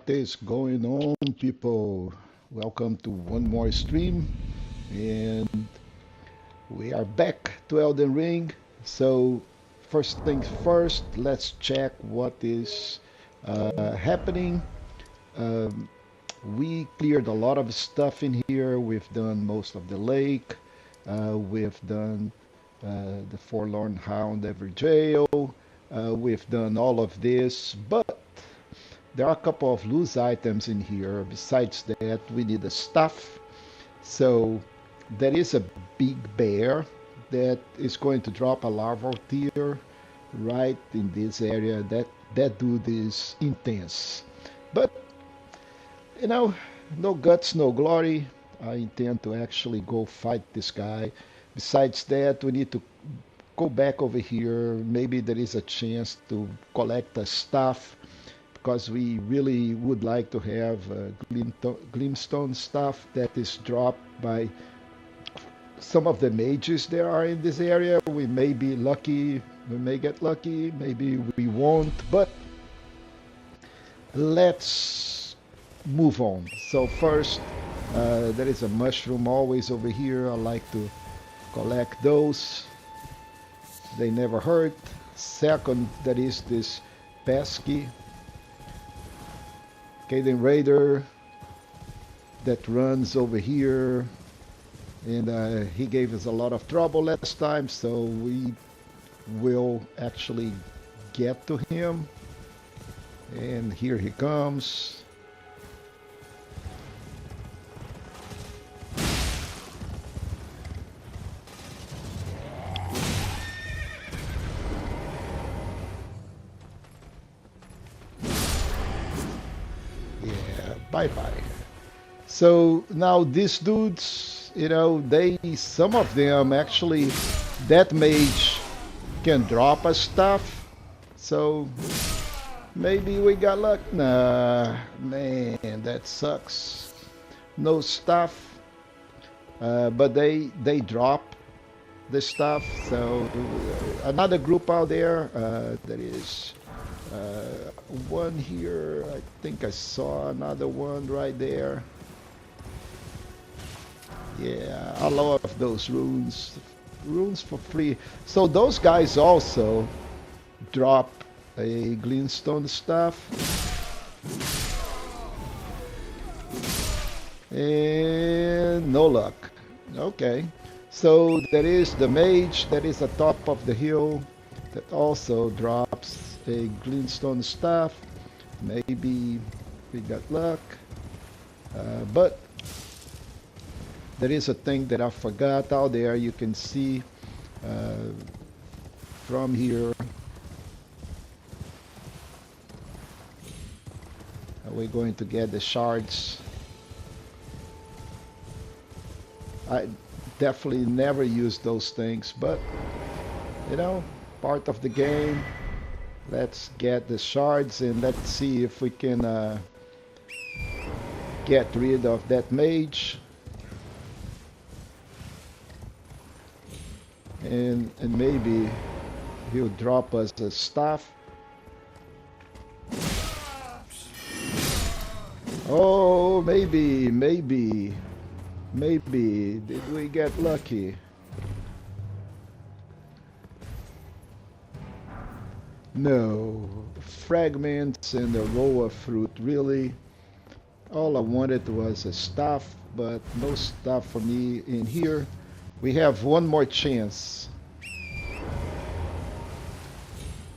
What is going on, people? Welcome to one more stream, and we are back to Elden Ring. So, first things first, let's check what is happening. Um, we cleared a lot of stuff in here. We've done most of the lake. We've done the Forlorn Hound Ever Jail. We've done all of this, but there are a couple of loose items in here. Besides that, we need the stuff. So there is a big bear that is going to drop a larval tear right in this area. That dude is intense. But you know, no guts, no glory. I intend to actually go fight this guy. Besides that, we need to go back over here. Maybe there is a chance to collect the stuff because we really would like to have glintstone stuff that is dropped by some of the mages there are in this area. We may be lucky, we may get lucky, maybe we won't, but let's move on. So first, there is a mushroom always over here. I like to collect those. They never hurt. Second, there is this pesky Caden Raider that runs over here, and he gave us a lot of trouble last time, so we will actually get to him. And here he comes. Bye-bye. So now these dudes, some of them actually, that mage can drop us stuff. So maybe we got luck. Nah, man, that sucks. No stuff. But they drop the stuff. So another group out there, that is one here. I think I saw another one right there. Yeah, I love those runes for free. So those guys also drop a glintstone stuff, and no luck. Okay, so there is the mage that is at top of the hill that also drops a glintstone staff. Maybe we got luck, but there is a thing that I forgot out there. You can see from here. We're going to get the shards. I definitely never use those things, but part of the game. Let's get the shards and let's see if we can get rid of that mage. And maybe he'll drop us the stuff. Oh, maybe. Did we get lucky? No, fragments and a row of fruit, really. All I wanted was a staff, but no stuff for me in here. We have one more chance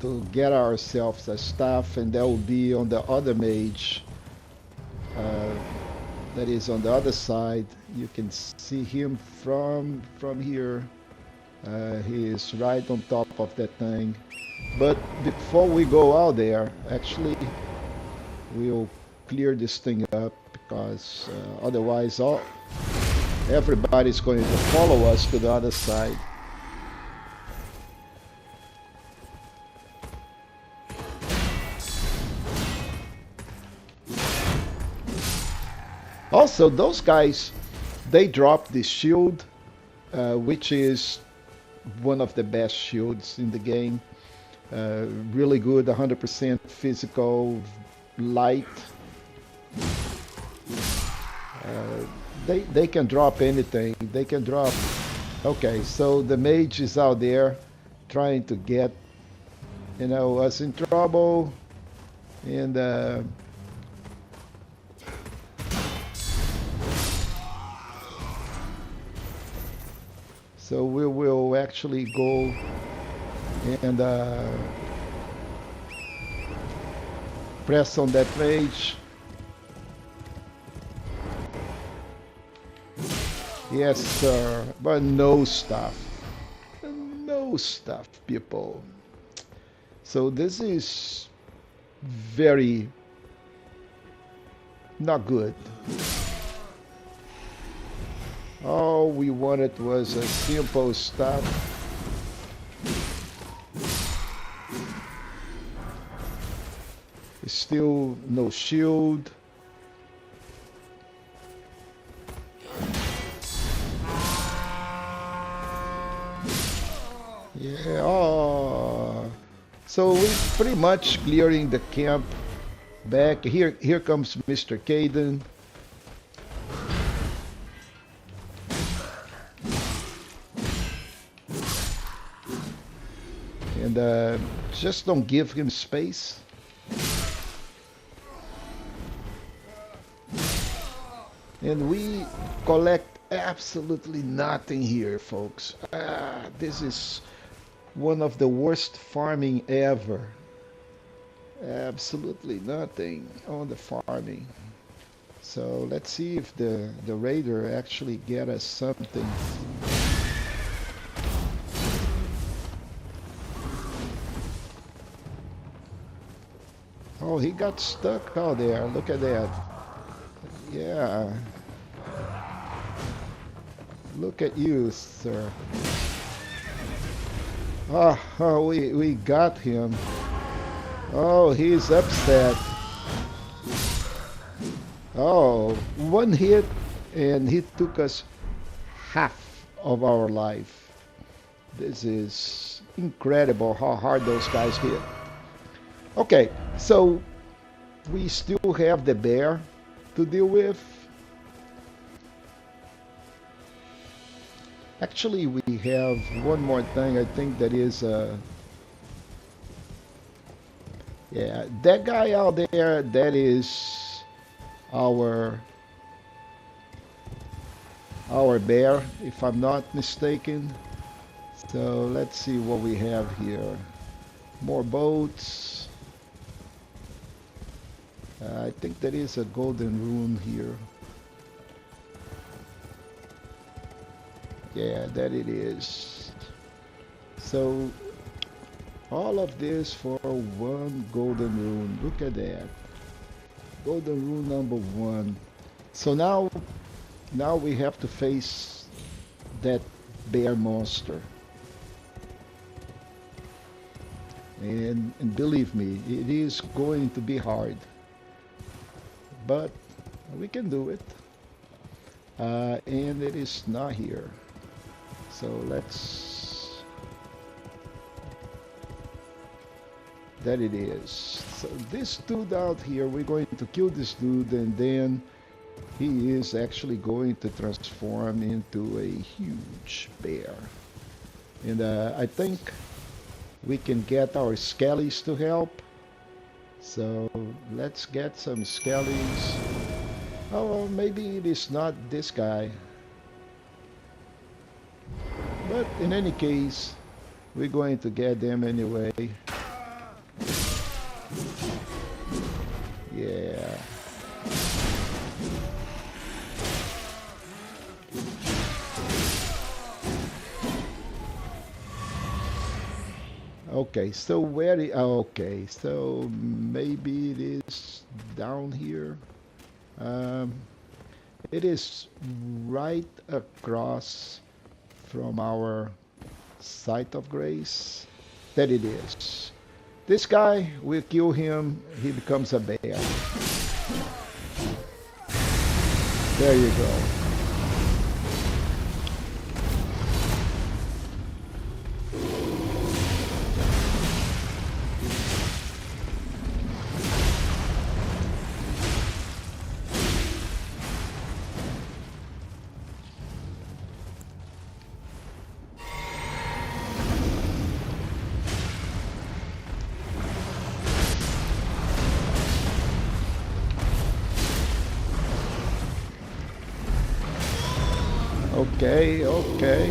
to get ourselves a staff, and that will be on the other mage. That is on the other side. You can see him from here. He is right on top of that thing. But before we go out there, actually, we'll clear this thing up because otherwise everybody's going to follow us to the other side. Also, those guys, they drop the shield, which is one of the best shields in the game. Really good, 100% physical, light, They can drop anything. They can drop. Okay, so the mage is out there trying to get us in trouble, and so we will actually go and press on that mage. Yes, sir, but no stuff. No stuff, people. So this is very not good. All we wanted was a simple stuff. Still no shield. Yeah, oh. So we're pretty much clearing the camp back. Here comes Mr. Caden. And just don't give him space. And we collect absolutely nothing here, folks. This is one of the worst farming ever. Absolutely nothing on the farming. So let's see if the raider actually get us something. Oh, he got stuck out there. Look at that. Yeah. Look at you, sir. Oh, we got him. Oh, he's upset. Oh, one hit and he took us half of our life. This is incredible how hard those guys hit. Okay, so we still have the bear to deal with. Actually, we have one more thing. I think that is yeah, that guy out there, that is our bear, if I'm not mistaken. So let's see what we have here. More boats. I think there is a golden rune here. Yeah, that it is. So all of this for one golden rune. Look at that. Golden rune number 1. So now we have to face that bear monster. And believe me, it is going to be hard. But we can do it. And it is not here. So let's... That it is. So this dude out here, we're going to kill this dude, and then he is actually going to transform into a huge bear. And I think we can get our skellies to help. So let's get some skellies. Oh, maybe it is not this guy. But in any case, we're going to get them anyway. Yeah. Okay, so okay, so maybe it is down here. It is right across from our site of grace. That it is. This guy, we kill him, he becomes a bear. There you go. Okay, okay.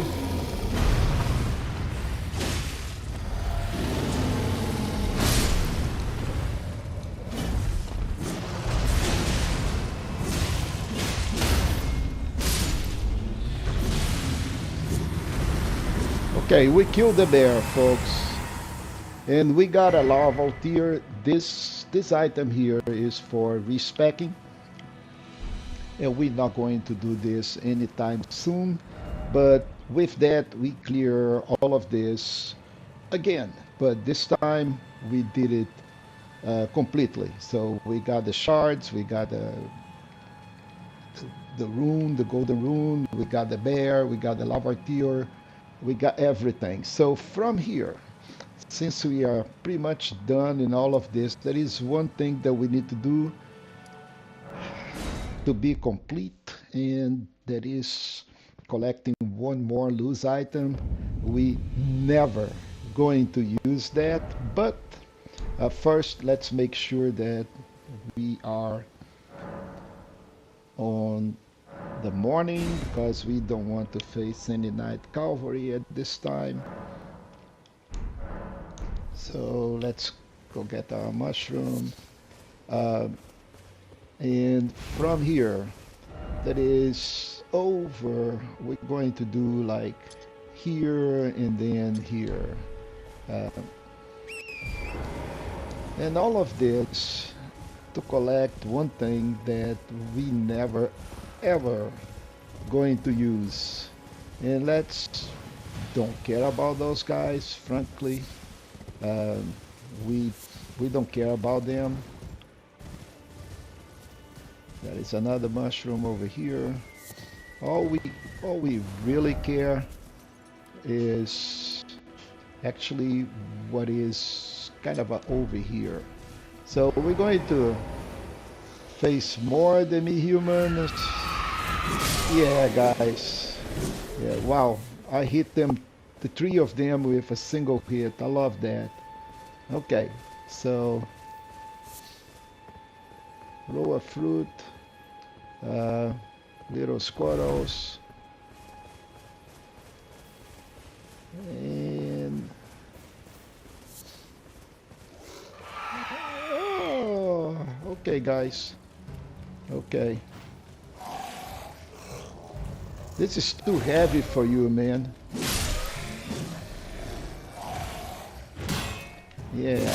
Okay, we killed the bear, folks. And we got a larval tier. This item here is for respecking, and we're not going to do this anytime soon. But with that, we clear all of this again. But this time we did it completely. So we got the shards, we got the rune, the golden rune, we got the bear, we got the lava tier, we got everything. So from here, since we are pretty much done in all of this, there is one thing that we need to do to be complete, and that is collecting one more loose item. We never going to use that, but first let's make sure that we are on the morning because we don't want to face any night cavalry at this time. So let's go get our mushroom. Uh, and from here, that is over, we're going to do like here and then here. Uh, and all of this to collect one thing that we never ever going to use. And let's don't care about those guys, frankly. Um, we we don't care about them. There is another mushroom over here. All we all we really care is actually what is kind of over here. So we're going to face more demi-humans. Yeah, guys. Yeah, wow. I hit them, the three of them with a single hit. I love that. Okay, so raw fruit, uh, little squirrels, and oh, okay, guys. Okay, this is too heavy for you, man. Yeah.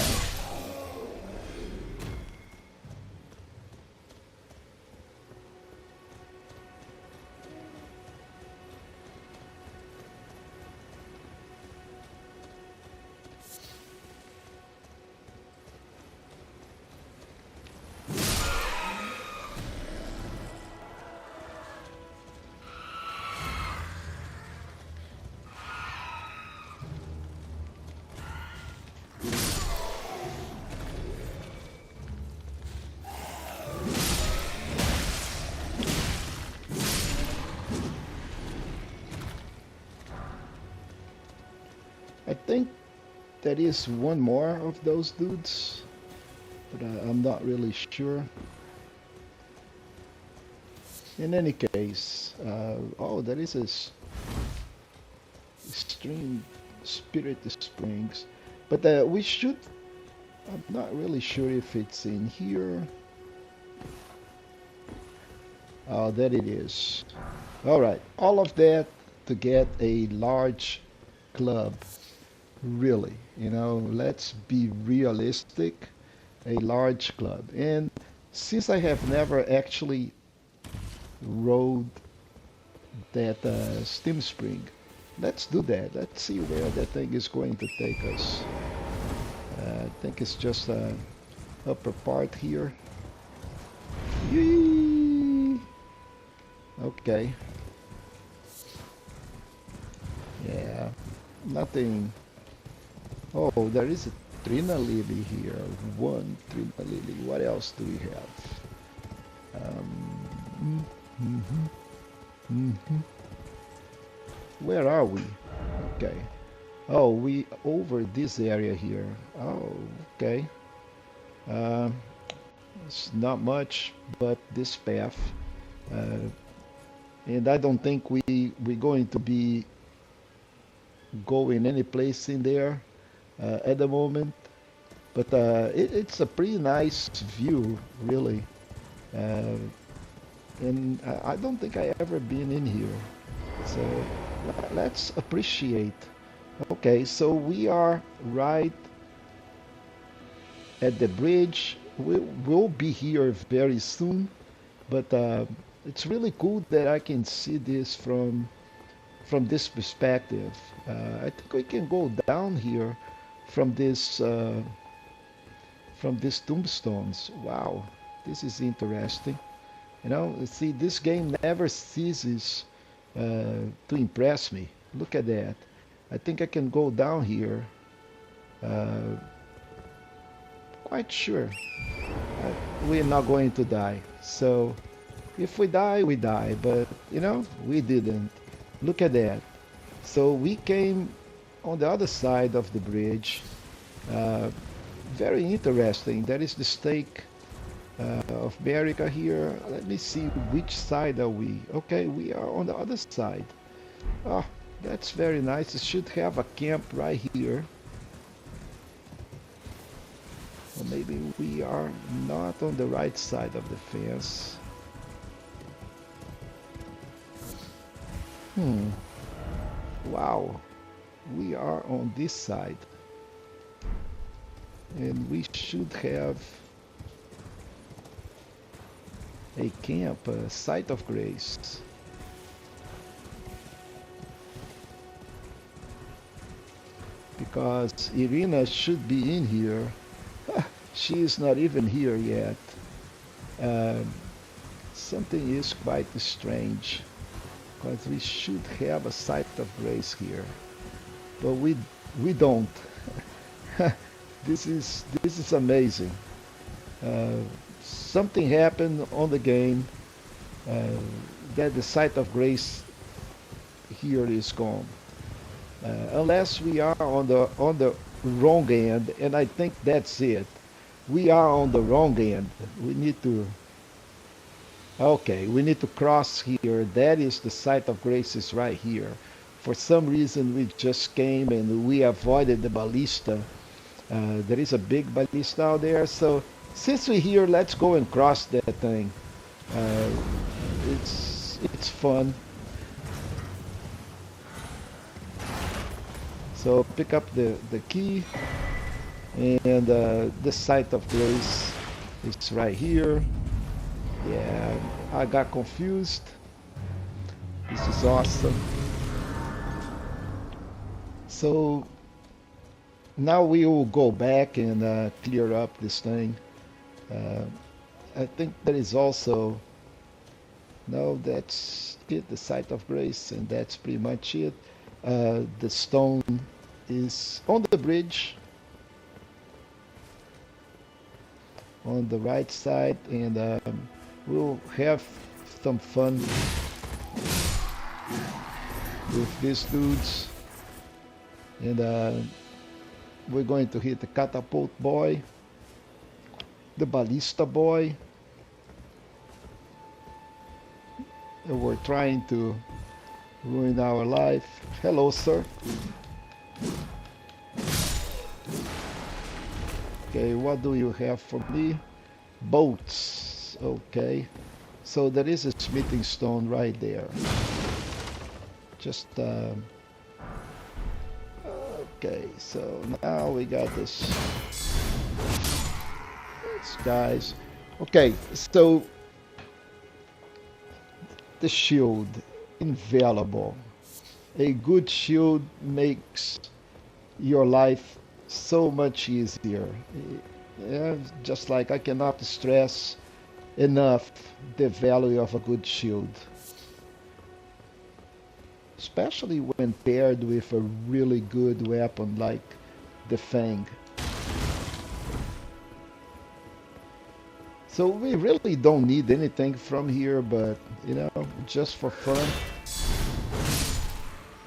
I think there is one more of those dudes, but I'm not really sure. In any case, oh, there is a stream, spirit springs, but we should. I'm not really sure if it's in here. Oh, there it is. All right, all of that to get a large club. Really, let's be realistic. A large club. And since I have never actually rode that steam spring, let's do that. Let's see where that thing is going to take us. I think it's just a upper part here. Yee! Okay. Yeah, nothing. Oh, there is a Trina Lily here. One Trina Lily. What else do we have? Where are we? Okay. Oh, we over this area here. Oh, okay. It's not much, but this path. Uh, and I don't think we're going to be going any place in there at the moment. But it's a pretty nice view, really. Uh, and I don't think I ever been in here. So let's appreciate. Okay, so we are right at the bridge. We'll be here very soon, but it's really cool that I can see this from this perspective. I think we can go down here from this from these tombstones. Wow, this is interesting. You know, see, this game never ceases to impress me. Look at that. I think I can go down here. Uh, quite sure we're not going to die. So if we die, we die. But you know, we didn't. Look at that. So we came on the other side of the bridge. Uh, very interesting. That is the stake of America here. Let me see which side are we. Okay, we are on the other side. Ah, that's very nice. It should have a camp right here. Or maybe we are not on the right side of the fence. Wow, we are on this side. And we should have a camp, a site of grace. Because Irina should be in here. She is not even here yet. Something is quite strange. Because we should have a site of grace here. But we don't. This is amazing. Something happened on the game that the site of grace here is gone. Unless we are on the wrong end, and I think that's it. We are on the wrong end. We need to. Okay, we need to cross here. That is the site of grace is right here. For some reason, we just came and we avoided the ballista. There is a big ballista out there, so since we're here, let's go and cross that thing. It's fun. So pick up the key, and the site of grace is right here. Yeah, I got confused. This is awesome. So now we will go back and clear up this thing. I think there is also, no, that's it, the site of grace, and that's pretty much it. The stone is on the bridge on the right side, and we'll have some fun with these dudes. And we're going to hit the catapult boy, the ballista boy. And we're trying to ruin our life. Hello, sir. Okay, what do you have for me? Boats. Okay. So there is a smithing stone right there. Just okay, so now we got this guys. Okay, so the shield, invaluable. A good shield makes your life so much easier. Yeah, just like I cannot stress enough the value of a good shield, especially when paired with a really good weapon like the Fang. So we really don't need anything from here, but you know, just for fun.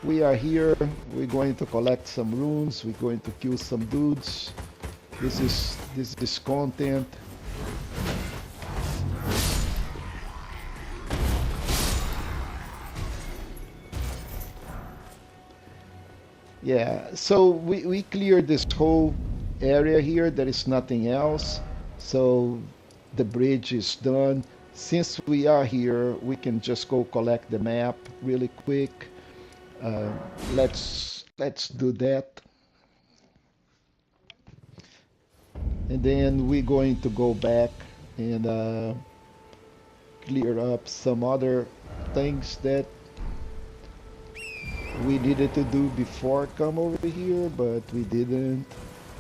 We are here, we're going to collect some runes, we're going to kill some dudes. This is content. Yeah, so we cleared this whole area here. There is nothing else. So the bridge is done. Since we are here, we can just go collect the map really quick. Uh, let's do that. And then we're going to go back and clear up some other things that we needed to do before come over here, but we didn't.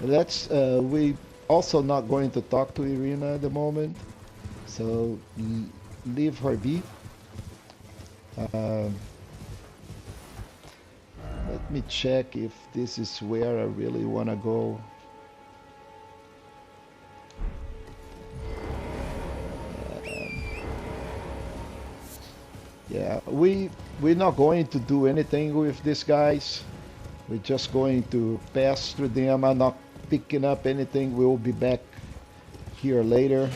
Let's we also not going to talk to Irina at the moment, so leave her be. Uh, let me check if this is where I really want to go. Yeah, we're not going to do anything with these guys. We're just going to pass through them. I'm not picking up anything. We'll be back here later.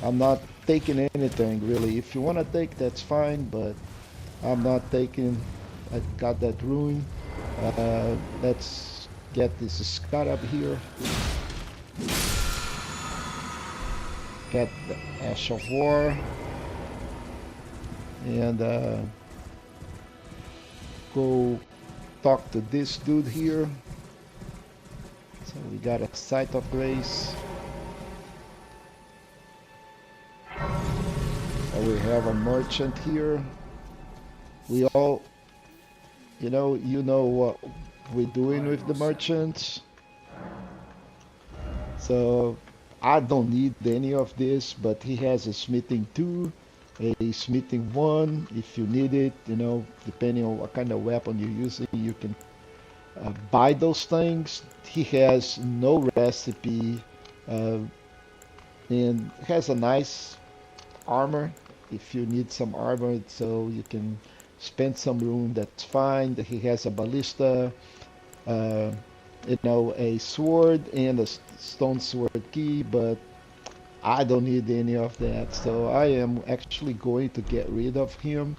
I'm not taking anything really. If you want to take, that's fine, but I'm not taking. I got that ruined. Let's get this scut up here. Get the Ash of War. And go talk to this dude here. So we got a site of grace. So we have a merchant here. We all, you know what we're doing with the merchants. So I don't need any of this, but he has a smithing 2, a smithing 1 if you need it, depending on what kind of weapon you're using, you can buy those things. He has no recipe uh, and has a nice armor if you need some armor, so you can spend some room, that's fine. He has a ballista, uh, a sword and a stone sword key, but I don't need any of that, so I am actually going to get rid of him.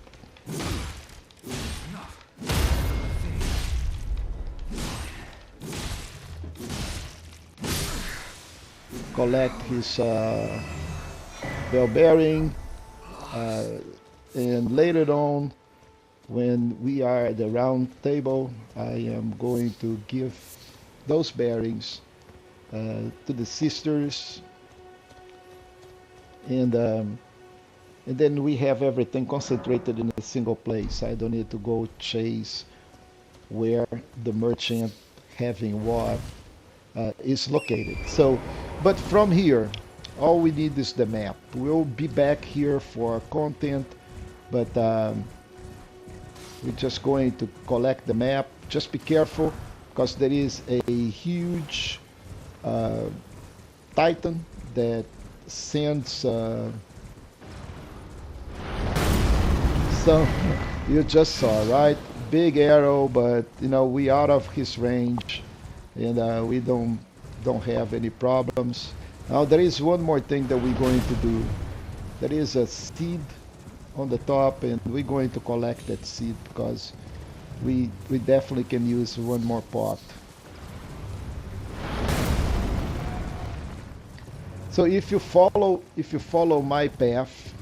Collect his bell bearing, uh, and later on, when we are at the round table, I am going to give those bearings to the sisters, and then we have everything concentrated in a single place. I don't need to go chase where the merchant having what is located. So, but from here, all we need is the map. We'll be back here for content, but we're just going to collect the map. Just be careful, because there is a huge uh, titan that sends some. You just saw, right? Big arrow, but we out of his range, and we don't have any problems. Now there is one more thing that we're going to do. There is a seed on the top, and we're going to collect that seed because we definitely can use one more pot. So if you follow my path,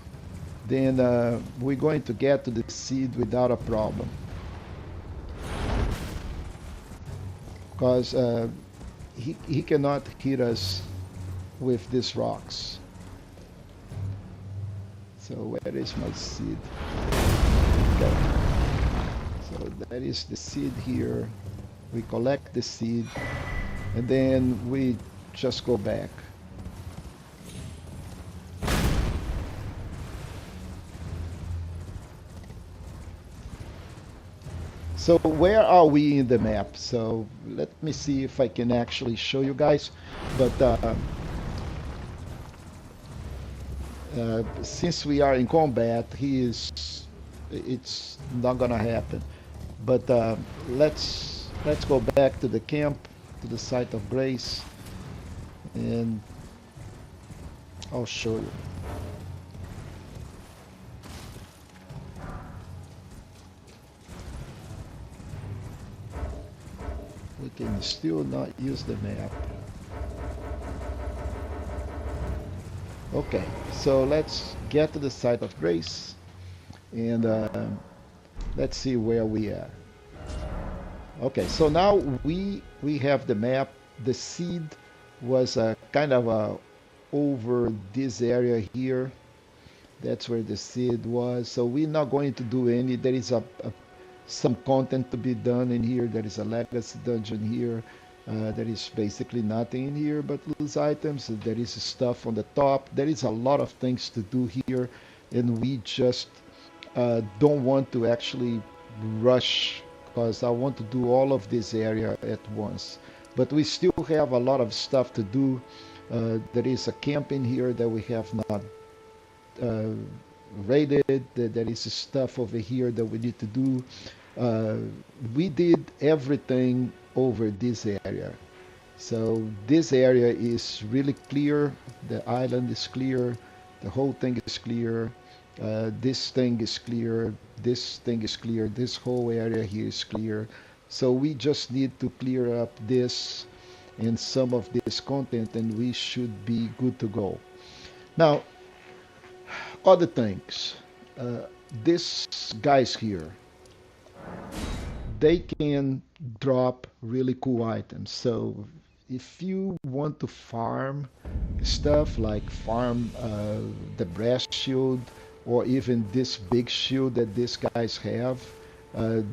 then we're going to get to the seed without a problem, because he cannot hit us with these rocks. So where is my seed? Okay. So that is the seed here. We collect the seed, and then we just go back. So where are we in the map? So let me see if I can actually show you guys. But since we are in combat, it's not gonna happen. But let's go back to the camp, to the site of grace, and I'll show you. We can still not use the map. Okay, so let's get to the site of grace and let's see where we are. Okay, so now we have the map. The seed was kind of over this area here. That's where the seed was. So we're not going to do any. There is some content to be done in here. There is a legacy dungeon here. There is basically nothing in here but loose items. There is stuff on the top. There is a lot of things to do here, and we just don't want to actually rush because I want to do all of this area at once. But we still have a lot of stuff to do. There is a camp in here that we have not uh, raided. There is stuff over here that we need to do. We did everything over this area. So this area is really clear. The island is clear. The whole thing is clear. This thing is clear. This thing is clear. This whole area here is clear. So we just need to clear up this and some of this content and we should be good to go. Now, other things. These guys here, they can drop really cool items. So if you want to farm stuff like farm the brass shield or even this big shield that these guys have,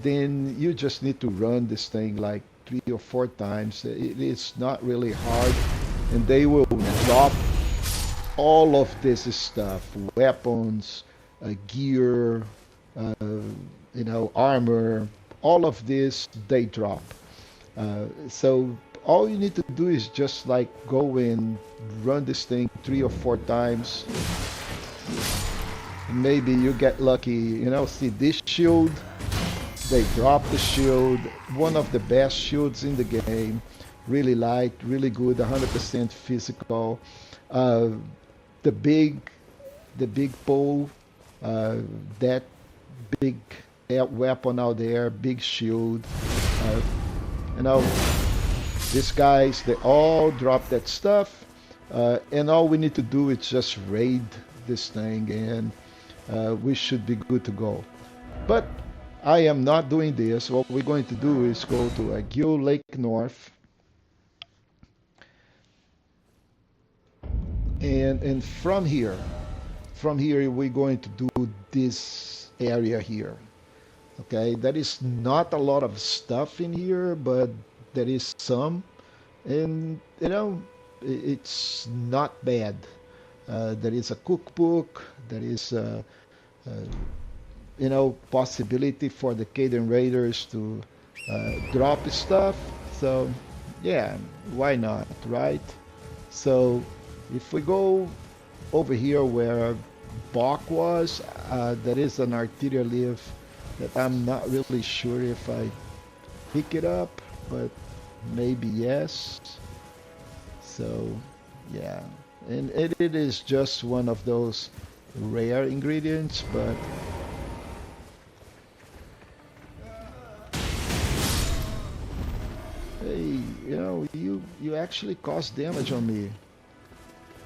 then you just need to run this thing like 3 or 4 times. It is not really hard, and they will drop all of this stuff, weapons, gear, uh, armor, all of this they drop. So all you need to do is just like go and run this thing 3 or 4 times. Maybe you get lucky, see this shield, they drop the shield, one of the best shields in the game, really light, really good, 100% physical. Uh, the big pole, that big weapon out there, big shield. Uh, you know, these guys, they all drop that stuff, and all we need to do is just raid this thing, and we should be good to go. But I am not doing this. What we're going to do is go to Gil Lake North, and from here we're going to do this area here. Okay, there is not a lot of stuff in here, but there is some, and it's not bad. There is a cookbook. There is uh, possibility for the Caden Raiders to drop stuff. So yeah, why not, right? So if we go over here where Bach was, there is an arterial leaf that I'm not really sure if I pick it up, but maybe yes. So yeah, and it is just one of those rare ingredients, but hey, you actually caused damage on me.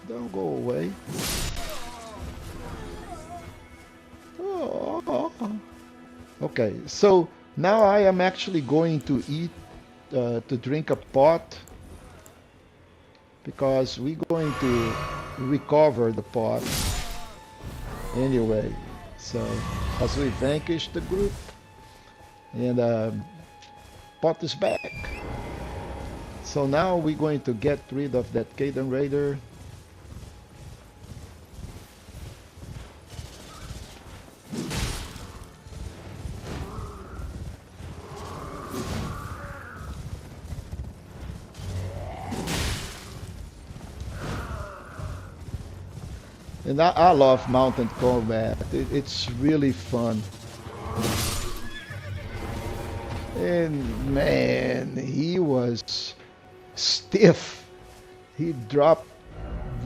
Don't go away. Oh. Okay, so now I am actually going to eat, to drink a pot, because we're going to recover the pot anyway. So, as we vanquish the group, and pot is back. So now we're going to get rid of that Caden Raider. And I love mountain combat. It's really fun. And man, he was stiff. He dropped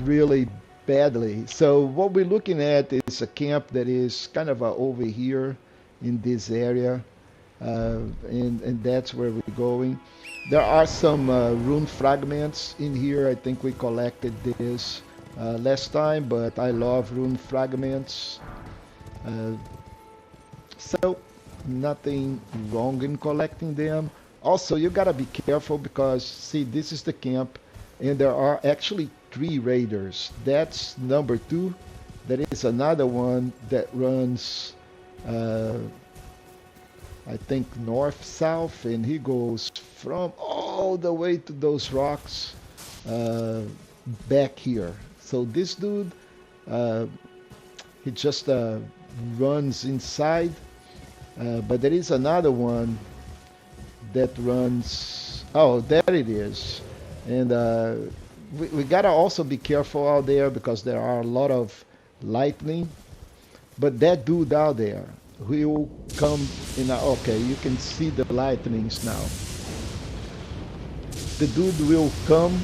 really badly. So what we're looking at is a camp that is kind of over here in this area. and that's where we're going. There are some rune fragments in here. I think we collected this last time, but I love rune fragments. Uh, so nothing wrong in collecting them. Also, you gotta be careful because see, this is the camp, and there are actually three raiders. That's number two. There is another one that runs, uh, I think, north south, and he goes from all the way to those rocks uh, back here. So this dude, uh, he just runs inside. But there is another one that runs. Oh, there it is. And we gotta also be careful out there because there are a lot of lightning. But that dude out there will come in. Okay, you can see the lightnings now. The dude will come,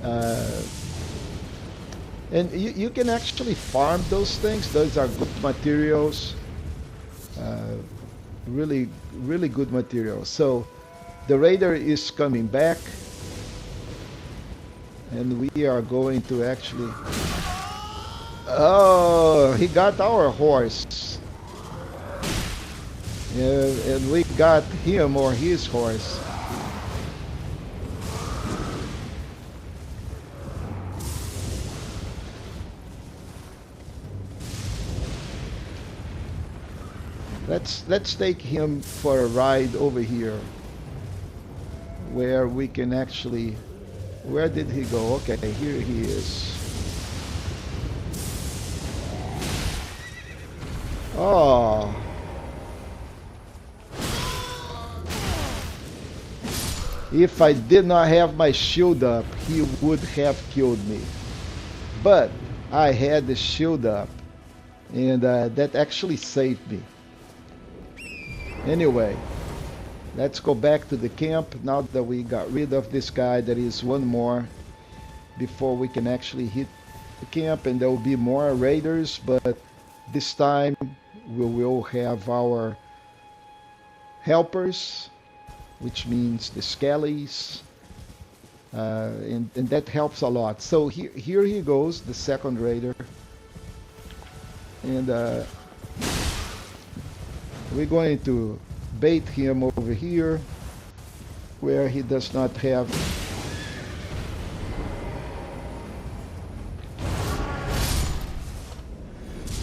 uh, and you can actually farm those things. Those are good materials. Uh, really, really good material. So the raider is coming back, and we are going to actually. Oh, he got our horse, and we got him or his horse. Let's take him for a ride over here where we can actually. Where did he go? Okay, here he is. Oh. If I did not have my shield up, he would have killed me. But I had the shield up, and that actually saved me. Anyway, let's go back to the camp now that we got rid of this guy. There is one more before we can actually hit the camp, and there will be more raiders, but this time we will have our helpers, which means the skellies, and that helps a lot. So here he goes, the second raider, and we're going to bait him over here where he does not have.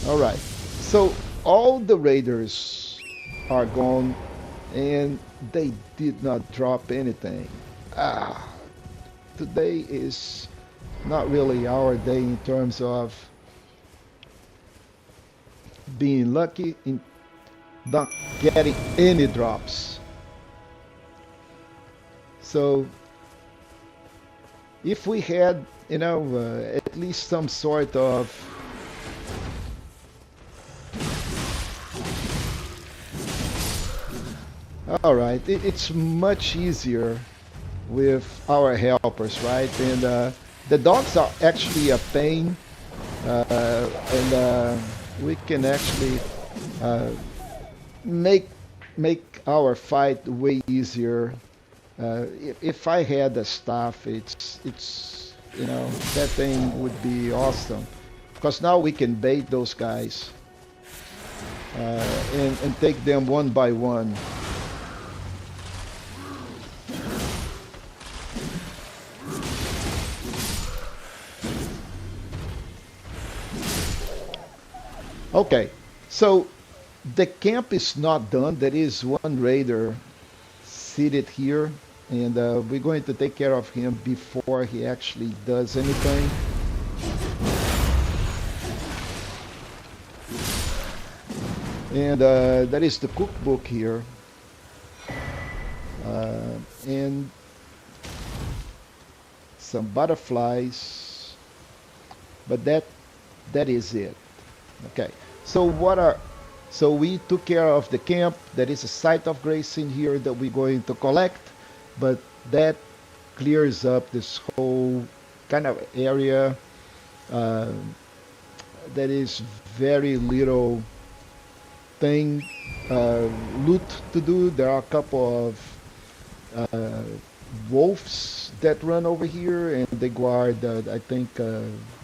All right, so all the raiders are gone and they did not drop anything. Today is not really our day in terms of being lucky in not getting any drops. So if we had, at least some sort of all right, it's much easier with our helpers, right? And the dogs are actually a pain, and we can actually make our fight way easier. If I had a staff, it's that thing would be awesome because now we can bait those guys and take them one by one. Okay, so the camp is not done. There is one raider seated here, and we're going to take care of him before he actually does anything. And there is the cookbook here, and some butterflies, but that is it. Okay, so we took care of the camp. There is a site of grace in here that we're going to collect, but that clears up this whole kind of area. Uh, there is very little thing, loot to do. There are a couple of uh, wolves that run over here, and they guard. I think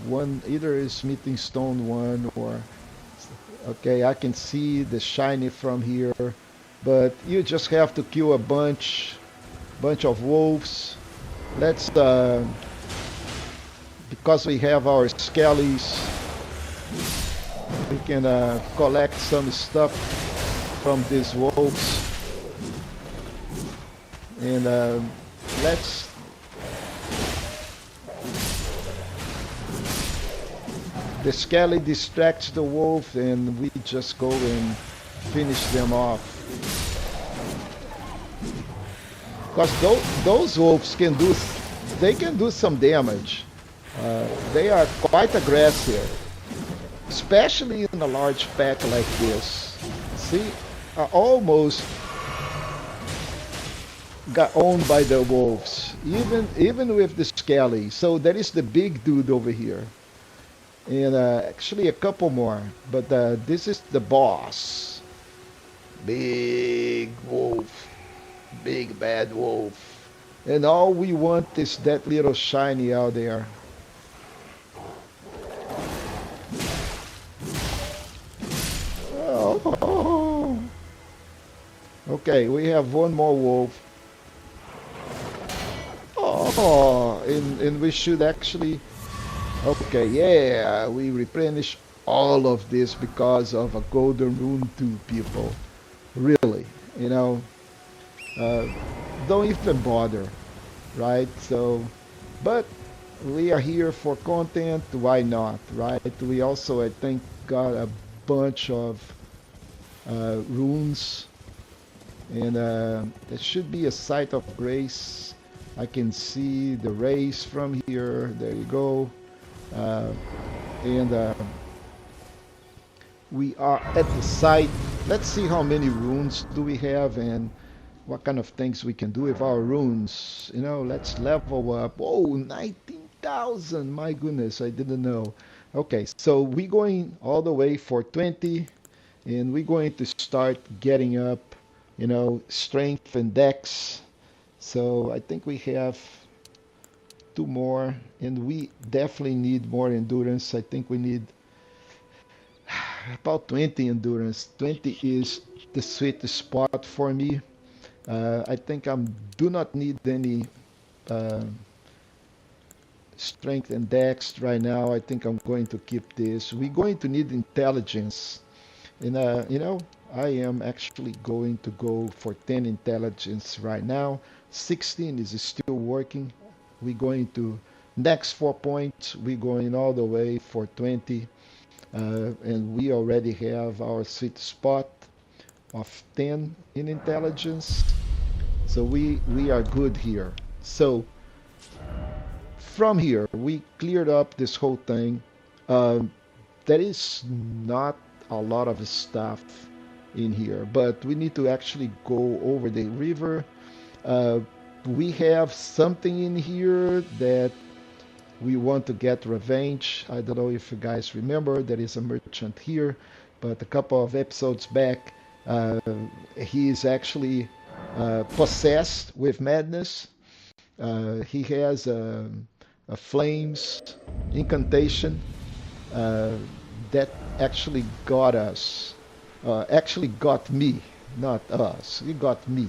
one either is smithing stone one or okay. I can see the shiny from here, but you just have to kill a bunch of wolves. Let's because we have our skellies, we can collect some stuff from these wolves, and let's the skelly distracts the wolf, and we just go and finish them off. Because those wolves can do, they can do some damage. They are quite aggressive, especially in a large pack like this. See, I almost got owned by the wolves, even with the skelly. So there is the big dude over here, and actually a couple more. But this is the boss, big wolf, big bad wolf, and all we want is that little shiny out there. Oh. Okay, we have one more wolf. Oh, and we should actually. Okay, yeah, we replenish all of this because of a golden rune too, people. Really, you know, uh, don't even bother, right? So, but we are here for content. Why not, right? We also, I think, got a bunch of runes, and there should be a site of grace. I can see the race from here. There you go. Uh, and we are at the site. Let's see how many runes do we have and what kind of things we can do with our runes. You know, let's level up. Oh, 19,000. My goodness, I didn't know. Okay, so we're going all the way for 20, and we're going to start getting up, you know, strength and dex. So I think we have two more, and we definitely need more endurance. I think we need about 20 endurance. 20 is the sweet spot for me. I think I do not need any uh, strength and dex right now. I think I'm going to keep this. We're going to need intelligence. And, you know, I am actually going to go for 10 intelligence right now. 16 is still working. We're going to, next 4 points, we're going all the way for 20. And we already have our sweet spot of 10 in intelligence. So we are good here. So from here, we cleared up this whole thing. Um, there is not a lot of stuff in here, but we need to actually go over the river. Uh, we have something in here that we want to get revenge. I don't know if you guys remember, there is a merchant here, but a couple of episodes back, he is actually possessed with madness. He has a flames incantation uh, that actually got us, actually got me, not us. He got me,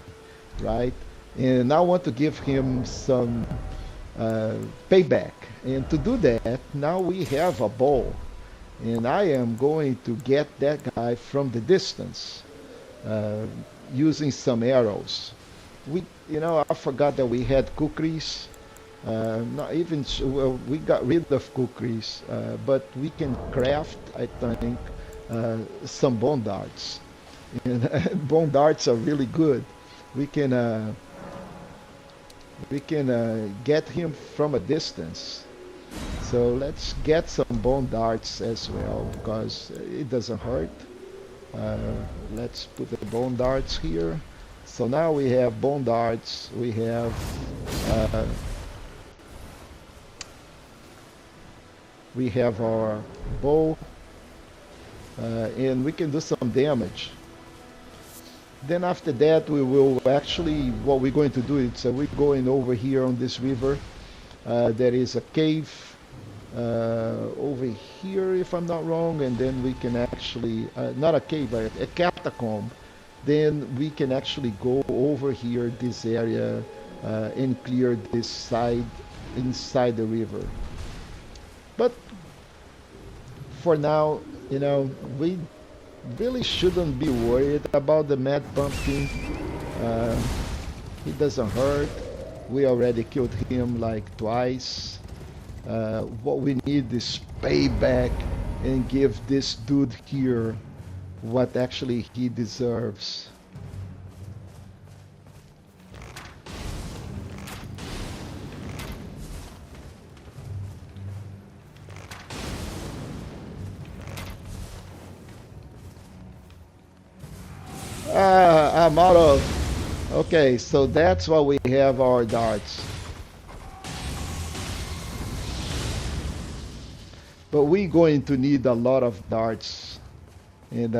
right? And I want to give him some uh, payback. And to do that, now we have a bow. And I am going to get that guy from the distance uh, using some arrows. You know, I forgot that we had kukris. Not even well, we got rid of kukris, but we can craft, I think, some bone darts. And bone darts are really good. We can get him from a distance. So let's get some bone darts as well because it doesn't hurt. Uh, let's put the bone darts here. So now we have bone darts. Uh, we have our bow. and we can do some damage. Then after that, we will actually, what we're going to do is we're going over here on this river. There is a cave over here, if I'm not wrong, and then we can actually, not a cave, but a catacomb. Then we can actually go over here, this area, and clear this side inside the river. But for now, we really shouldn't be worried about the Mad Pumpkin. Uh, he doesn't hurt. We already killed him like twice. What we need is payback and give this dude here what actually he deserves. I'm out of... Okay, so that's why we have our darts. But we're going to need a lot of darts. And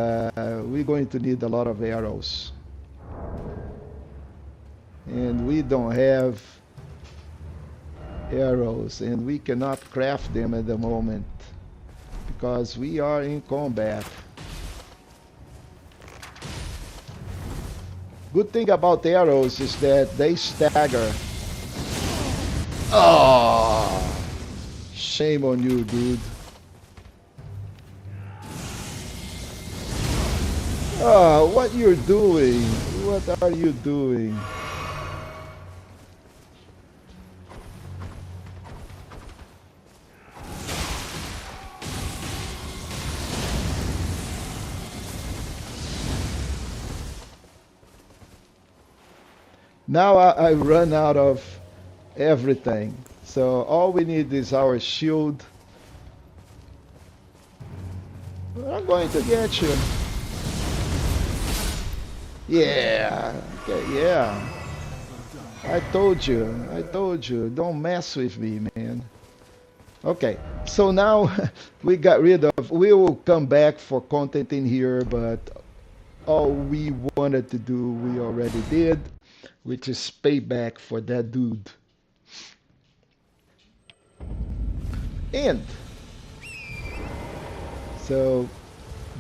we're going to need a lot of arrows. And we don't have arrows. And we cannot craft them at the moment. Because we are in combat. Good thing about arrows is that they stagger. Oh, shame on you, dude. Oh, what you're doing? What are you doing? Now I run out of everything. So all we need is our shield. I'm going to get you. Yeah. Okay, yeah. I told you. Don't mess with me, man. Okay, so now we got rid of... We will come back for content in here, but all we wanted to do, we already did. Which is payback for that dude. And so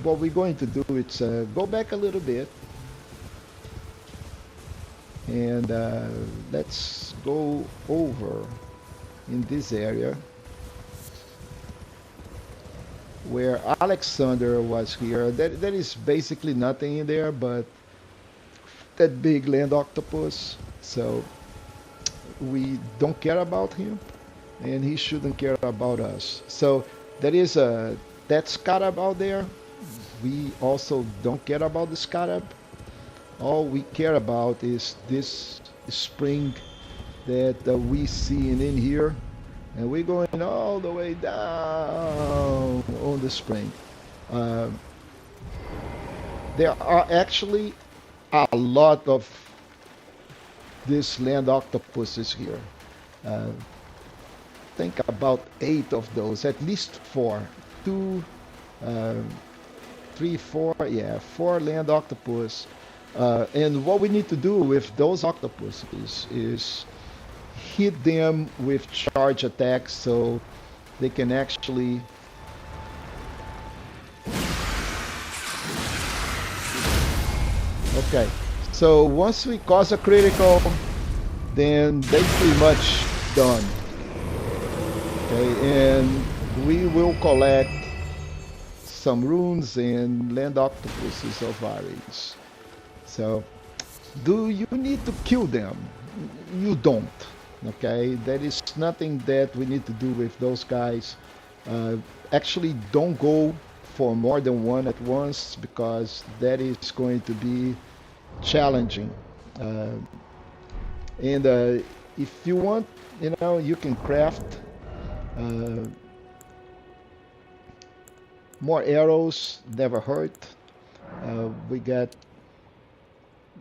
what we're going to do is go back a little bit and let's go over in this area where Alexander was here. There is basically nothing in there but that big land octopus, so we don't care about him and he shouldn't care about us. So there is that scarab out there. We also don't care about the scarab. All we care about is this spring that we see in here, and we're going all the way down on the spring. There are actually a lot of these land octopuses here. Think about 8 of those, at least 4. 2, 3, 4, yeah, 4 land octopus. And what we need to do with those octopuses is hit them with charge attacks so they can actually Okay, so once we cause a critical, then they're pretty much done. Okay, and we will collect some runes and land octopuses of Ares. So, do you need to kill them? You don't. Okay, there is nothing that we need to do with those guys. Actually, don't go for more than one at once because that is going to be challenging. And if you want, you can craft more arrows, never hurt. We got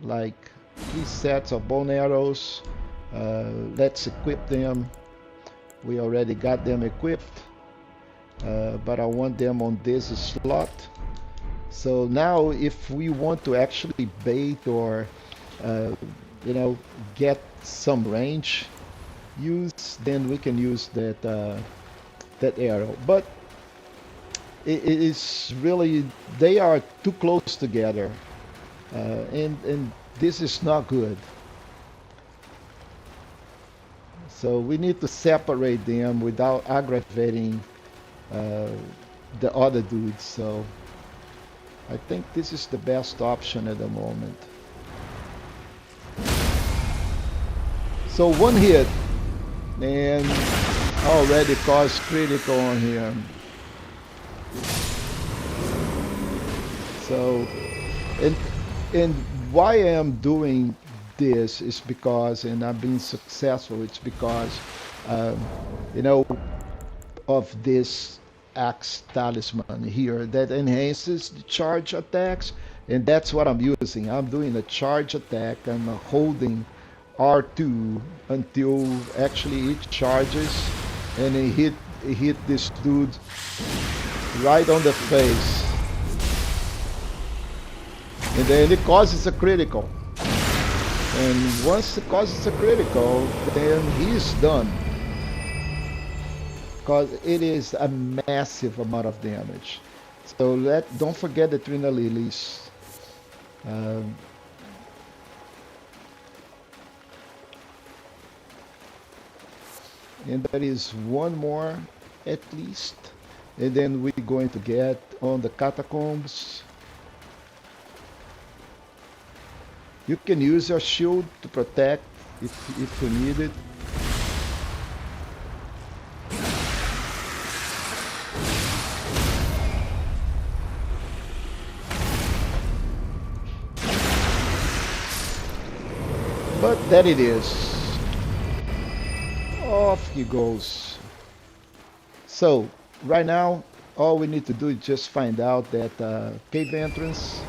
like 3 sets of bone arrows. Let's equip them. We already got them equipped, but I want them on this slot. So now if we want to actually bait or, uh, you know, get some range use, then we can use that arrow. But it is really, they are too close together, and this is not good. So we need to separate them without aggravating uh, the other dudes. So I think this is the best option at the moment. So one hit and already caused critical on him. So, and and why I'm doing this is because, and I've been successful. It's because, um, you know, of this axe talisman here that enhances the charge attacks, and that's what I'm using. I'm doing a charge attack. I'm holding R2 until actually it charges, and it hit this dude right on the face. And then it causes a critical. And once it causes a critical, then he's done. Because it is a massive amount of damage. So don't forget the Trina Lilies. Um, and there is one more at least. And then we're going to get on the catacombs. You can use your shield to protect if you need it. But there it is. Off he goes. So right now, all we need to do is just find out that cave entrance,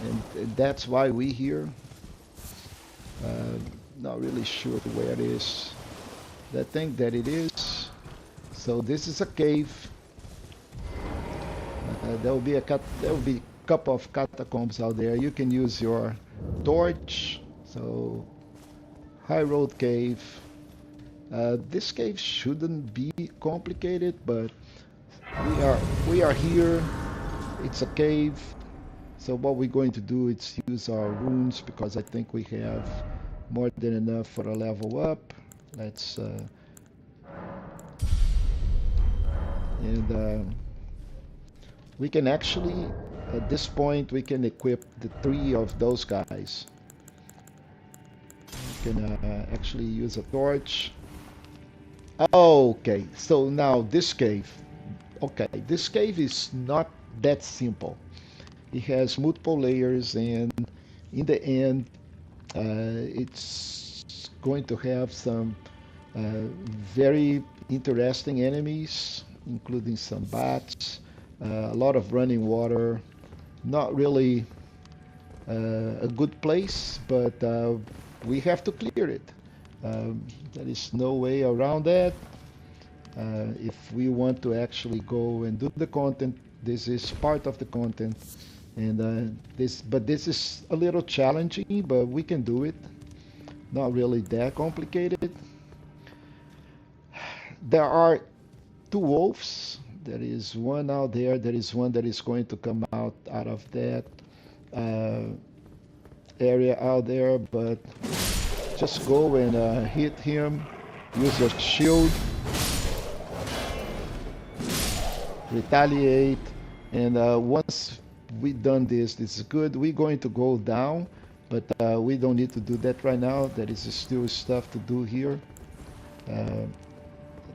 and that's why we here. Not really sure where it is. I think that it is. So this is a cave. There will be a couple of catacombs out there. You can use your torch. So high road cave. This cave shouldn't be complicated, but we are here. It's a cave. So what we're going to do is use our runes because I think we have more than enough for a level up. Let's and we can actually at this point we can equip the 3 of those guys. We can actually use a torch. Okay, so now this cave. Okay, this cave is not that simple. It has multiple layers, and in the end, it's going to have some very interesting enemies, including some bats, a lot of running water. Not really a good place, but we have to clear it. There is no way around that. If we want to actually go and do the content, this is part of the content. And this is a little challenging, but we can do it. Not really that complicated. There are 2 wolves. There is one out there. There is one that is going to come out of that area out there. But just go and hit him. Use your shield. Retaliate. And once we done this is good. We're going to go down, but we don't need to do that right now. There is still stuff to do here. I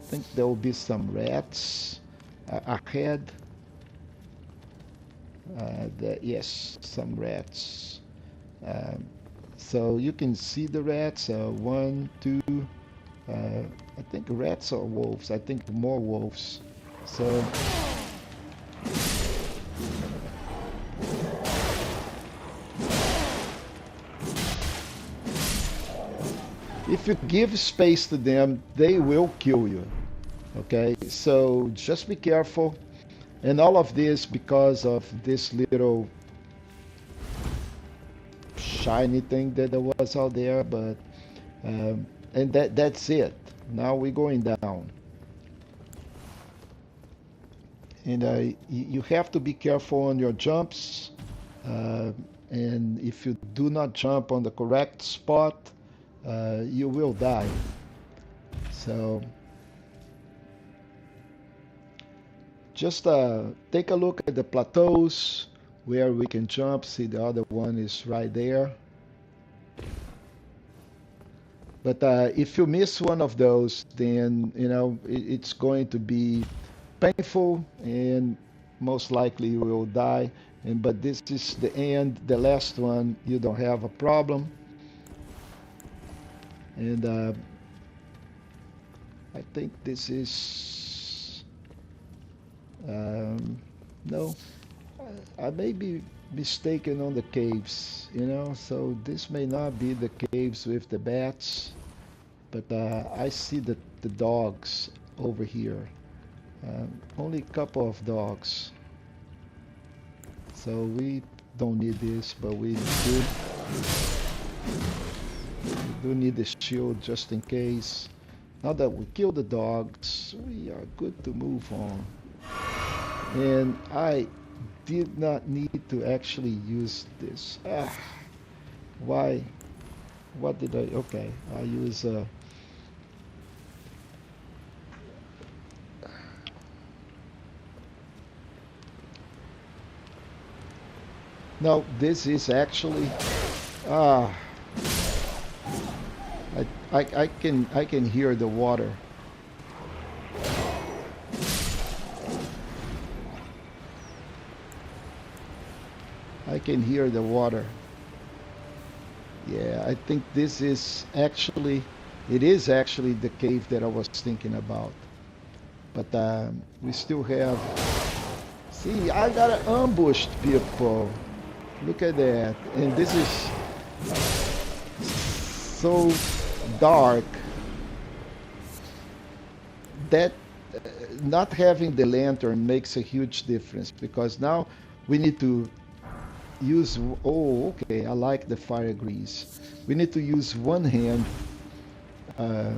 think there will be some rats ahead. Yes, some rats. So you can see the rats. 1, 2. I think rats or wolves. I think more wolves. So. If you give space to them, they will kill you. Okay, so just be careful. And all of this because of this little shiny thing that there was out there, but and that's it. Now we're going down. And you have to be careful on your jumps. Uh, and if you do not jump on the correct spot, you will die. So just take a look at the plateaus where we can jump. See, the other one is right there. But if you miss one of those, then it's going to be painful, and most likely you will die. And but this is the end, the last one. You don't have a problem. And I think this is no. I may be mistaken on the caves, so this may not be the caves with the bats, but I see the dogs over here. Only a couple of dogs. So we don't need this, but we do need the shield just in case. Now that we kill the dogs, we are good to move on. And I did not need to actually use this. Why? What did I? Okay, I use no, this is actually ah I can hear the water. I can hear the water. Yeah, I think this is actually it is actually the cave that I was thinking about. But we still have. See, I got ambushed, people. Look at that. And this is so dark that not having the lantern makes a huge difference, because now we need to use. Oh, okay, I like the fire grease. We need to use one hand uh,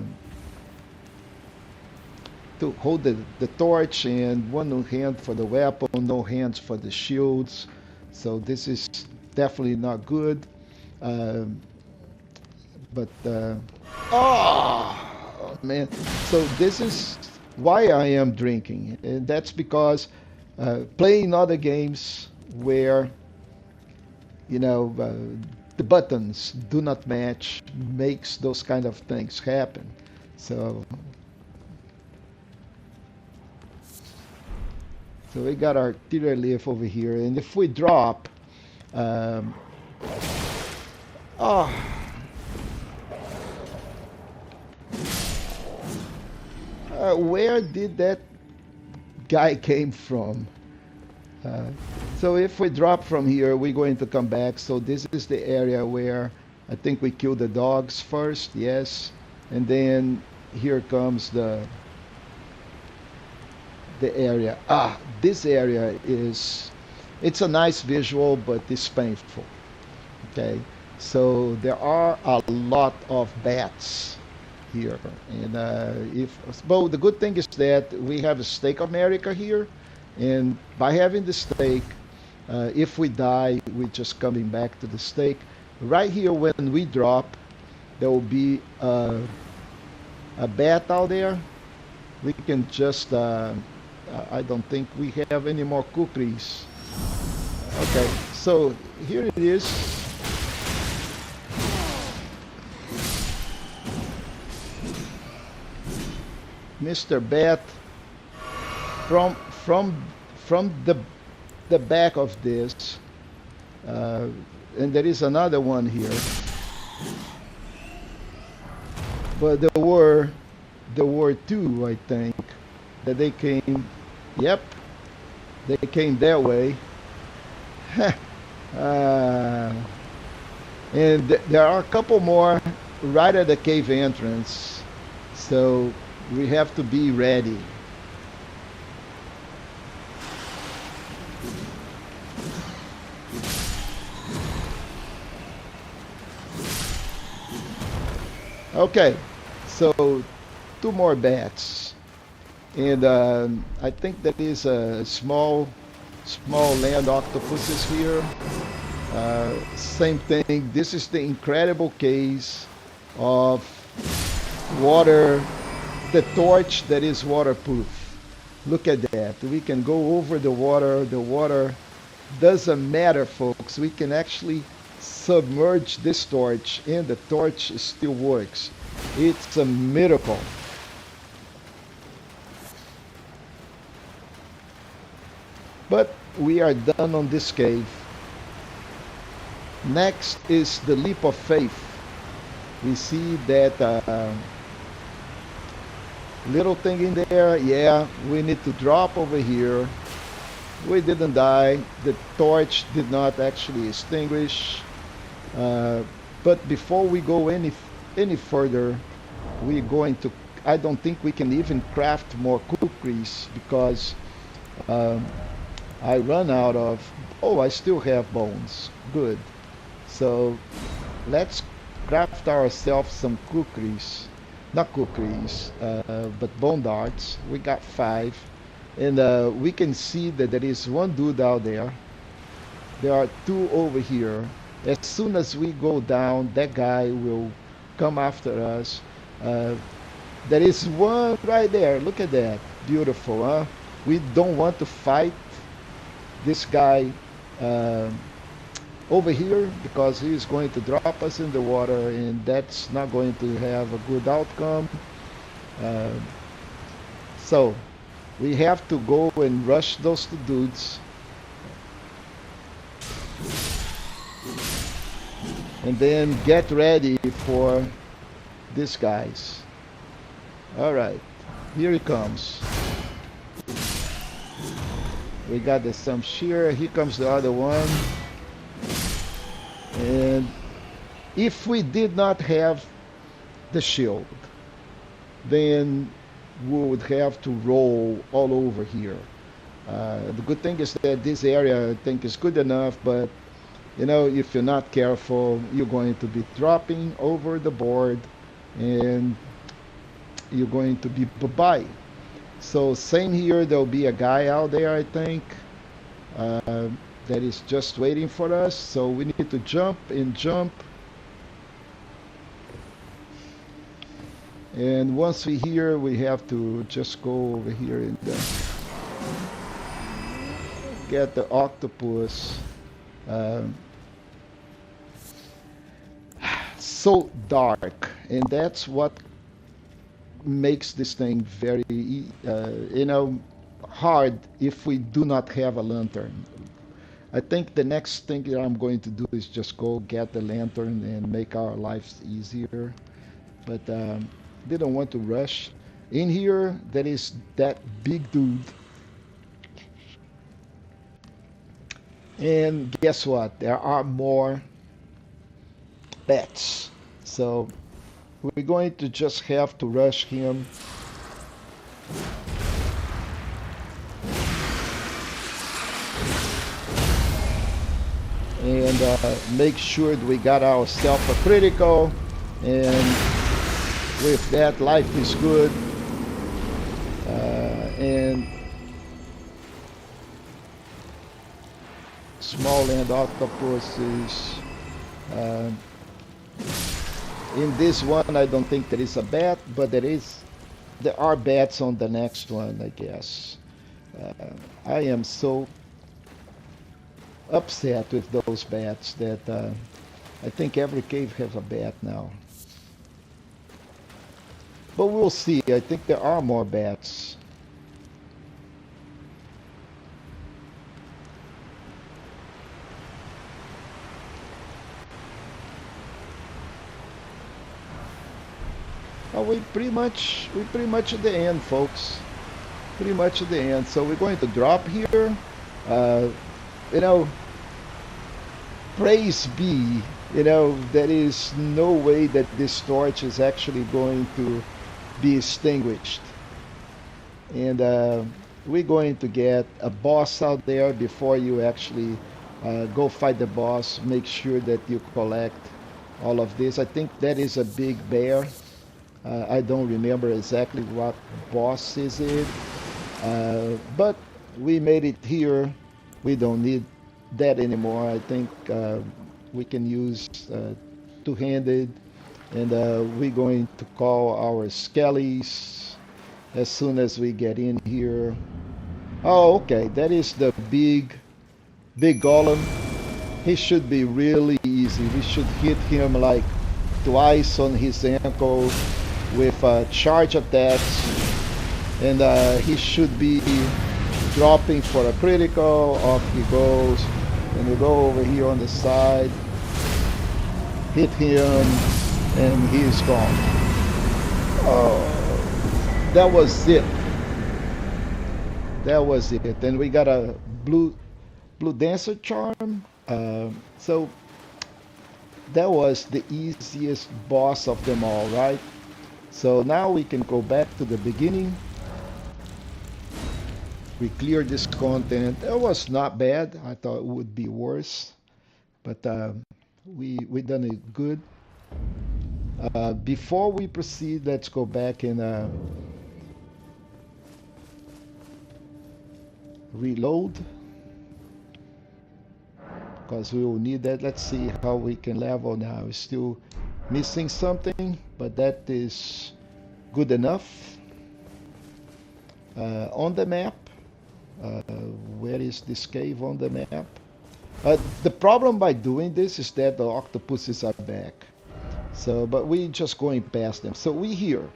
to hold the torch, and one hand for the weapon, no hands for the shields. So this is definitely not good. Um, but oh man, so this is why I am drinking, and that's because playing other games where the buttons do not match makes those kind of things happen. So we got our artillery leaf over here, and if we drop, um, oh, where did that guy came from? Uh, so if we drop from here, we're going to come back. So this is the area where I think we kill the dogs first, yes, and then here comes the area. This area it's a nice visual, but it's painful. Okay, so there are a lot of bats here, and but the good thing is that we have a stake America here, and by having the stake, if we die, we're just coming back to the stake. Right here, when we drop, there will be a bat out there. We can just I don't think we have any more cookies. Okay, so here it is. Mr. Bat, from the back of this, and there is another one here. But there were two, I think, that they came. Yep, they came that way. And there are a couple more right at the cave entrance, so we have to be ready. Okay, so two more bats, and I think that is a small land octopuses here. Same thing. This is the incredible case of water, the torch that is waterproof. Look at that. We can go over the water. The water doesn't matter, folks. We can actually submerge this torch and the torch still works. It's a miracle. But we are done on this cave. Next is the leap of faith. We see that little thing in there. Yeah, we need to drop over here. We didn't die. The torch did not actually extinguish. But before we go any further, we're going to. I don't think we can even craft more kukris because um, I run out of. Oh, I still have bones. Good. So let's craft ourselves some kukris. Not kukris, but bone darts. We got 5. And we can see that there is one dude out there. There are 2 over here. As soon as we go down, that guy will come after us. Uh, there is one right there. Look at that. Beautiful, huh? We don't want to fight this guy uh, over here because he is going to drop us in the water, and that's not going to have a good outcome. Uh, so we have to go and rush those 2 dudes. And then get ready for these guys. All right, here he comes. We got the some shear. Here comes the other one. And if we did not have the shield, then we would have to roll all over here. The good thing is that this area I think is good enough, but you know, if you're not careful, you're going to be dropping over the board and you're going to be bye-bye. So same here, there'll be a guy out there, I think, uh, that is just waiting for us. So we need to jump and jump. And once we're here, we have to just go over here and get the octopus. Um, so dark, and that's what makes this thing very, hard if we do not have a lantern. I think the next thing that I'm going to do is just go get the lantern and make our lives easier. But didn't want to rush. In here, there is that big dude. And guess what? There are more bats. So we're going to just have to rush him. And make sure that we got ourselves a critical. And with that, life is good. And small land octopuses. Uh, in this one, I don't think there is a bat, but there are bats on the next one, I guess. Uh, I am so upset with those bats that I think every cave has a bat now. But we'll see. I think there are more bats. We pretty much at the end, folks. Pretty much at the end. So we're going to drop here. Uh, you know, praise be. You know, there is no way that this torch is actually going to be extinguished. And we're going to get a boss out there before you actually go fight the boss. Make sure that you collect all of this. I think that is a big bear. I don't remember exactly what boss is it, but we made it here. We don't need that anymore. I think we can use two-handed, and we're going to call our skellies as soon as we get in here. Oh, okay, that is the big golem. He should be really easy. We should hit him like twice on his ankle with charge attacks, and he should be dropping for a critical. Off he goes, and we go over here on the side, hit him, and he's gone. Oh, that was it. That was it. And we got a blue dancer charm. So that was the easiest boss of them all, right? So now we can go back to the beginning. We cleared this content. It was not bad. I thought it would be worse, but we done it good. Before we proceed, let's go back and reload, because we will need that. Let's see how we can level now. We're still missing something, but that is good enough. On the map, where is this cave on the map? The problem by doing this is that the octopuses are back. So, but we just going past them. So we here.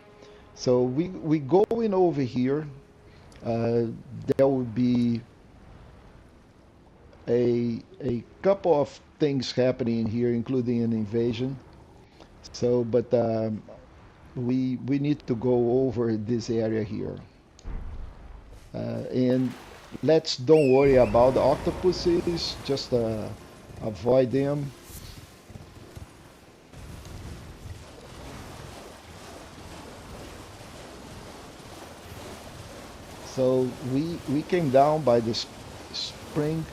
So we going over here. There will be a couple of things happening here, including an invasion. So, but we need to go over this area here, and let's don't worry about the octopuses. Just avoid them. So we came down by this spring.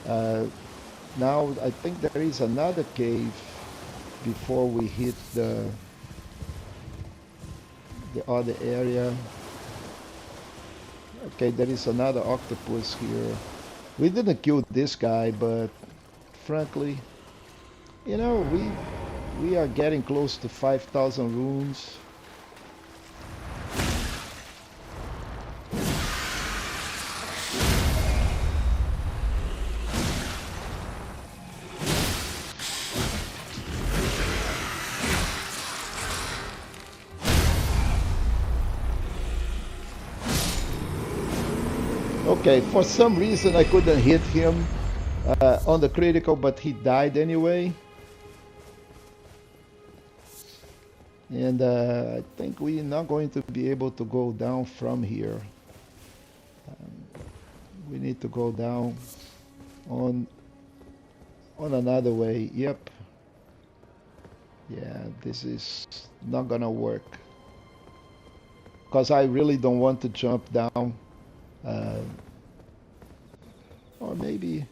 Now I think there is another cave before we hit the other area. Okay, there is another octopus here. We didn't kill this guy, but frankly, you know, we are getting close to 5,000 runes. Okay, for some reason I couldn't hit him on the critical, but he died anyway. And I think we're not going to be able to go down from here. We need to go down on another way. Yep. Yeah, this is not gonna work. Because I really don't want to jump down. Or maybe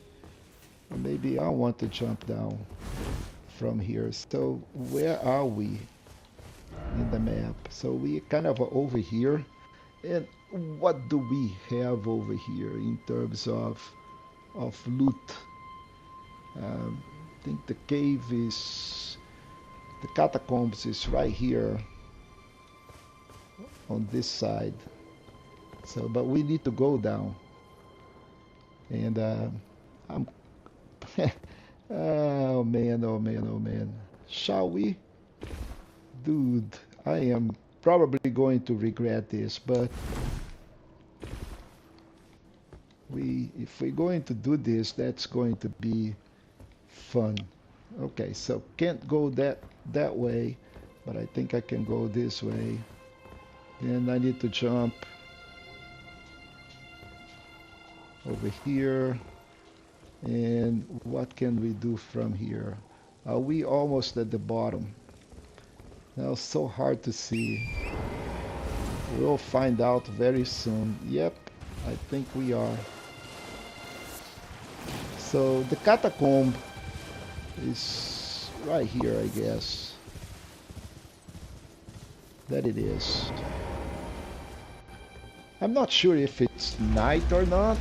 I want to jump down from here. So where are we in the map? So we kind of are over here. And what do we have over here in terms of loot? I think the cave is, the catacombs is right here on this side. So, but we need to go down. And I'm, oh man, oh man, oh man. Shall we? Dude, I am probably going to regret this, but if we're going to do this, that's going to be fun. Okay, so can't go that way, but I think I can go this way. Then I need to jump over here. And what can we do from here? Are we almost at the bottom? Now, so hard to see. We'll find out very soon. Yep, I think we are. So the catacomb is right here, I guess. That it is. I'm not sure if it's night or not,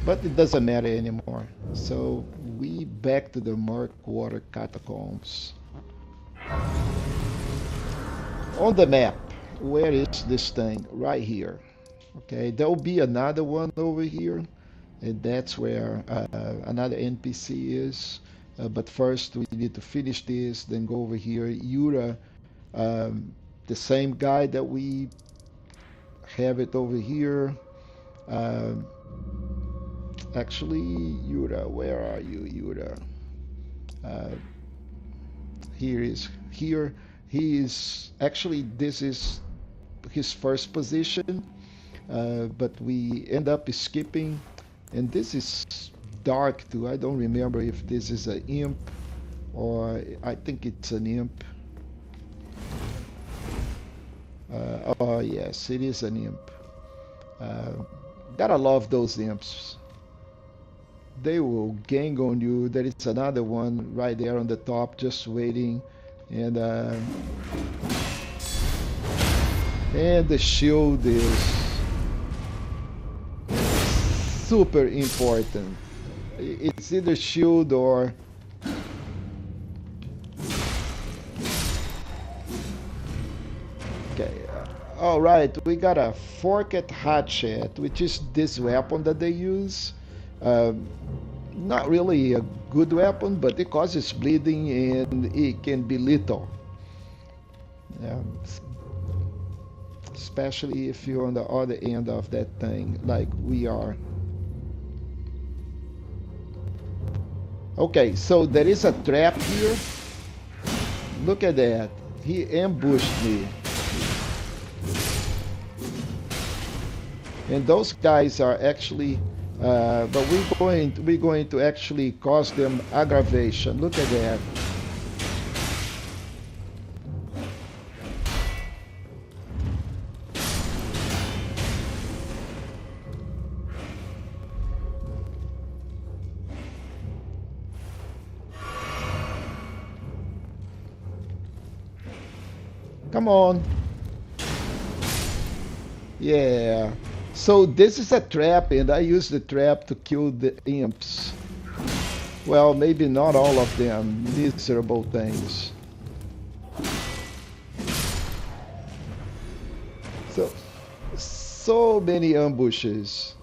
but it doesn't matter anymore. So we back to the Murkwater Catacombs. On the map, where is this thing? Right here. Okay, there will be another one over here, and that's where another NPC is. But first, we need to finish this, then go over here. Yura, um, the same guy that we have it over here. Um, Actually, Yura, where are you, Yura? Uh, here is here. He is actually this is his first position, but we end up skipping, and this is dark too. I don't remember if this is an imp or I think it's an imp. Oh yes, it is an imp. Uh, Gotta love those imps. They will gang on you. There is another one right there on the top, just waiting, and the shield is super important. It's either shield or okay. All right, we got a forked hatchet, which is this weapon that they use. Um, Not really a good weapon, but it causes bleeding and it can be lethal. Um, Especially if you're on the other end of that thing, like we are. Okay, so there is a trap here. Look at that. He ambushed me. And those guys are actually but we're going to actually cause them aggravation. Look at that. Come on. Yeah. So this is a trap, and I use the trap to kill the imps. Well, maybe not all of them. Miserable things. So many ambushes.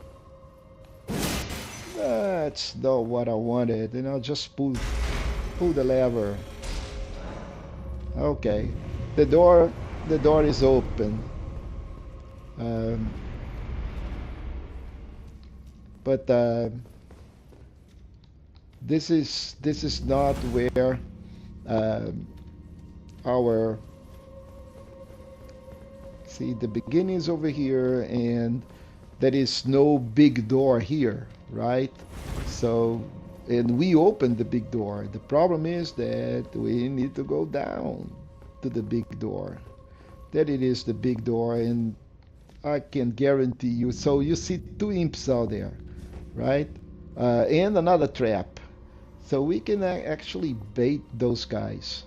That's not what I wanted. You know, just pull the lever. Okay. The door is open. Um, but this is not where um, our see the beginning is over here, and there is no big door here, right? So, and we opened the big door. The problem is that we need to go down to the big door. That it is the big door, and I can guarantee you. So you see two imps out there, right? And another trap. So we can actually bait those guys.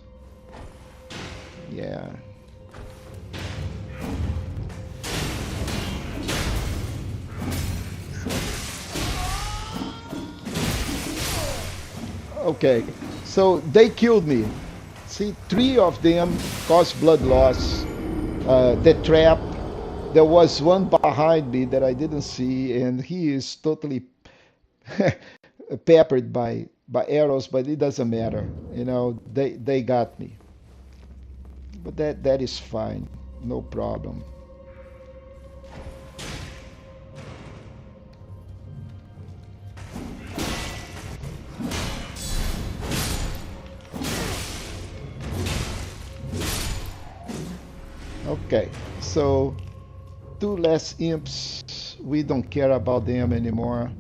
Yeah. Okay, so they killed me. See, three of them caused blood loss. The trap, there was one behind me that I didn't see, and he is totally peppered by arrows, but it doesn't matter. You know, they got me. But that is fine, no problem. Okay, so two less imps. We don't care about them anymore.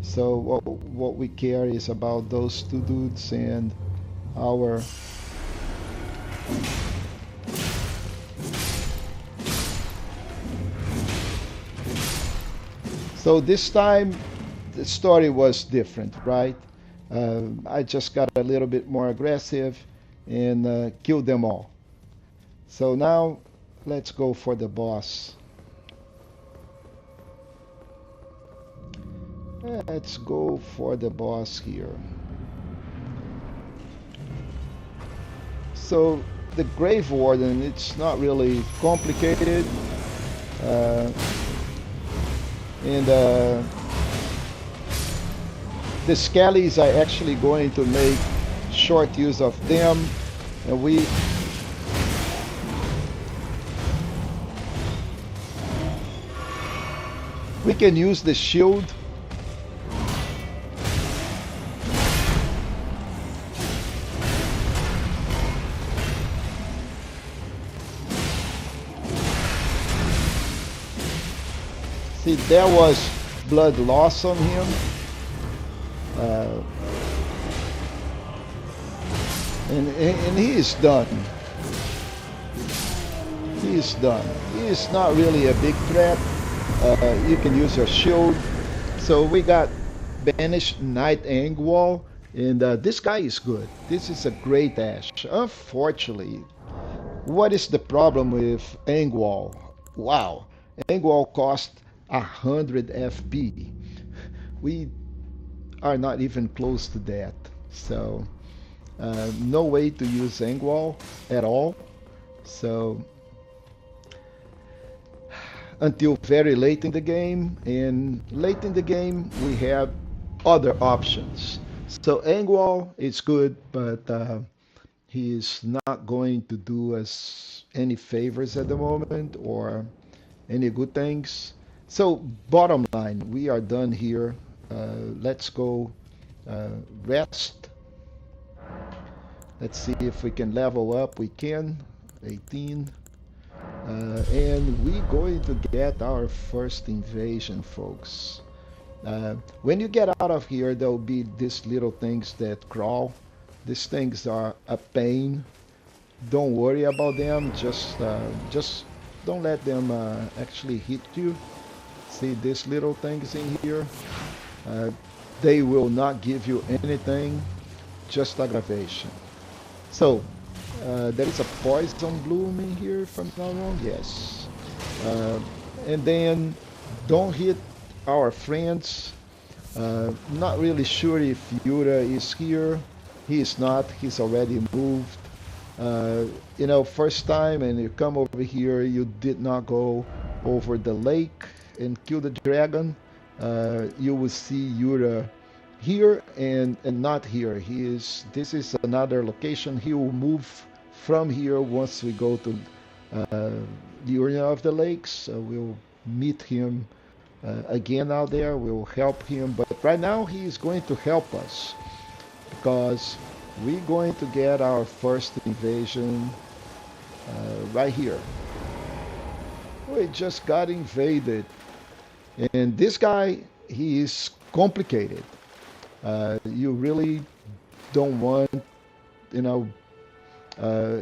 So what we care is about those two dudes and our so this time the story was different, right? I just got a little bit more aggressive, and kill them all. So now let's go for the boss. Let's go for the boss here. So the Grave Warden, it's not really complicated. Uh, and the Skellies are actually going to make short use of them. And we can use the shield. See, there was blood loss on him. Uh, and he is done. He is done. He is not really a big threat. You can use your shield. So we got Banished Knight Angwall, and this guy is good. This is a great Ash. Unfortunately, what is the problem with Angwall? Wow, Angwall cost 100 FP. We are not even close to that. So no way to use Angwall at all. So until very late in the game, and late in the game we have other options. So Angwall is good, but he is not going to do us any favors at the moment or any good things. So bottom line, we are done here. Let's go rest. Let's see if we can level up. We can. 18. And we're going to get our first invasion, folks. When you get out of here, there'll be these little things that crawl. These things are a pain. Don't worry about them. Just don't let them actually hit you. See these little things in here? They will not give you anything, just aggravation. So, there is a poison bloom in here, if I'm not wrong. Yes. And then don't hit our friends. Not really sure if Yura is here. He is not. He's already moved. You know, first time and you come over here, you did not go over the lake and kill the dragon. You will see Yura here and not here. This is another location. He will move from here once we go to the area of the lakes. We'll meet him again out there. We'll help him, but right now he is going to help us because we're going to get our first invasion right here. We just got invaded, and this guy, he is complicated. You really don't want, you know,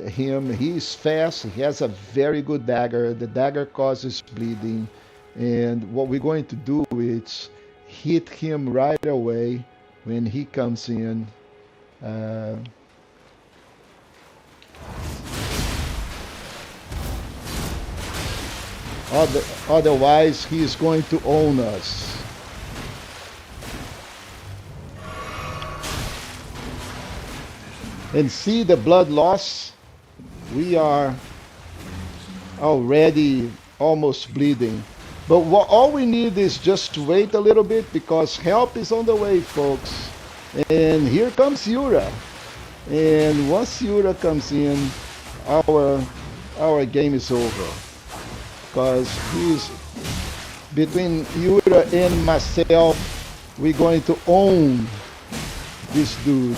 him. He's fast. He has a very good dagger. The dagger causes bleeding, and what we're going to do is hit him right away when he comes in. Otherwise, he is going to own us. And see the blood loss? We are already almost bleeding. But all we need is just to wait a little bit because help is on the way, folks. And here comes Yura. And once Yura comes in, our game is over. Because he's between Yura and myself, we're going to own this dude.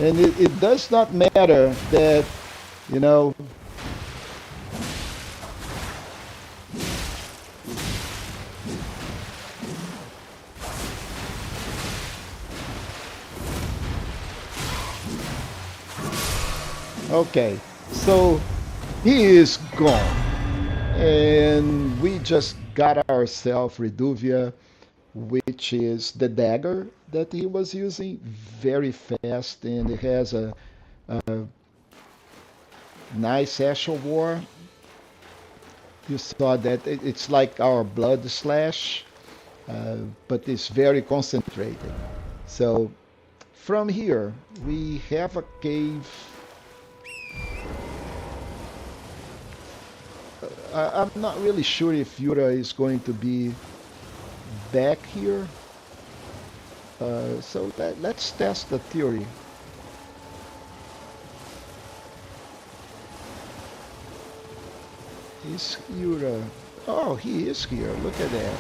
And it does not matter that, you know, okay, so he is gone. And we just got ourselves Reduvia. which is the dagger that he was using, very fast, and it has a nice Asher War. You saw that it's like our blood slash, but it's very concentrated. So from here, we have a cave. I'm not really sure if Yura is going to be back here. So let's test the theory. Is Yura? Oh, he is here. Look at that.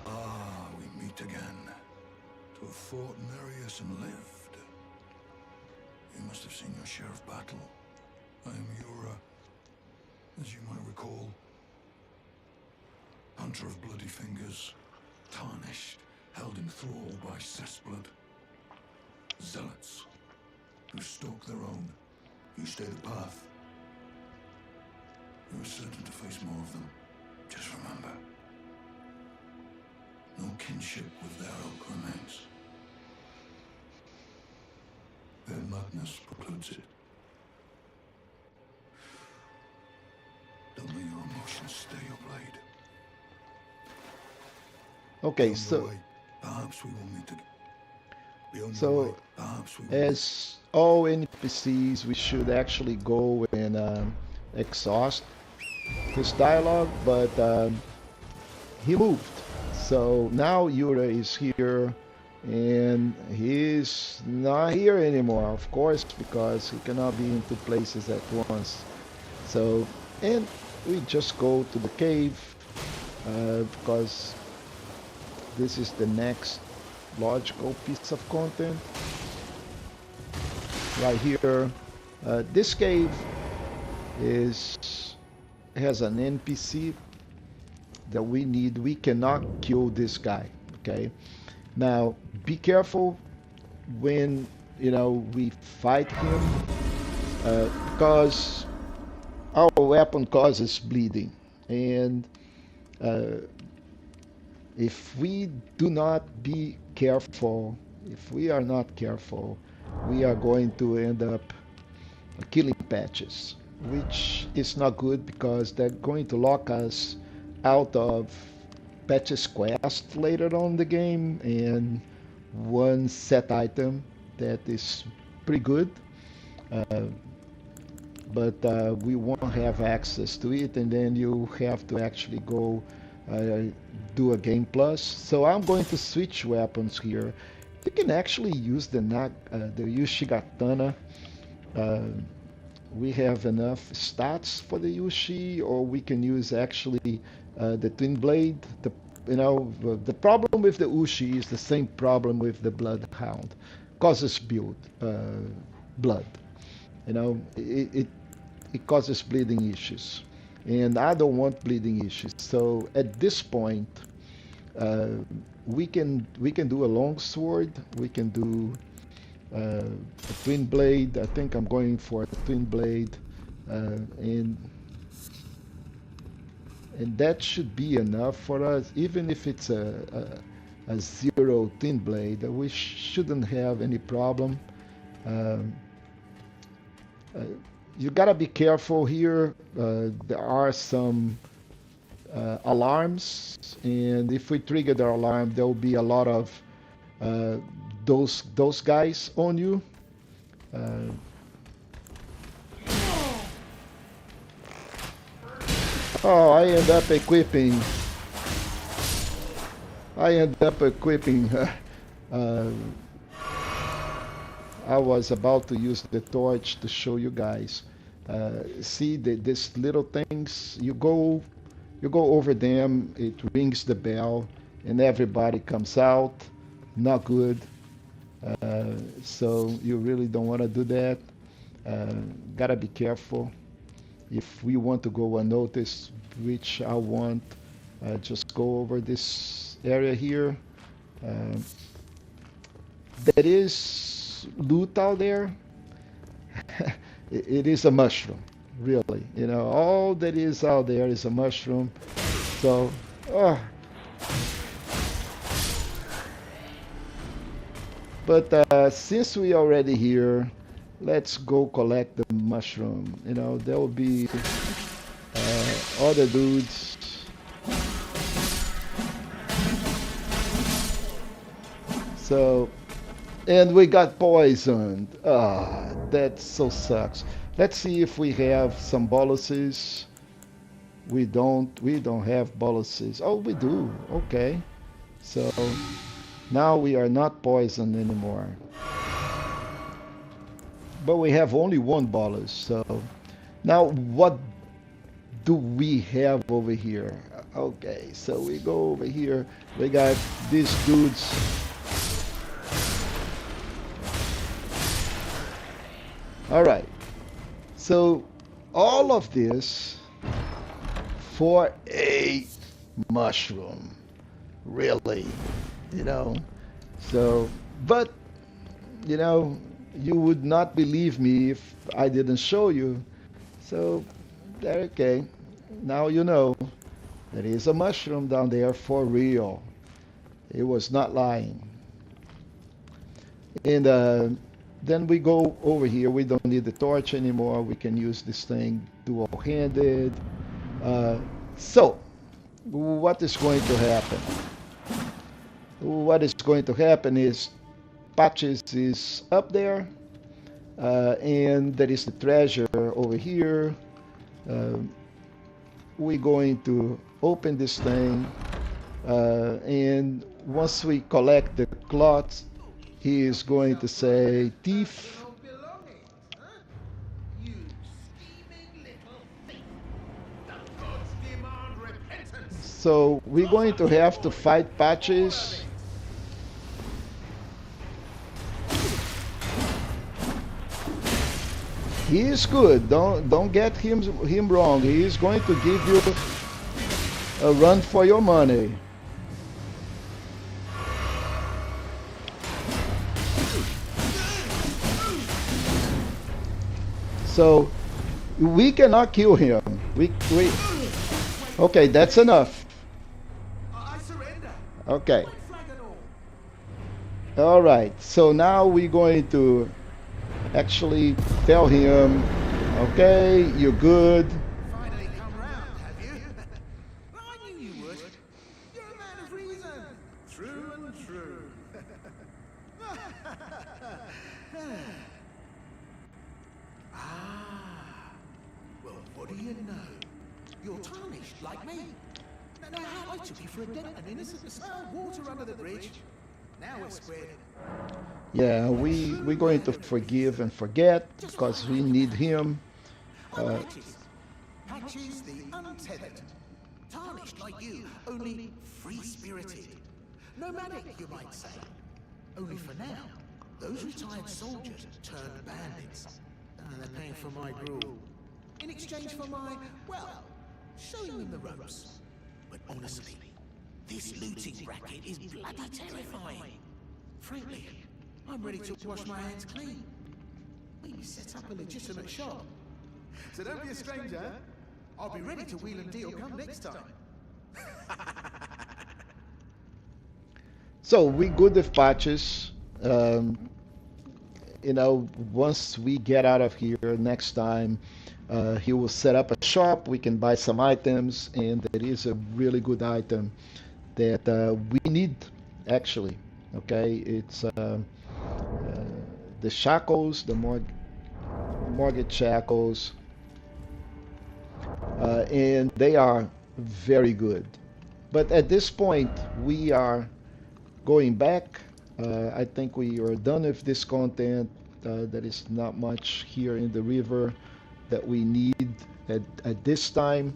Ah, we meet again. To have fought Nereus and lived. You must have seen your share of battle. I am Yura, as you might recall. Hunter of bloody fingers, tarnished, held in thrall by cessblood. Zealots, who stalk their own. You stay the path. You are certain to face more of them. Just remember, no kinship with their oak remains. Their madness precludes it. Don't let your emotions stay your blade. Okay, so perhaps we will meet again. so as all NPCs, we should actually go and exhaust his dialogue, but he moved. So now Yura is here, and he's not here anymore, of course, because he cannot be in two places at once. So, and we just go to the cave, because this is the next logical piece of content. Right here, this cave has an NPC that we need. We cannot kill this guy. Okay. Now, be careful when we fight him, because our weapon causes bleeding, and if we do not be careful, if we are not careful, we are going to end up killing patches, which is not good because they're going to lock us out of patches quest later on in the game, and one set item that is pretty good, uh, but we won't have access to it, and then you have to actually go do a game plus. So I'm going to switch weapons here. You can actually use the Yushigatana. We have enough stats for the Yushi, or we can use actually the Twin Blade. The problem with the Ushi is the same problem with the Bloodhound, causes blood. It causes bleeding issues, and I don't want bleeding issues. So at this point, uh, we can do a long sword. We can do a twin blade. I think I'm going for a twin blade, and that should be enough for us. Even if it's a zero twin blade, we shouldn't have any problem. Um, uh, you gotta be careful here. There are some alarms, and if we trigger the alarm, there will be a lot of uh, those guys on you. Uh, oh, I end up equipping. Uh, I was about to use the torch to show you guys. See these little things. You go over them. It rings the bell, and everybody comes out. Not good. So you really don't want to do that. Uh, Gotta be careful. If we want to go unnoticed, which I want, just go over this area here. Uh, there is loot out there. It is a mushroom, really. All that is out there is a mushroom. So, But since we already here, let's go collect the mushroom. You know, there will be other dudes. So, and we got poisoned. Ah, that so sucks. Let's see if we have some boluses. We don't have boluses. Oh, we do. Okay. So now we are not poisoned anymore. But we have only one bolus. So now what do we have over here? Okay, so we go over here. We got these dudes. All right. So all of this for a mushroom. Really, you know. So, but you know, you would not believe me if I didn't show you. So, okay. Now you know there is a mushroom down there for real. It was not lying. And then we go over here. We don't need the torch anymore. We can use this thing dual-handed. Uh, so, what is going to happen? What is going to happen is Patches is up there, and there is the treasure over here. Uh, we're going to open this thing, and once we collect the cloths, he is going to say, thief. So we're going to have to fight Patches. He is good. Don't get him wrong. He is going to give you a run for your money. So we cannot kill him. We okay, that's enough. Okay. All right. So now we're going to actually tell him, okay, you're good. Finally come round, have you? I knew you would. You're a man of reason. True and true. Ah. Well, what do you know? You're tarnished, like me. Now, I took you for a dead and innocent soul. Water under the bridge. Now we're squared. Yeah, we're going to forgive and forget because we need him. Patches the untethered. Tarnished like you, only free-spirited. Nomadic, you might say. Only for now, those retired soldiers turned bandits. And they're paying for my gruel. In exchange for my, well, showing them the ropes. But honestly, this looting racket is bloody terrifying. Frankly, I'm ready to wash my hands clean. Maybe set up a legitimate shop. So don't be a stranger. I'll be ready to wheel and deal come next time. So we good with Patches. You know, once we get out of here next time, he will set up a shop. We can buy some items, and there is a really good item that we need actually. Okay, it's the shackles, the mortgage shackles, and they are very good. But at this point, we are going back. I think we are done with this content. There is not much here in the river that we need at this time.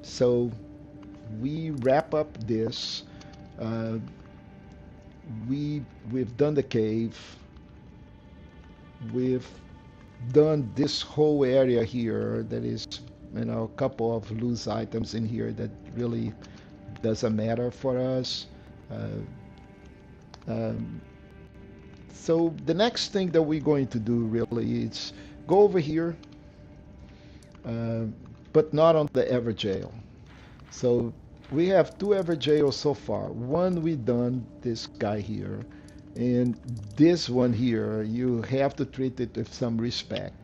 So we wrap up this. Uh, we've done the cave. We've done this whole area here. There is, you know, a couple of loose items in here that really doesn't matter for us. Um, so the next thing that we're going to do really is go over here, uh, but not on the Ever Jail. So we have two Ever Jails so far. One we done this guy here, And this one here, you have to treat it with some respect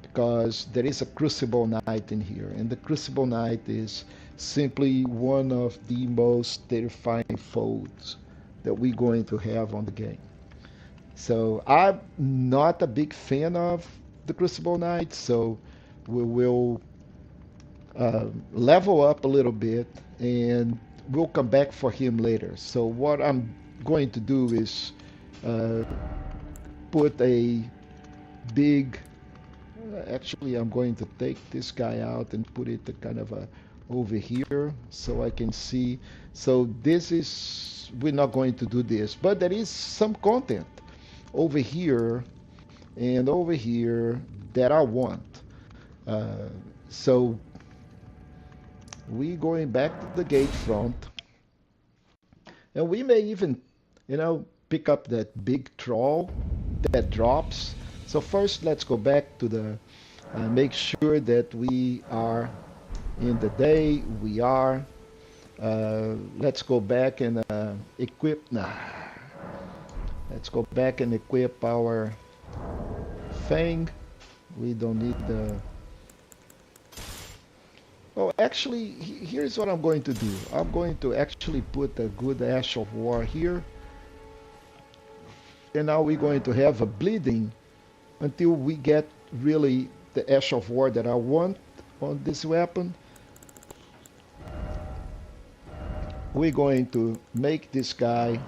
because there is a Crucible Knight in here, and the Crucible Knight is simply one of the most terrifying foes that we're going to have on the game. So I'm not a big fan of the Crucible Knight, so we will level up a little bit and we'll come back for him later. So what I'm going to do is uh, put a big actually I'm going to take this guy out and put it kind of over here so I can see. So this is, we're not going to do this, but there is some content over here and over here that I want. Uh, so we going back to the gate front, and we may even, pick up that big troll that drops. So first, let's go back to the make sure that we are in the day. We are. Let's go back and equip. Nah. Let's go back and equip our Fang. We don't need the. Oh, actually, here's what I'm going to do. I'm going to actually put a good Ash of War here. And now we're going to have a bleeding until we get really the Ash of War that I want on this weapon. We're going to make this guy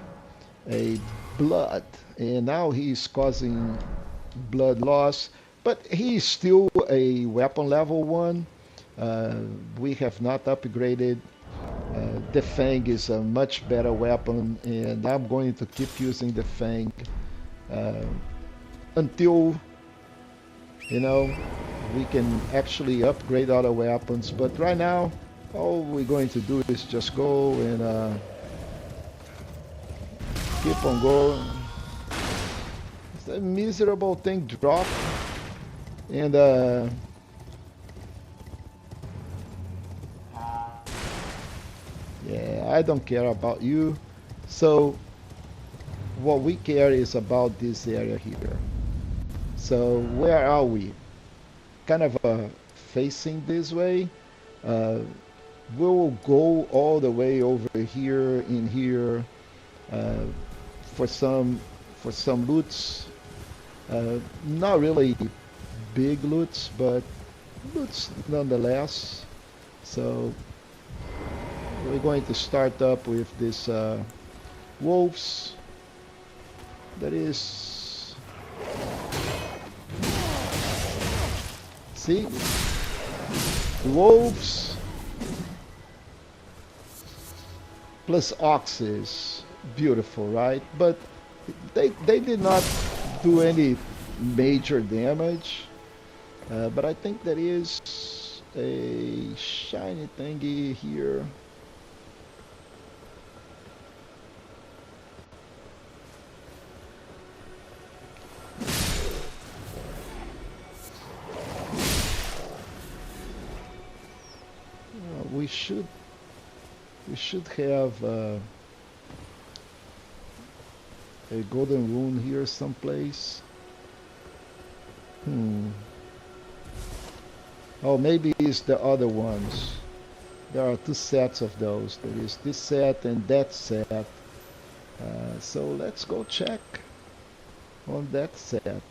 a blood, and now he's causing blood loss, but he's still a weapon level 1. We have not upgraded. The Fang is a much better weapon, and I'm going to keep using the Fang until we can actually upgrade other weapons. But right now, all we're going to do is just go and keep on going. That miserable thing dropped, and yeah, I don't care about you. So what we care is about this area here. So where are we? Kind of facing this way. We'll go all the way over here in here uh, for some loots. Not really big loots, but loots nonetheless. So we're going to start up with this wolves. That is, see, wolves plus oxes, beautiful, right? But they did not do any major damage. But I think there is a shiny thingy here. We should have a golden rune here someplace. Oh, maybe it's the other ones. There are 2 sets of those. There is this set and that set. So let's go check on that set.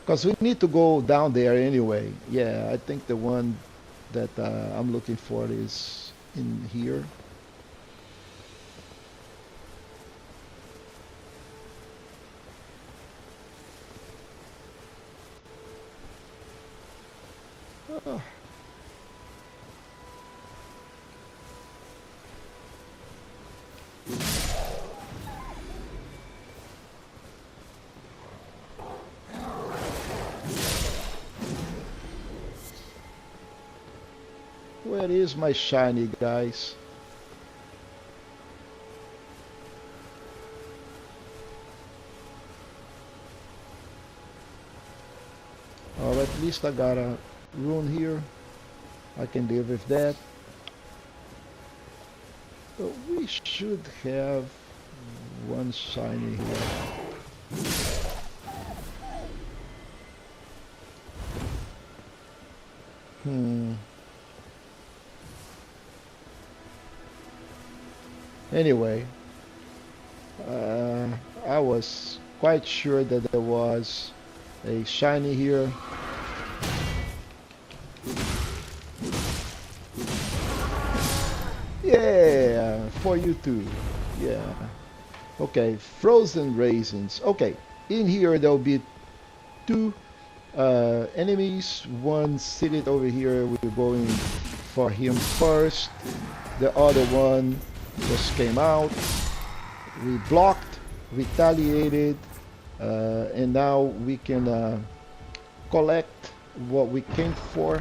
Because we need to go down there anyway. Yeah, I think the one that I'm looking for is in here. Oh. Where is my shiny, guys? Oh, at least I got a rune here. I can deal with that. We should have one shiny here. Hmm. Anyway, uh, I was quite sure that there was a shiny here. Yeah, for you too. Yeah. Okay, frozen raisins. Okay, in here there'll be two enemies. One seated over here. We're going for him first. The other one just came out. We blocked, retaliated, and now we can collect what we came for.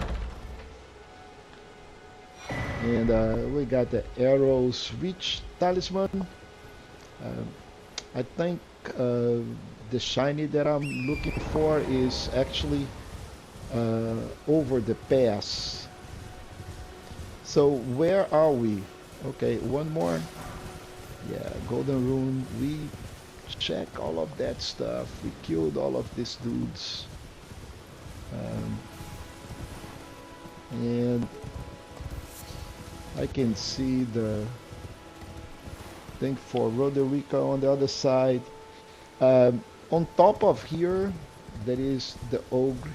And we got the arrows reach talisman. Uh, I think the shiny that I'm looking for is actually over the pass. So where are we? Okay, one more. Yeah, golden rune. We check all of that stuff. We killed all of these dudes. Um, and I can see the thing for Roderica on the other side. On top of here, there is the ogre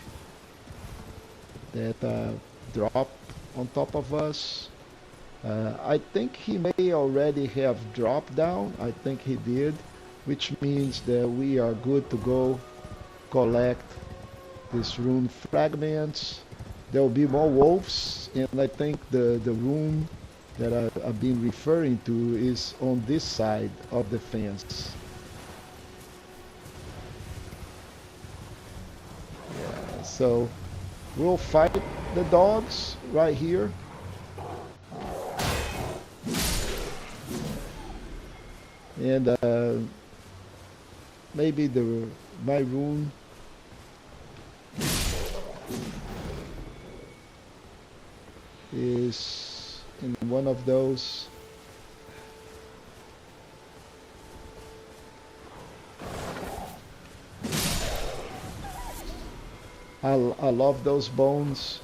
that dropped on top of us. I think he may already have dropped down. I think he did, which means that we are good to go collect these rune fragments. There will be more wolves, and I think the rune that I've been referring to is on this side of the fence. Yeah, so we'll fight the dogs right here. And maybe my rune is in one of those. I love those bones.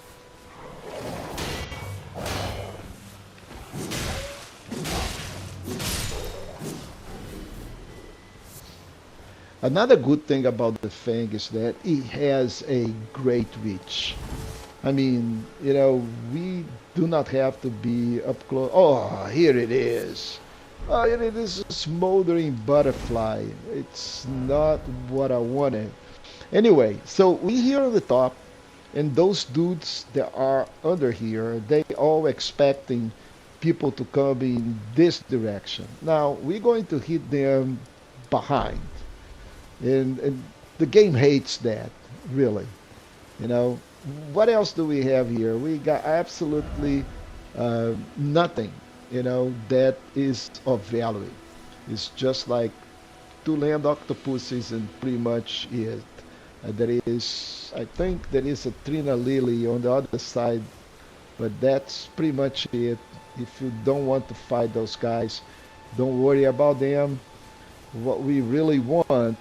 Another good thing about the Fang is that it has a great reach. I mean, we do not have to be up close. Oh, here it is. Oh, it is a smoldering butterfly. It's not what I wanted. Anyway, so we here on the top, and those dudes that are under here, they all expecting people to come in this direction. Now, we're going to hit them behind. And the game hates that, really. You know, what else do we have here? We got absolutely nothing, that is of value. It's just like two land octopuses and pretty much it. I think there is a Trina Lily on the other side, but that's pretty much it. If you don't want to fight those guys, don't worry about them. What we really want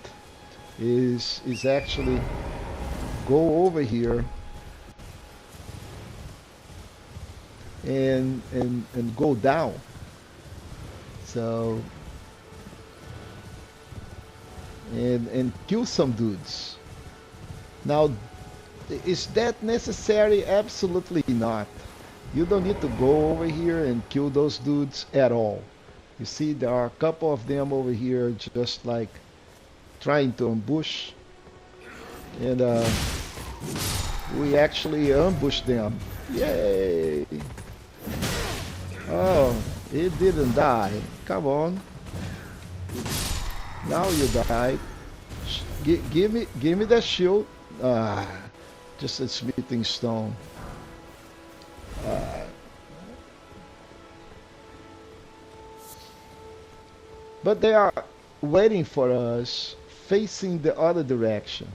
is actually go over here and go down. So and kill some dudes. Now, is that necessary? Absolutely not. You don't need to go over here and kill those dudes at all. You see, there are a couple of them over here just like trying to ambush. And we actually ambushed them. Yay! Oh, it didn't die. Come on. Now you died. Give me that shield. Ah, just a smithing stone. Uh, but they are waiting for us, facing the other direction.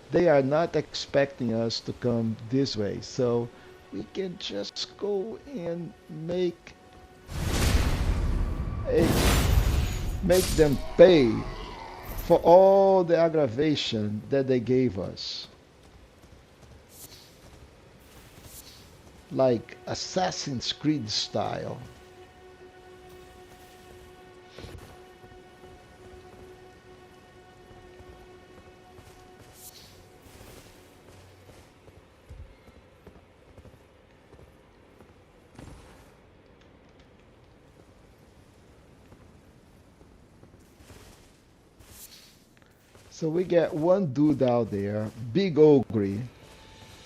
They are not expecting us to come this way, so we can just go and make make them pay for all the aggravation that they gave us. Like Assassin's Creed style. So we get one dude out there, big ogre,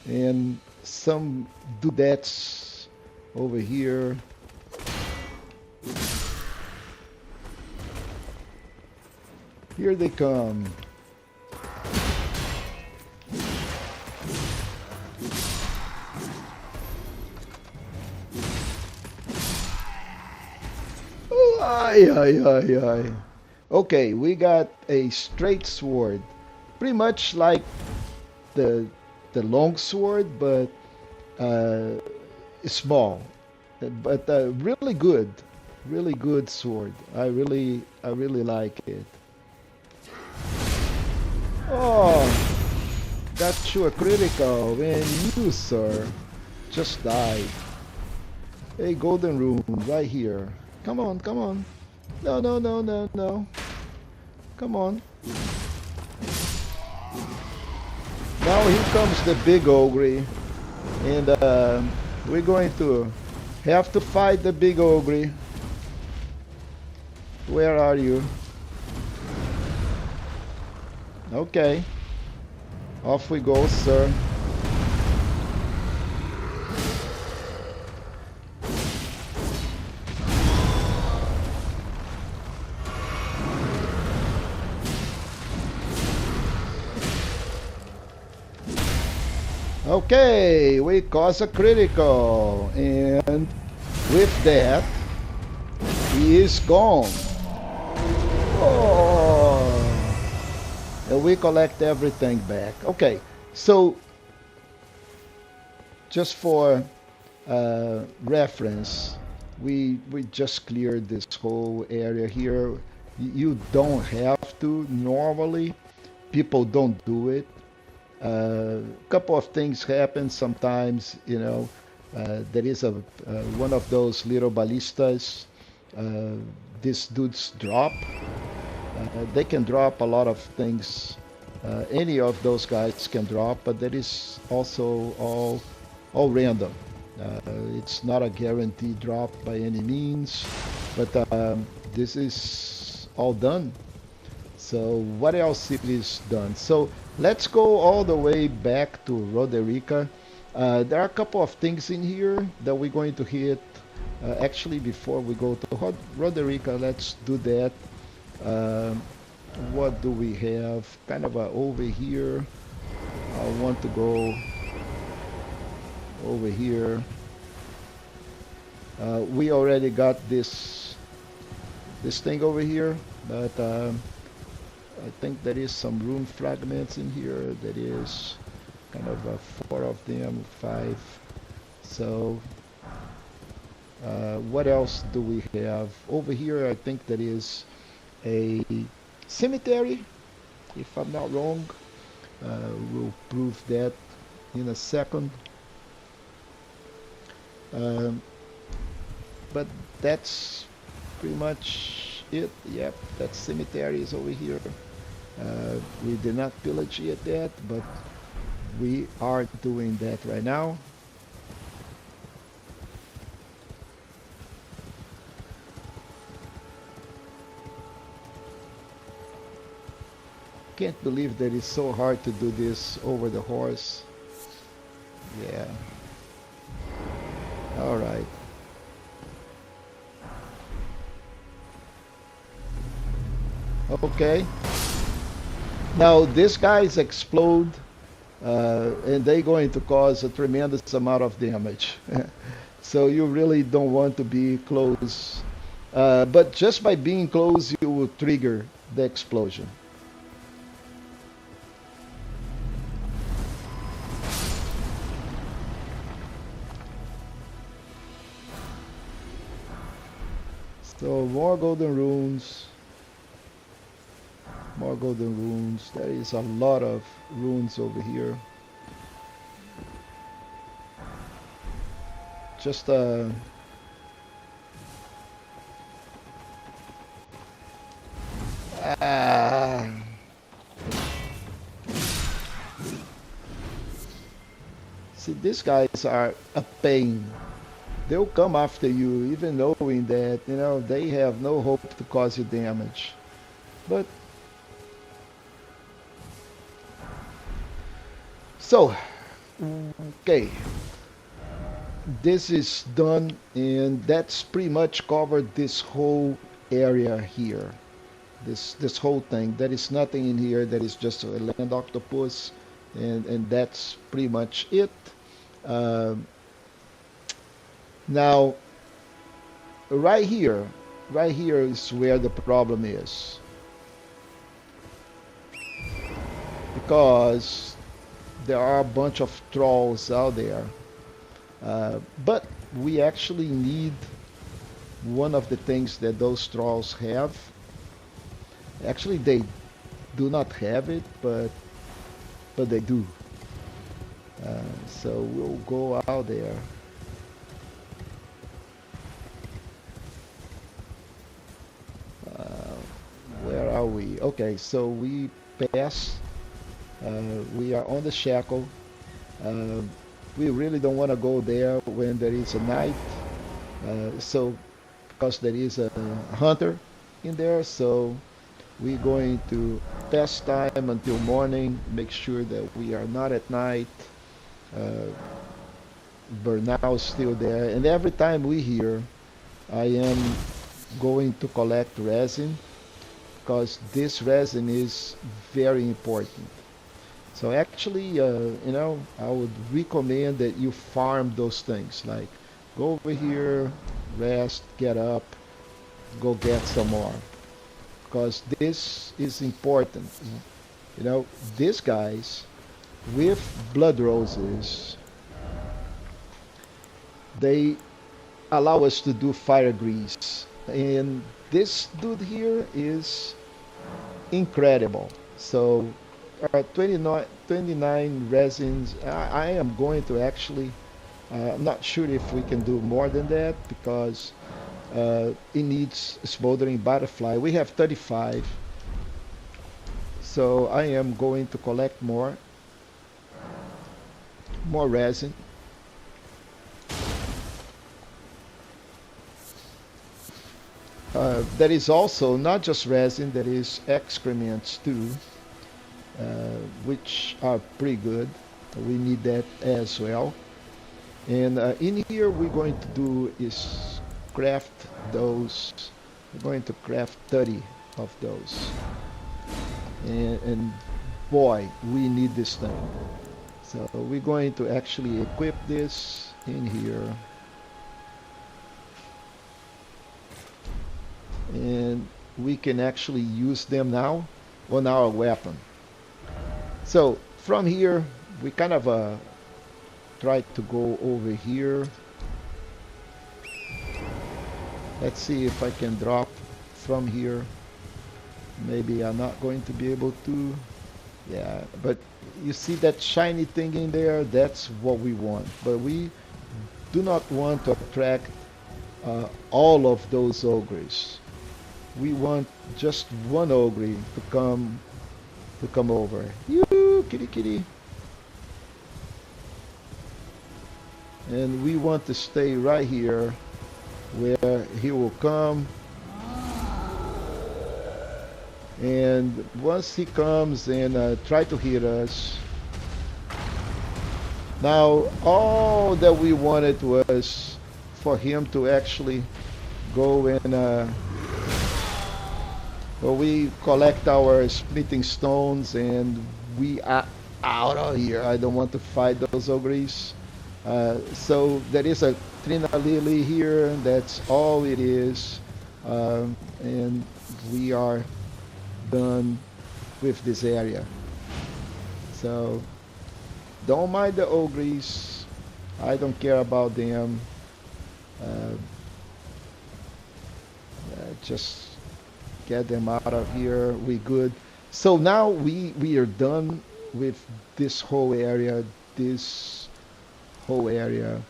and some dudettes over here. Here they come. Ay, ay, ay, ay. Okay, we got a straight sword. Pretty much like the long sword, but uh, small. But really good sword. I really like it. Oh, got you a critical, and you, sir, just died. A golden rune right here. Come on, come on. No, no, no, no, no. Come on. Now here comes the big ogre. And we're going to have to fight the big ogre. Where are you? Okay. Off we go, sir. Okay, we cause a critical, and with that, he is gone. Oh, and we collect everything back. Okay, so just for reference, we just cleared this whole area here. You don't have to normally. People don't do it. A couple of things happen sometimes, you know. There is a one of those little ballistas. These dudes drop. They can drop a lot of things. Any of those guys can drop, but that is also all random. It's not a guaranteed drop by any means, but this is all done. So what else it is done? So let's go all the way back to Roderica. There are a couple of things in here that we're going to hit. Actually, before we go to Roderica, let's do that. What do we have? Kind of over here. I want to go over here. We already got this thing over here, but I think there is some rune fragments in here. There is kind of 4 of them, 5. So what else do we have over here? I think there is a cemetery, if I'm not wrong. We'll prove that in a second. But that's pretty much it. Yep, that cemetery is over here. We did not pillage it yet, but we are doing that right now. Can't believe that it's so hard to do this over the horse. Yeah. All right. Okay. Now these guys explode, and they're going to cause a tremendous amount of damage. So you really don't want to be close. But just by being close, you will trigger the explosion. So more golden runes. More golden runes. There is a lot of runes over here. Just ah, see, these guys are a pain. They'll come after you, even knowing that they have no hope to cause you damage. But so, okay, this is done, and that's pretty much covered this whole area here. This whole thing. There is nothing in here. That is just a land octopus, and that's pretty much it. Uh, Now, right here is where the problem is, because there are a bunch of trolls out there. But we actually need one of the things that those trolls have. Actually, they do not have it, but they do. So we'll go out there. Where are we? Okay, so we pass. We are on the shackle. Uh, we really don't want to go there when there is a night. So, because there is a hunter in there, so we're going to pass time until morning. Make sure that we are not at night. Uh, Burnout is still there, and every time we hear, I am going to collect resin because this resin is very important. So actually, I would recommend that you farm those things. Like, go over here, rest, get up, go get some more. Because this is important. These guys with blood roses, they allow us to do fire grease. And this dude here is incredible. So 29 resins. I am going to actually, I'm not sure if we can do more than that because it needs smoldering butterfly. We have 35. So I am going to collect more resin. There is also not just resin, there is excrements too, which are pretty good. We need that as well. And in here we're going to do is craft those. We're going to craft 30 of those. And boy, we need this thing. So we're going to actually equip this in here. And we can actually use them now on our weapon. So from here, we kind of try to go over here. Let's see if I can drop from here. Maybe I'm not going to be able to. Yeah, but you see that shiny thing in there? That's what we want. But we do not want to attract all of those ogres. We want just one ogre to come over. You kitty kitty. And we want to stay right here where he will come. And once he comes and try to hit us. Now all that we wanted was for him to actually go and well, we collect our splitting stones and we are out of here. I don't want to fight those ogres. So there is a Trina Lily here. That's all it is. And we are done with this area. So don't mind the ogres. I don't care about them. Just get them out of here. We good. So now we are done with this whole area, this whole area,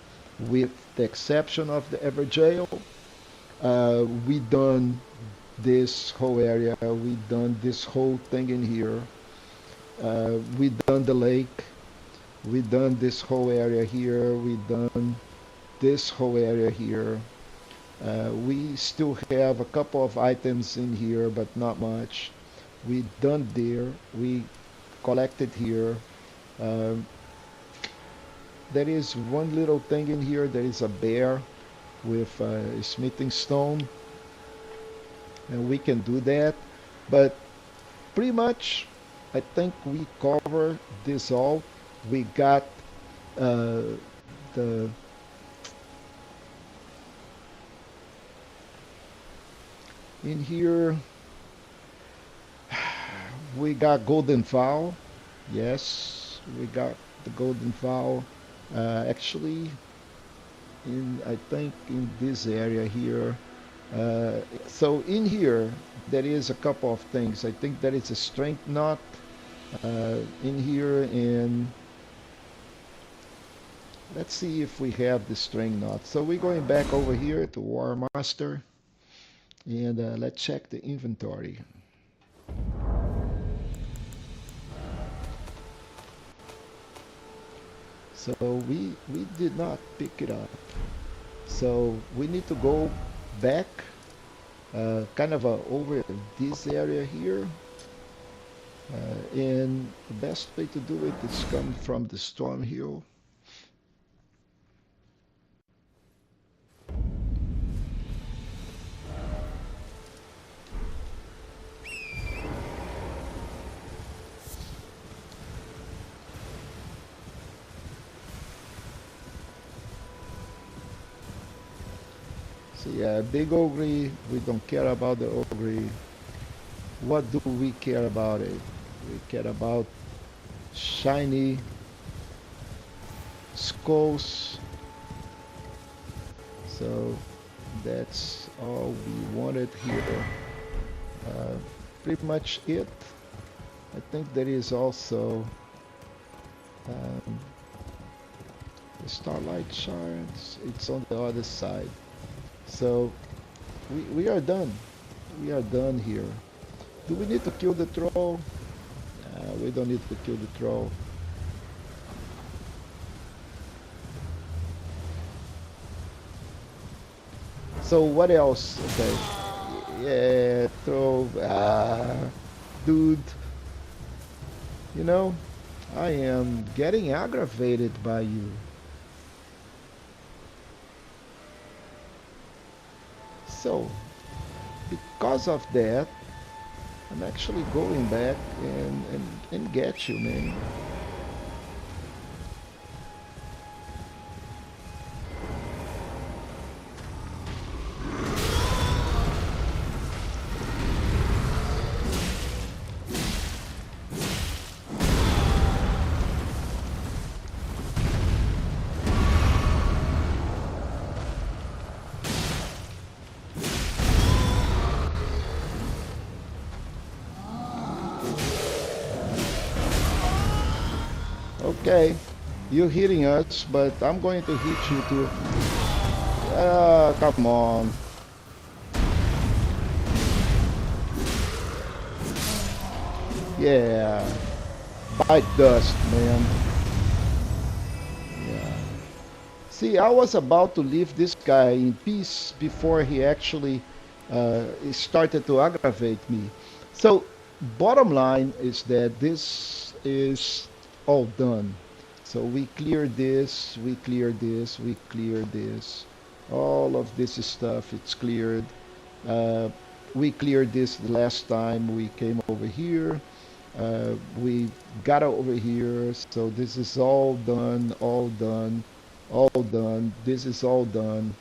with the exception of the Ever Jail. We done this whole area. We done this whole thing in here. We done the lake. We done this whole area here. We done this whole area here. We still have a couple of items in here, but not much. We done there. We collected here. Um, there is one little thing in here. There is a bear with a smithing stone, and we can do that. But pretty much, I think we cover this all. We got uh, the in here. We got golden fowl. Yes, we got the golden fowl. Actually, in I think in this area here. So in here, there is a couple of things. I think there is a strength knot in here, and let's see if we have the string knot. So we're going back over here to War Master, and let's check the inventory. So we did not pick it up. So we need to go back, kind of over this area here. And the best way to do it is come from the storm hill. So yeah, big ogre, we don't care about the ogre. What do we care about it? We care about shiny skulls. So that's all we wanted here. Uh, Pretty much it. I think there is also um, the Starlight Shards. It's on the other side. So we are done. We are done here. Do we need to kill the troll? We don't need to kill the troll. So what else? Okay. Yeah, troll. Dude. You know, I am getting aggravated by you. So, because of that, I'm actually going back and get you, man. Okay, you're hitting us, but I'm going to hit you too. Come on. Yeah, bite dust, man. Yeah. See, I was about to leave this guy in peace before he actually started to aggravate me. So, bottom line is that this is all done. So we clear this, we clear this, we clear this. All of this stuff, it's cleared. Uh, we cleared this the last time we came over here. We got over here. So this is all done, all done, all done. This is all done.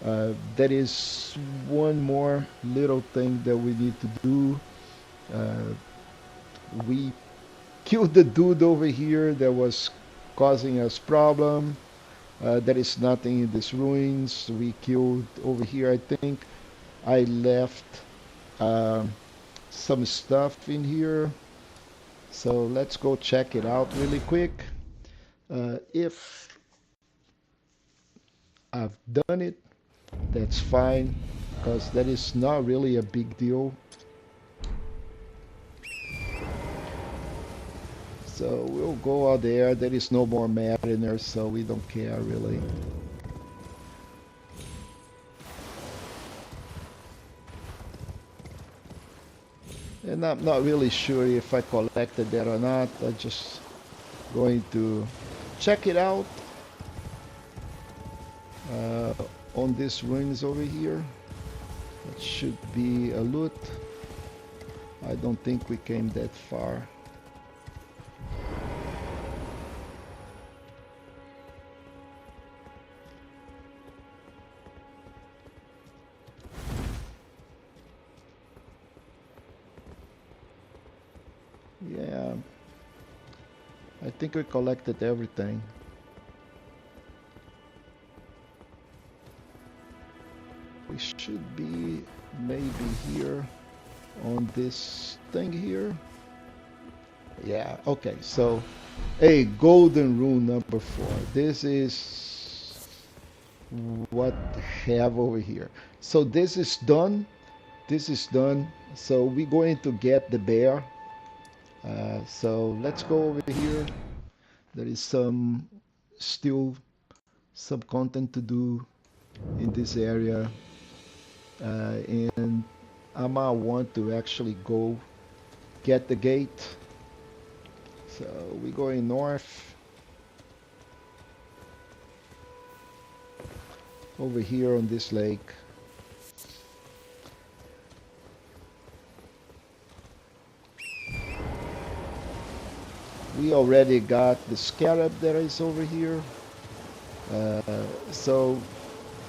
There is one more little thing that we need to do. Uh, we killed the dude over here that was causing us problem. There is nothing in these ruins. We killed over here. I think I left uh, some stuff in here. So let's go check it out really quick. If I've done it, that's fine, because that is not really a big deal. So we'll go out there. There is no more mariners, so we don't care really. And I'm not really sure if I collected that or not. I'm just going to check it out uh, on these ruins over here. It should be a loot. I don't think we came that far. Yeah, I think we collected everything. We should be maybe here on this thing here. Yeah, okay, so a golden rune number 4. This is what I have over here. So this is done. This is done. So we're going to get the bear. So let's go over here. There is still some content to do in this area. And I might want to actually go get the gate. So we're going north. Over here on this lake. We already got the scarab that is over here. So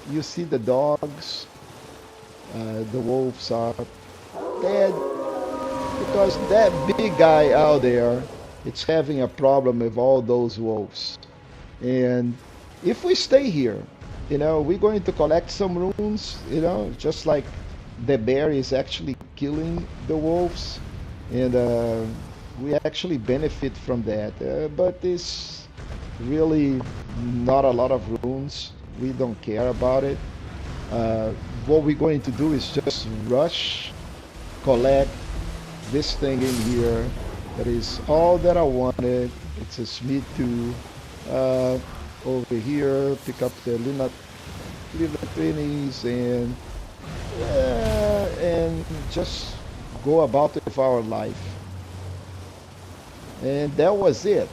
you see the dogs. The wolves are dead because that big guy out there, it's having a problem with all those wolves. And if we stay here, we're going to collect some runes, just like the bear is actually killing the wolves, and we actually benefit from that. But it's really not a lot of runes. We don't care about it. What we're going to do is just rush, collect this thing in here. That is all that I wanted. It's a Smith 2. Over here, pick up the little 20s and just go about with our life. And that was it,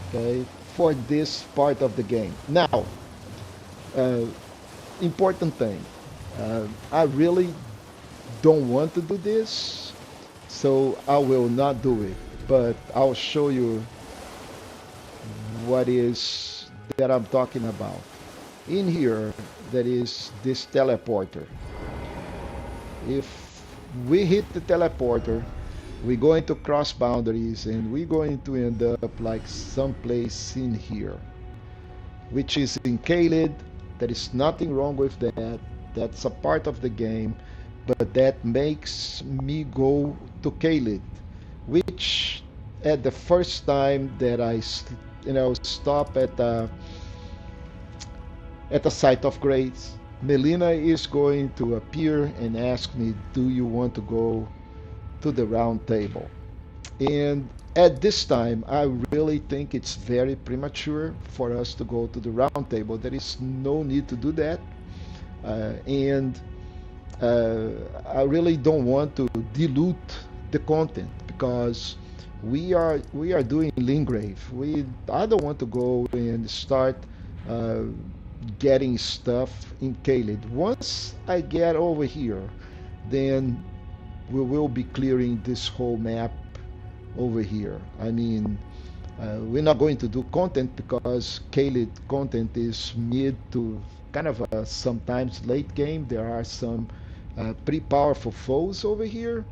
okay, for this part of the game. Now, important thing, I really don't want to do this, so I will not do it, but I'll show you what is that I'm talking about. In here, there is this teleporter. If we hit the teleporter, we're going to cross boundaries and we're going to end up like someplace in here, which is in Caelid. There is nothing wrong with that. That's a part of the game, but that makes me go to Caelid, which at the first time that I stop at the site of grace, Melina is going to appear and ask me, do you want to go to the round table? And at this time, I really think it's very premature for us to go to the round table. There is no need to do that. And I really don't want to dilute the content because we are doing Limgrave. I don't want to go and start getting stuff in Caelid. Once I get over here, then we will be clearing this whole map over here. I mean, we're not going to do content because Caelid content is mid to kind of a sometimes late game. There are some pretty powerful foes over here.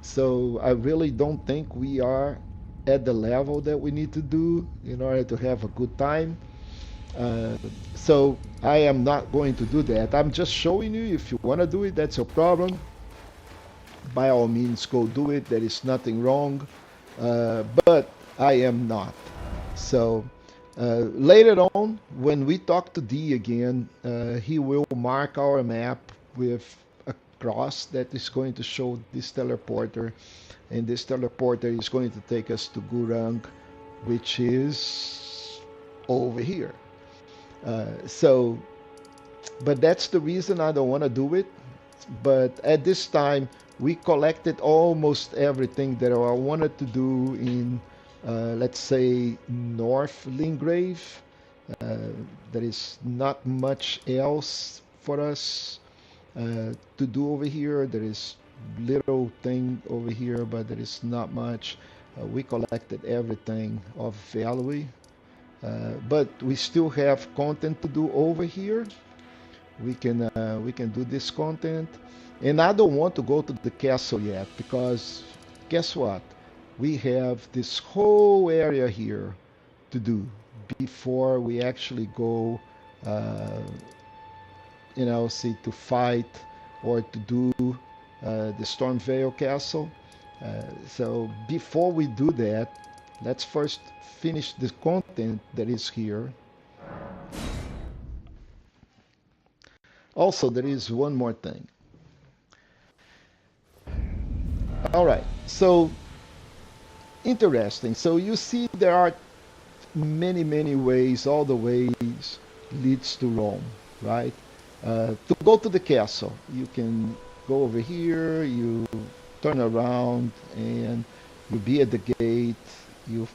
So I really don't think we are at the level that we need to do in order to have a good time. So I am not going to do that. I'm just showing you. If you want to do it, that's your problem. by all means, go do it. There is nothing wrong. But I am not. So later on, when we talk to D again, he will mark our map with a cross that is going to show this teleporter, and this teleporter is going to take us to Gurang, which is over here. So, but that's the reason I don't want to do it. But at this time, we collected almost everything that I wanted to do in, let's say, North Limgrave. Uh, there is not much else for us to do over here. There is little thing over here, but there is not much. We collected everything of value, but we still have content to do over here. We can do this content, and I don't want to go to the castle yet because guess what? We have this whole area here to do before we actually go, uh, see to fight or to do the Stormvale Castle. So before we do that, let's first finish the content that is here. Also, there is one more thing. All right, so interesting. So you see there are many, many ways, all the ways leads to Rome, right? To go to the castle, you can go over here, you turn around, and you be at the gate, you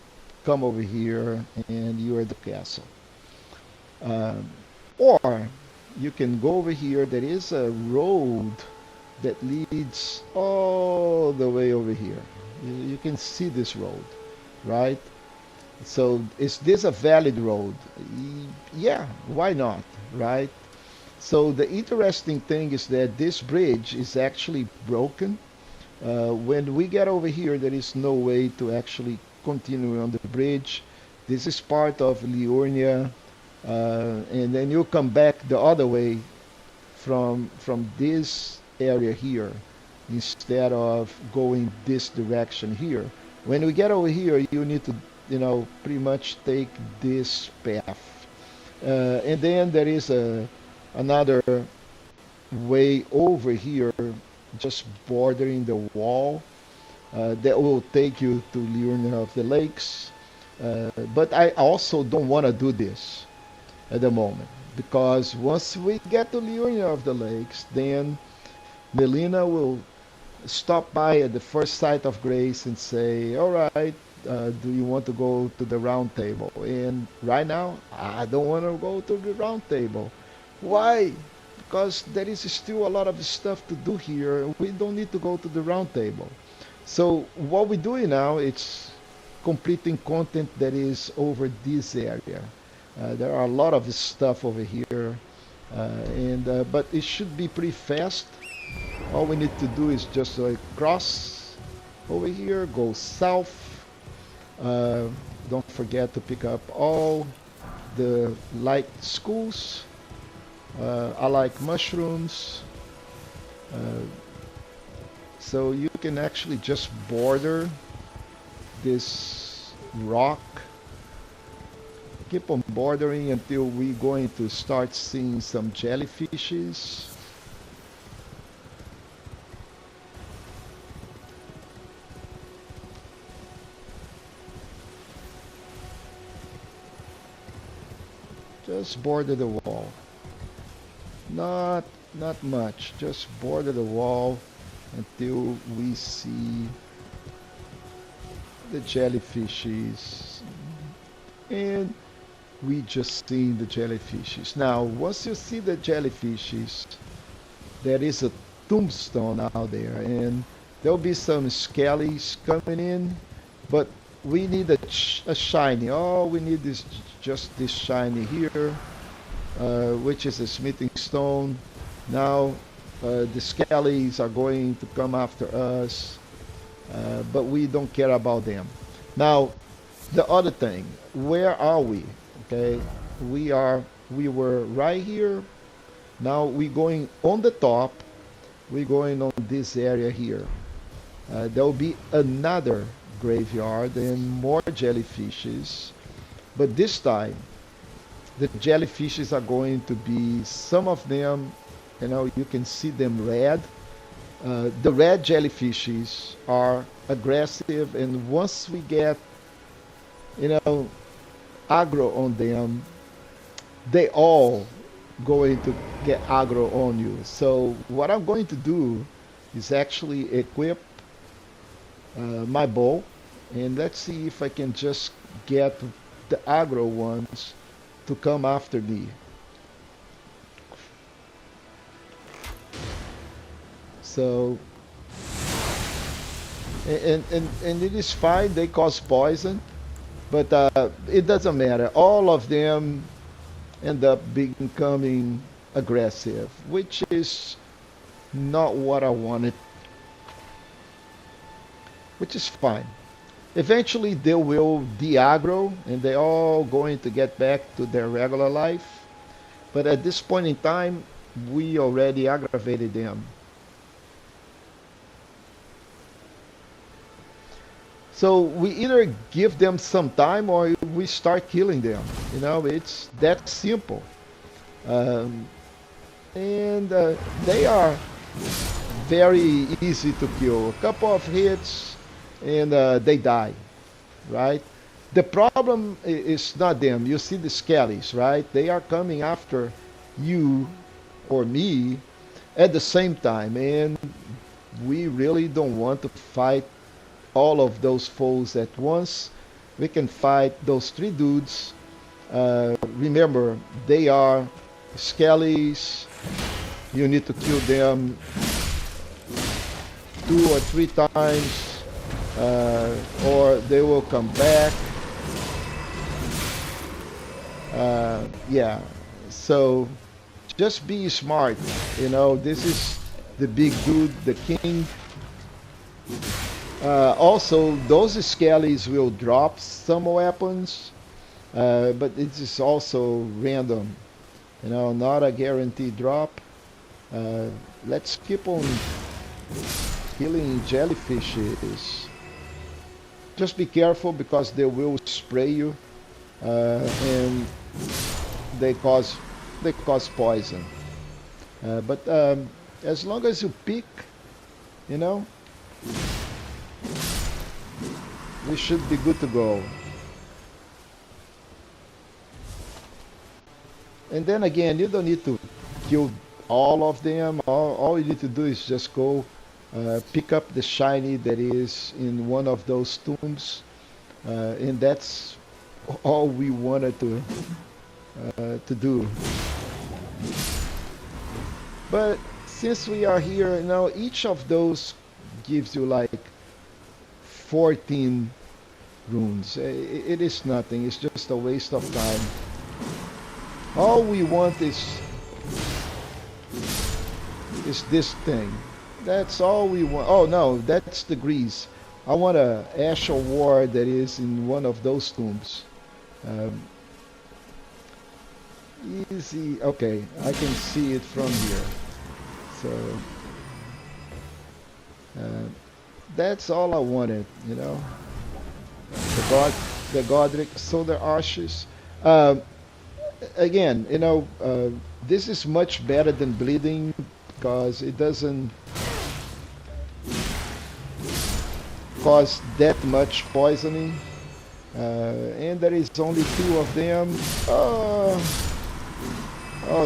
come over here, and you're at the castle. Um, or you can go over here. There is a road that leads all the way over here. You can see this road, right? So is this a valid road? Yeah, why not, right? So the interesting thing is that this bridge is actually broken. When we get over here, there is no way to actually continue on the bridge. This is part of Liurnia, and then you come back the other way from this area here instead of going this direction here. When we get over here, you need to, pretty much take this path. And then there is another way over here, just bordering the wall, that will take you to Liurnia of the Lakes. But I also don't want to do this at the moment because once we get to Liurnia of the Lakes, then Melina will stop by at the first sight of grace and say, all right, do you want to go to the round table? And right now, I don't want to go to the round table. Why? Because there is still a lot of stuff to do here. We don't need to go to the round table. So what we're doing now is completing content that is over this area. There are a lot of stuff over here, but it should be pretty fast. All we need to do is just cross over here, go south. Don't forget to pick up all the light schools. I like mushrooms. Uh, so you can actually just border this rock. Keep on bordering until we're going to start seeing some jellyfishes. Just border the wall. Not much. Just border the wall until we see the jellyfishes. And we just seen the jellyfishes. Now, once you see the jellyfishes, there is a tombstone out there, and there'll be some skellies coming in, but we need a shiny. All we need is just this shiny here, which is a smithing stone. Now, the skellies are going to come after us, but we don't care about them. Now, the other thing, where are we? Okay, we were right here. Now we're going on the top, we're going on this area here. There will be another graveyard and more jellyfishes, but this time the jellyfishes are going to be, some of them, you can see them red. The red jellyfishes are aggressive, and once we get, you know, aggro on them, they all going to get aggro on you. So what I'm going to do is actually equip my bow, and let's see if I can just get the aggro ones to come after me. So and it is fine. They cause poison, but it doesn't matter. All of them end up becoming aggressive, which is not what I wanted, which is fine. Eventually, they will de-aggro, and they're all going to get back to their regular life. But at this point in time, we already aggravated them. So we either give them some time or we start killing them. It's that simple. Um, and they are very easy to kill. A couple of hits and they die, right? The problem is not them. You see the skellies, right? They are coming after you or me at the same time, and we really don't want to fight all of those foes at once. We can fight those three dudes. Remember, they are skellies. You need to kill them 2 or 3 times, or they will come back. Yeah, so just be smart. This is the big dude, the king. Also, those skellies will drop some weapons, but it is also random. Not a guaranteed drop. Uh, let's keep on killing jellyfishes. Just be careful because they will spray you, and they cause poison. But as long as you pick, you know, we should be good to go. And then again, you don't need to kill all of them. All you need to do is just go pick up the shiny that is in one of those tombs, and that's all we wanted to do. But since we are here, each of those gives you like 14 runes. It is nothing. It's just a waste of time. All we want is this thing. That's all we want. Oh no, that's the grease. I want a Ash of War that is in one of those tombs. Um, Easy. Okay, I can see it from here. So uh, that's all I wanted. The Godric Solar Ashes. Um, Again, this is much better than bleeding because it doesn't cause that much poisoning. And there is only 2 of them. Oh,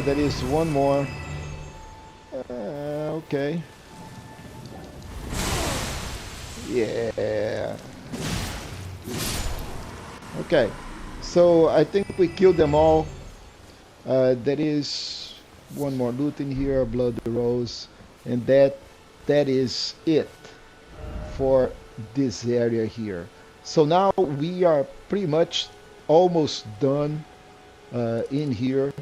there is one more. Okay. Yeah. Okay. So I think we killed them all. There is one more loot in here, Blood Rose, and that is it for this area here. So now we are pretty much almost done in here.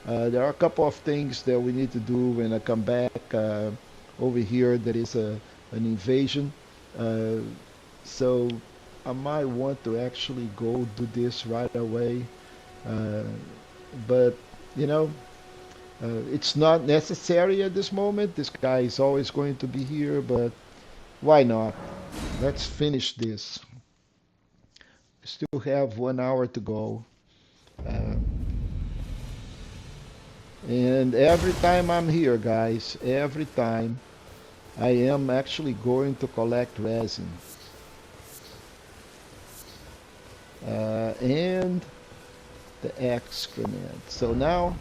There are a couple of things that we need to do when I come back. Over here there is an invasion. Uh, so I might want to actually go do this right away. Uh, but you know It's not necessary at this moment. This guy is always going to be here, but why not? Let's finish this. We still have 1 hour to go. Uh, and every time I'm here, guys, every time I am actually going to collect resin. And the excrement. So now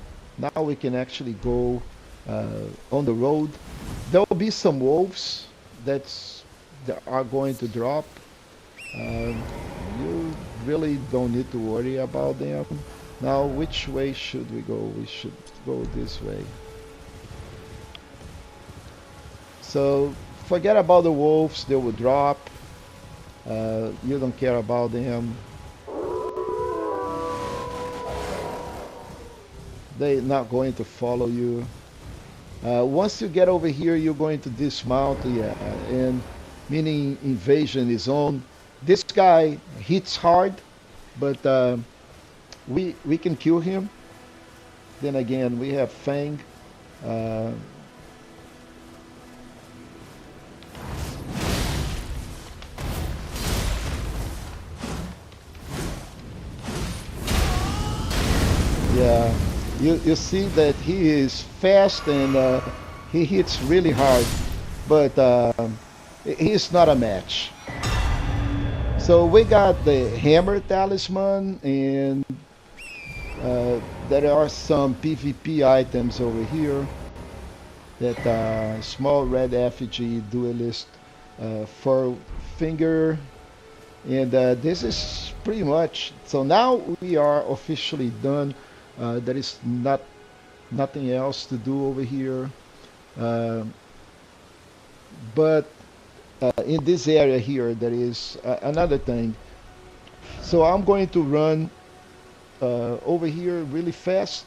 we can actually go on the road. There will be some wolves that are going to drop. Um, you really don't need to worry about them. Now, which way should we go? We should go this way. So forget about the wolves. They will drop. You don't care about them. They're not going to follow you. Once you get over here, you're going to dismount, yeah, and meaning invasion is on. This guy hits hard, but we can kill him. Then again, we have Fang. Uh, yeah, you see that he is fast and he hits really hard, but he's not a match. So we got the hammer talisman, and there are some PvP items over here. That small red effigy duelist fur finger, and this is pretty much. So now we are officially done. There is nothing else to do over here. Uh, but in this area here, there is another thing. So I'm going to run over here really fast.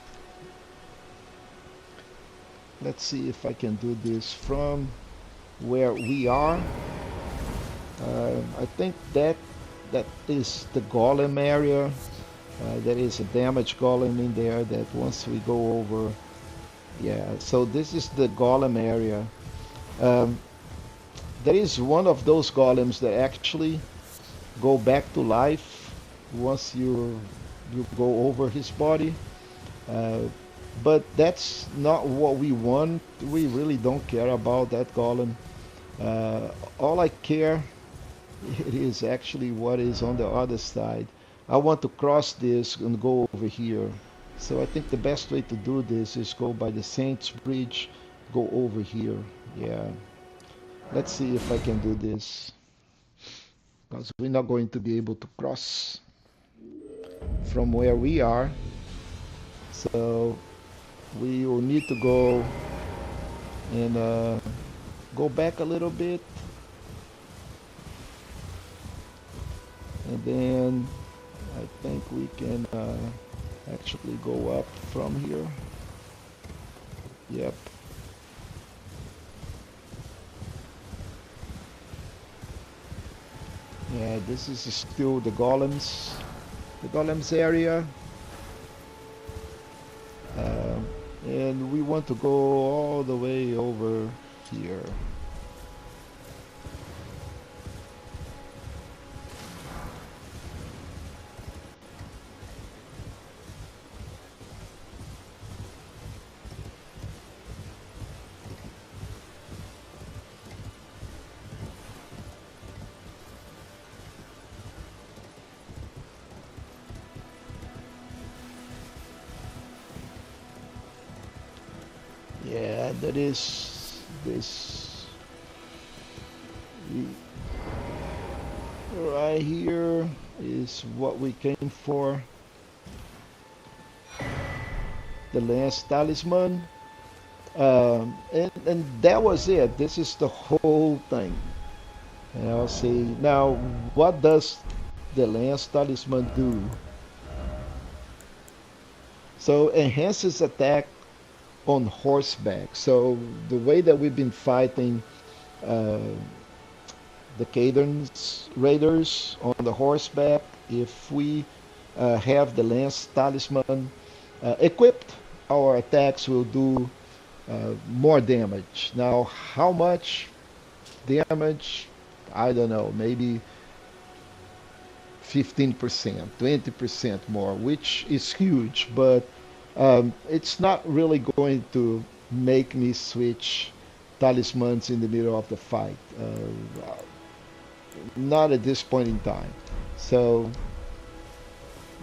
Let's see if I can do this from where we are. I think that is the golem area. There is a damage golem in there that once we go over, yeah. So this is the golem area. Um, there is one of those golems that actually go back to life once you go over his body. Uh, but that's not what we want. We really don't care about that golem. All I care it is actually what is on the other side. I want to cross this and go over here. So I think the best way to do this is go by the Saints Bridge, go over here. Yeah. Let's see if I can do this. Because we're not going to be able to cross from where we are. So we will need to go and go back a little bit. And then I think we can actually go up from here. Yep. Yeah, this is still the golems area. Uh, and we want to go all the way over here. Yeah, that is this right here is what we came for. The last talisman. And that was it. This is the whole thing. And I'll see now what does the lance talisman do? So enhances attack on horseback. So the way that we've been fighting uh, the cadence raiders on the horseback, if we have the lance talisman equipped, our attacks will do more damage. Now, how much damage? I don't know, maybe 15%, 20% more, which is huge, but it's not really going to make me switch talismans in the middle of the fight. Not at this point in time. So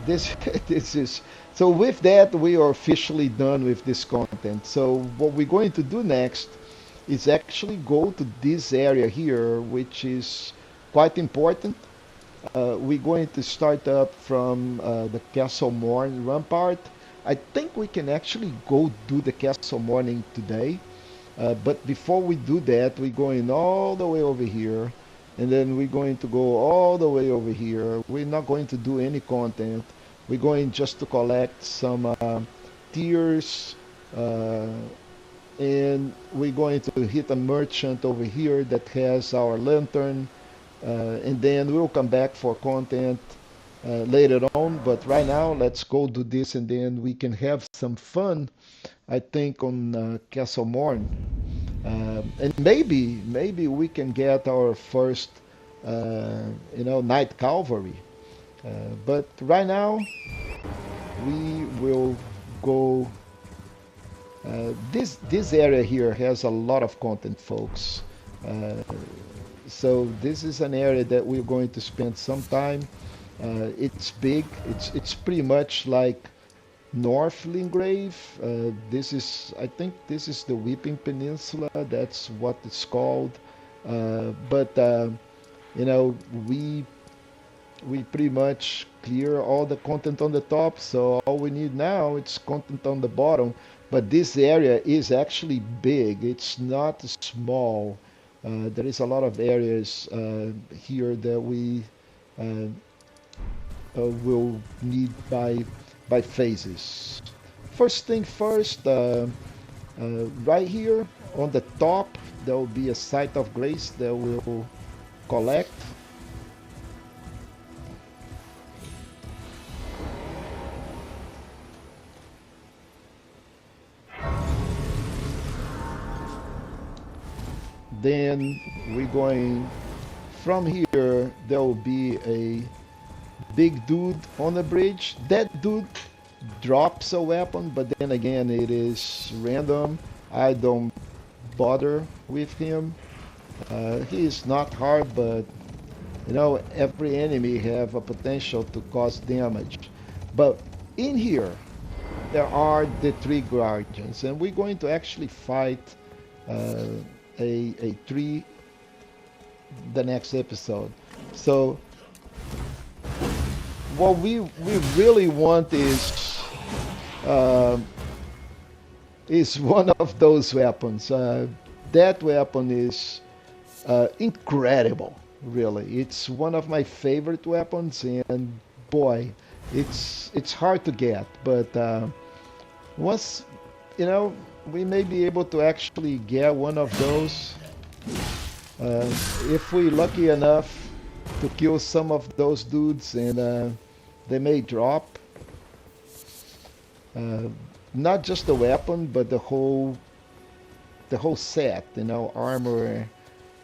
this this is so with that we are officially done with this content. So what we're going to do next is actually go to this area here, which is quite important. We're going to start up from the Castle Morne rampart. I think we can actually go do the Castle Morning today. But before we do that, we're going all the way over here. And then we're going to go all the way over here. We're not going to do any content. We're going just to collect some tears. And we're going to hit a merchant over here that has our lantern. And then we'll come back for content later on. But right now, let's go do this, and then we can have some fun, I think, on Castle Morne. And maybe we can get our first, Night Cavalry. But right now, we will go. This area here has a lot of content, folks. Uh, so this is an area that we're going to spend some time. It's big. It's pretty much like North Limgrave. I think this is the Weeping Peninsula. That's what it's called. But you know, we pretty much clear all the content on the top. So all we need now is content on the bottom. But this area is actually big. It's not small. There is a lot of areas here that we uh, will need by phases. First thing first, right here on the top, there will be a site of grace that will collect. Then we're going from here, there will be a big dude on the bridge. That dude drops a weapon, but then again, it is random. I don't bother with him. He is not hard, but every enemy have a potential to cause damage. But in here, there are the three guardians, and we're going to actually fight uh, a tree the next episode. So what we really want uh, is one of those weapons. That weapon is incredible, really. It's one of my favorite weapons, and boy, it's hard to get. But once we may be able to actually get one of those. Uh, if we're lucky enough to kill some of those dudes, and they may drop uh, not just the weapon, but the whole set. Armor,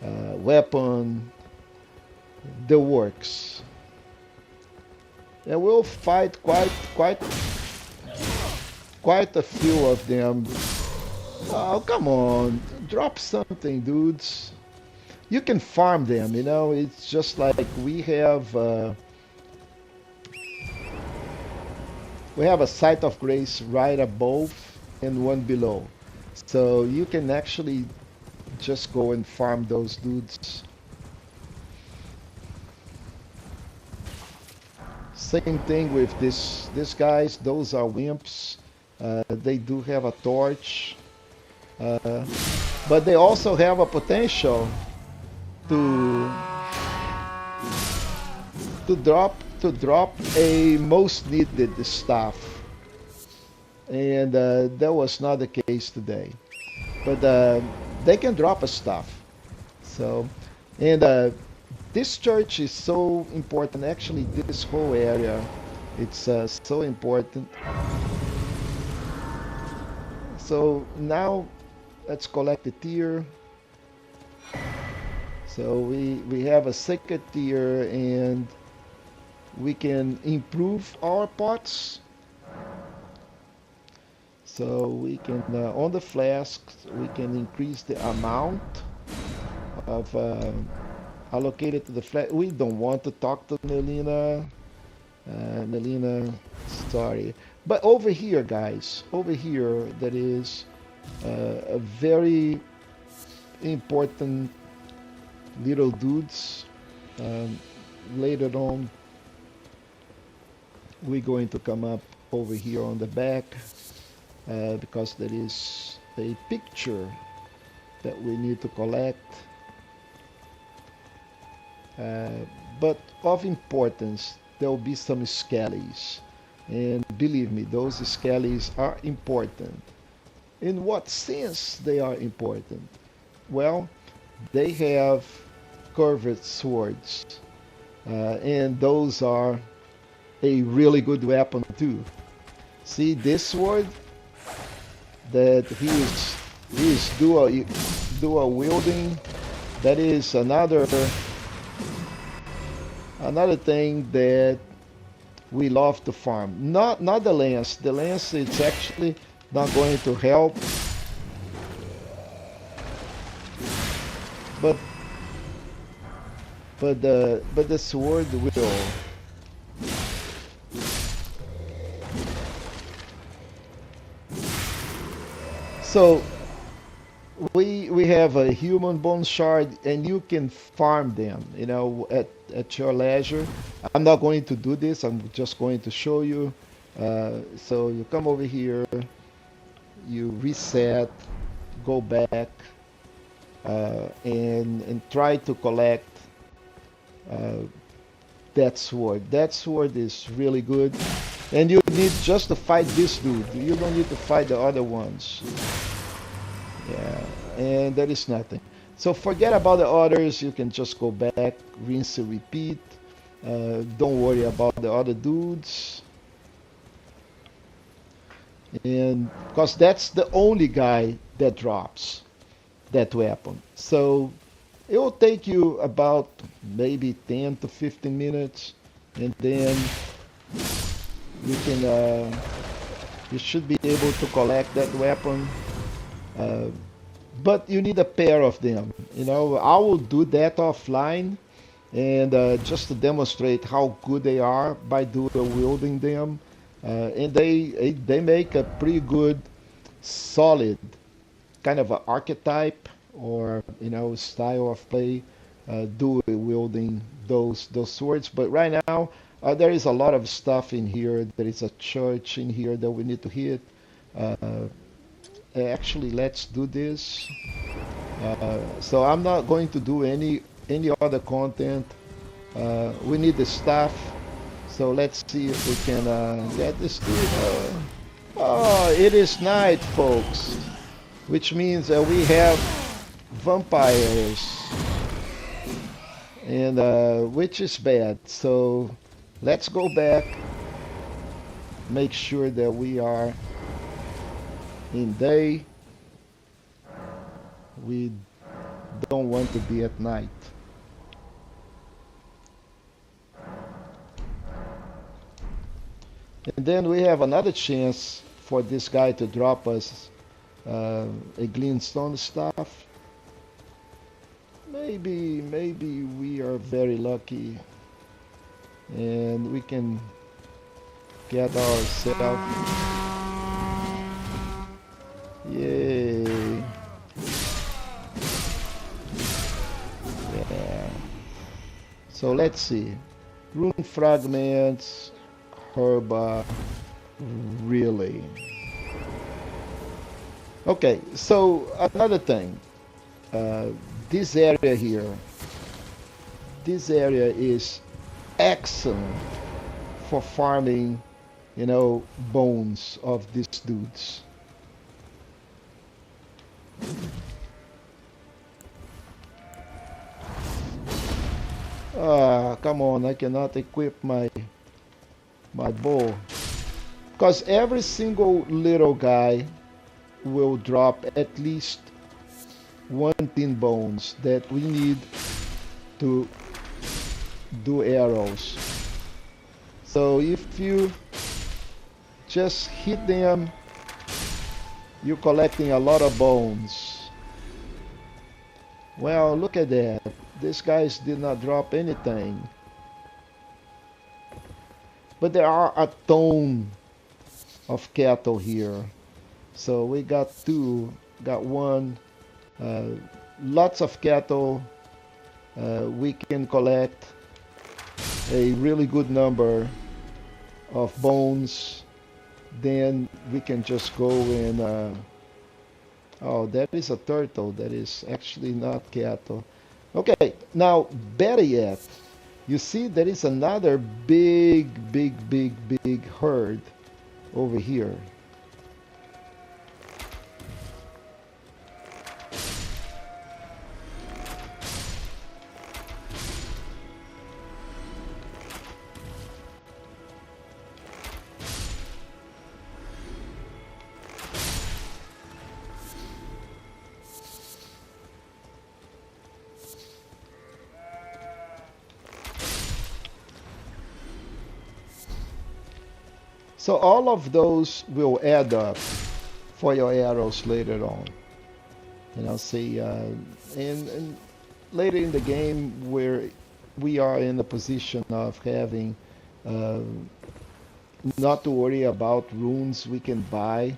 weapon, the works. And we'll fight quite a few of them. Oh, come on, drop something, dudes. You can farm them, it's just like we have a site of grace right above and one below. So you can actually just go and farm those dudes. Same thing with these guys. Those are wimps. They do have a torch, uh, but they also have a potential to to drop a most needed stuff, and that was not the case today. But they can drop a stuff. So, and this church is so important. Actually, this whole area, it's so important. So now let's collect the tier. So we have a second tier, and we can improve our pots. So we can on the flasks we can increase the amount of allocated to the flask. We don't want to talk to Melina. Melina, sorry. But over here, guys, over here, there is a very important little dudes. Um, Later on, we're going to come up over here on the back because there is a picture that we need to collect. Uh, but of importance, there will be some skellies. And believe me, those skellies are important. In what sense they are important? Well, they have curved swords, and those are a really good weapon too. See this sword that he is dual wielding. That is another thing that we love to farm. Not the lance. The lance is actually not going to help, but the sword will. So we have a human bone shard, and you can farm them, you know, at your leisure. I'm not going to do this. I'm just going to show you. So you come over here, you reset, go back, and try to collect uh, that sword. That sword is really good, and you need just to fight this dude. You don't need to fight the other ones. Yeah, and that is nothing. So forget about the others. You can just go back, rinse and repeat. Don't worry about the other dudes. And because that's the only guy that drops that weapon. So it will take you about maybe 10 to 15 minutes, and then you can you should be able to collect that weapon. Uh, but you need a pair of them. You know, I will do that offline, and just to demonstrate how good they are by dual wielding them. And they make a pretty good, solid kind of an archetype, or you know, style of play, dual wielding those swords. But right now, there is a lot of stuff in here. There is a church in here that we need to hit. Uh, Actually, let's do this. So I'm not going to do any other content. We need the stuff. So let's see if we can get this dude. Oh, it is night, folks, which means that we have vampires, and which is bad. So let's go back, make sure that we are in day. We don't want to be at night. And then we have another chance for this guy to drop us a glintstone staff. Maybe we are very lucky, and we can get ourselves. Yay. Yeah. So let's see. Rune fragments, herba, really. Okay, so another thing. This area here, this area is excellent for farming, you know, bones of these dudes. Ah, come on, I cannot equip my bow. Because every single little guy will drop at least one tin bones that we need to do arrows. So if you just hit them, you're collecting a lot of bones. Well, look at that. These guys did not drop anything. But there are a ton of cattle here. So we got two, got one, uh, lots of cattle. We can collect a really good number of bones. Then we can just go and oh, that is a turtle. That is actually not cattle. Okay, now better yet, you see there is another big herd over here. So all of those will add up for your arrows later on. And I'll see, and later in the game where we are in a position of having uh, not to worry about runes, we can buy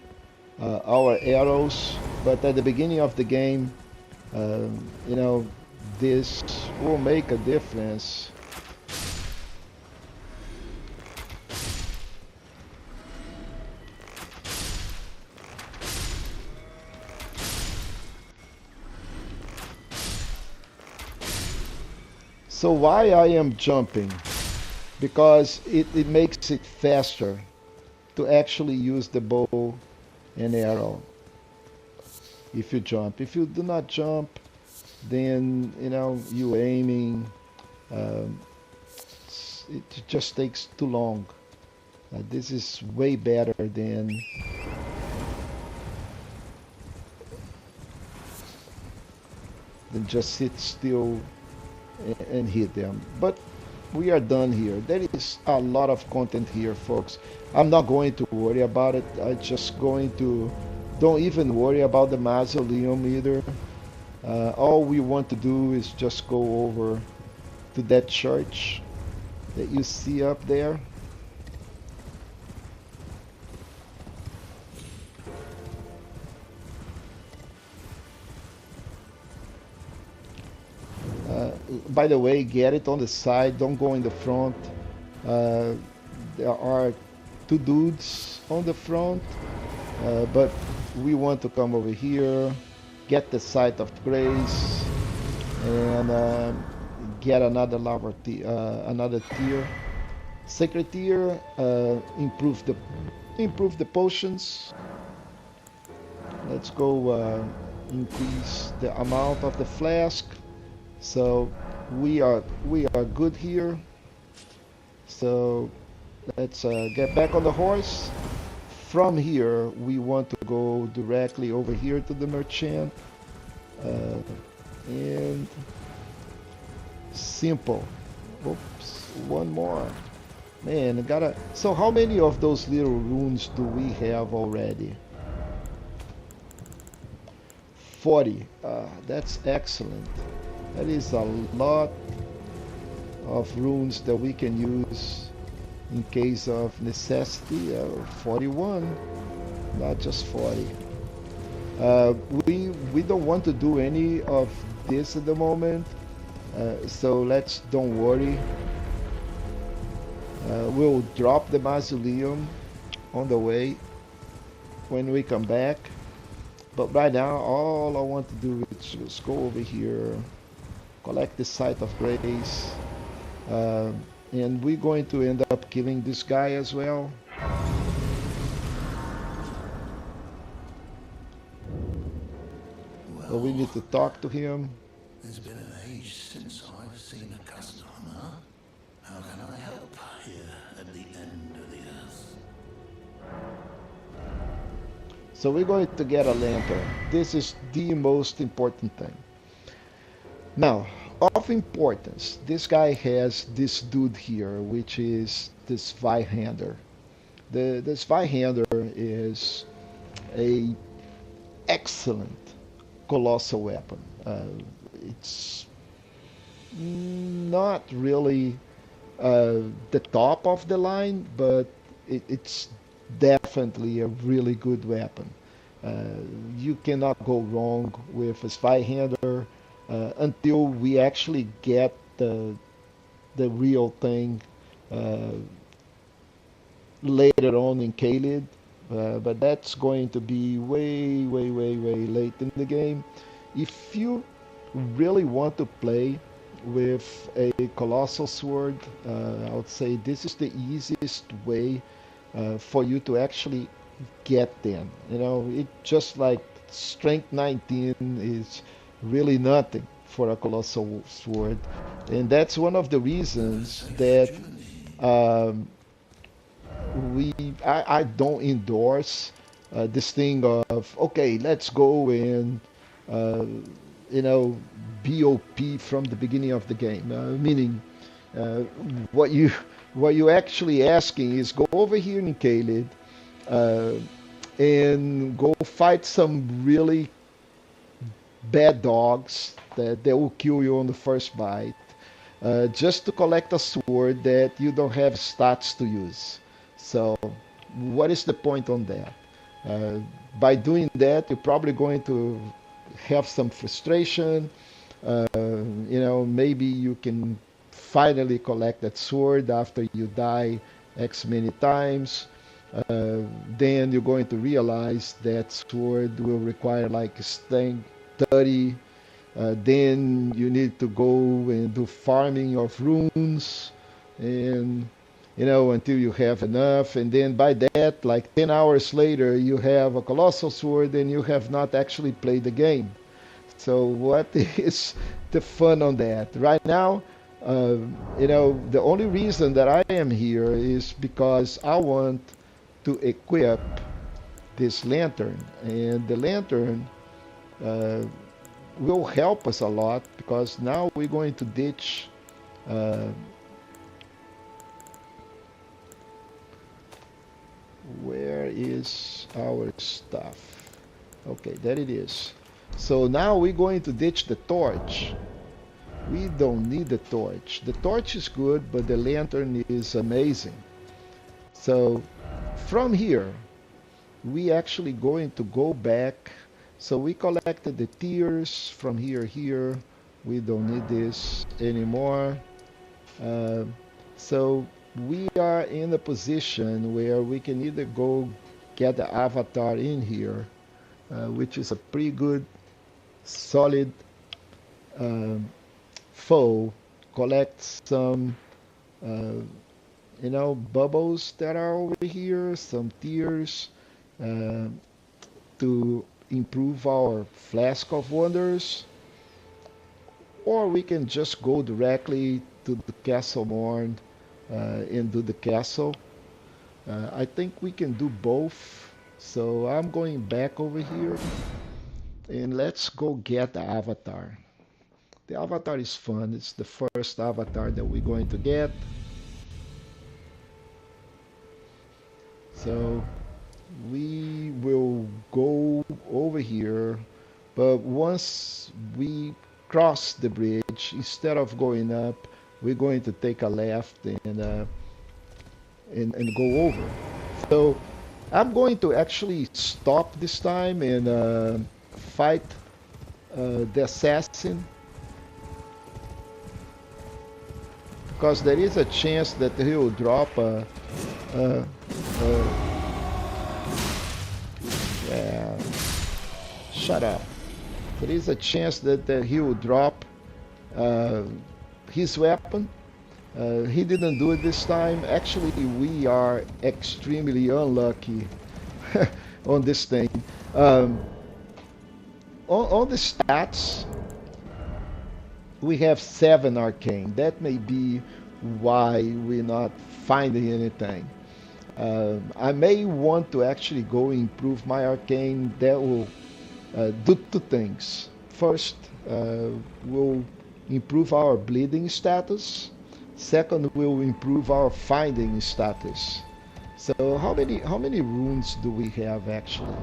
our arrows. But at the beginning of the game, you know, this will make a difference. So why I am jumping? Because it makes it faster to actually use the bow and arrow if you jump. If you do not jump, then you know you aiming. Um, it just takes too long. This is way better than just sit still and hit them. But we are done here. There is a lot of content here, folks. I'm not going to worry about it. I'm just going to don't even worry about the mausoleum either. All we want to do is just go over to that church that you see up there. By the way, get it on the side, don't go in the front. Uh, there are two dudes on the front, but we want to come over here, get the site of grace, and get another tier. Sacred tier, improve the potions. Let's go increase the amount of the flask. So we are good here. So let's get back on the horse. From here, we want to go directly over here to the merchant. And simple. Oops, one more. Man, I gotta. So how many of those little runes do we have already? 40. That's excellent. That is a lot of runes that we can use in case of necessity. 41, not just 40. We don't want to do any of this at the moment, so let's don't worry. We'll drop the mausoleum on the way when we come back. But right now, all I want to do is just go over here, collect the site of grace, and we're going to end up killing this guy as well. So we need to talk to him. It's been an age since I've seen a customer. How can I help here at the end of the earth? So we're going to get a lantern. This is the most important thing. Now, of importance, this guy has this dude here, which is this Zweihander. The Zweihander is a excellent colossal weapon. It's not really the top of the line, but it's definitely a really good weapon. You cannot go wrong with a Zweihander until we actually get the real thing uh, later on in Kaled. But that's going to be way, way, way, way late in the game. If you really want to play with a colossal sword, I would say this is the easiest way for you to actually get them. You know, it just like strength 19 is really nothing for a colossal sword, and that's one of the The reasons safe that journey. um, I don't endorse this thing of okay, let's go and uh, you know BOP from the beginning of the game. Meaning, uh, what you what you actually asking is go over here in Kaled uh, and go fight some really bad dogs that will kill you on the first bite, just to collect a sword that you don't have stats to use. So, what is the point on that? Uh, by doing that, you're probably going to have some frustration. Uh, maybe you can finally collect that sword after you die X many times. Uh, then you're going to realize that sword will require like staying 30. Then you need to go and do farming of runes, and until you have enough. And then by that, like 10 hours later, you have a colossal sword, and you have not actually played the game. So what is the fun on that? Right now, the only reason that I am here is because I want to equip this lantern, and the lantern uh, will help us a lot because now we're going to ditch. Uh, where is our stuff? Okay, there it is. So now we're going to ditch the torch. We don't need the torch. The torch is good, but the lantern is amazing. So from here, we actually going to go back. So we collected the tears from here. We don't need this anymore. Uh, so we are in a position where we can either go get the avatar in here, which is a pretty good, solid um, foe, collect some, uh, bubbles that are over here, some tears, uh, to improve our Flask of Wonders, or we can just go directly to the Castle Morne and do the castle. I think we can do both. So I'm going back over here and let's go get the avatar. The avatar is fun. It's the first avatar that we're going to get. So we will go over here, but once we cross the bridge, instead of going up, we're going to take a left and go over. So I'm going to actually stop this time and fight the assassin, because there is a chance that he will drop a, yeah, shut up. There is a chance that he will drop uh, his weapon. He didn't do it this time. Actually, we are extremely unlucky on this thing. Um, on the stats, we have 7 arcane. That may be why we're not finding anything. I may want to actually go improve my arcane. That will do two things. First, we'll improve our bleeding status. Second, we'll improve our finding status. So how many runes do we have actually?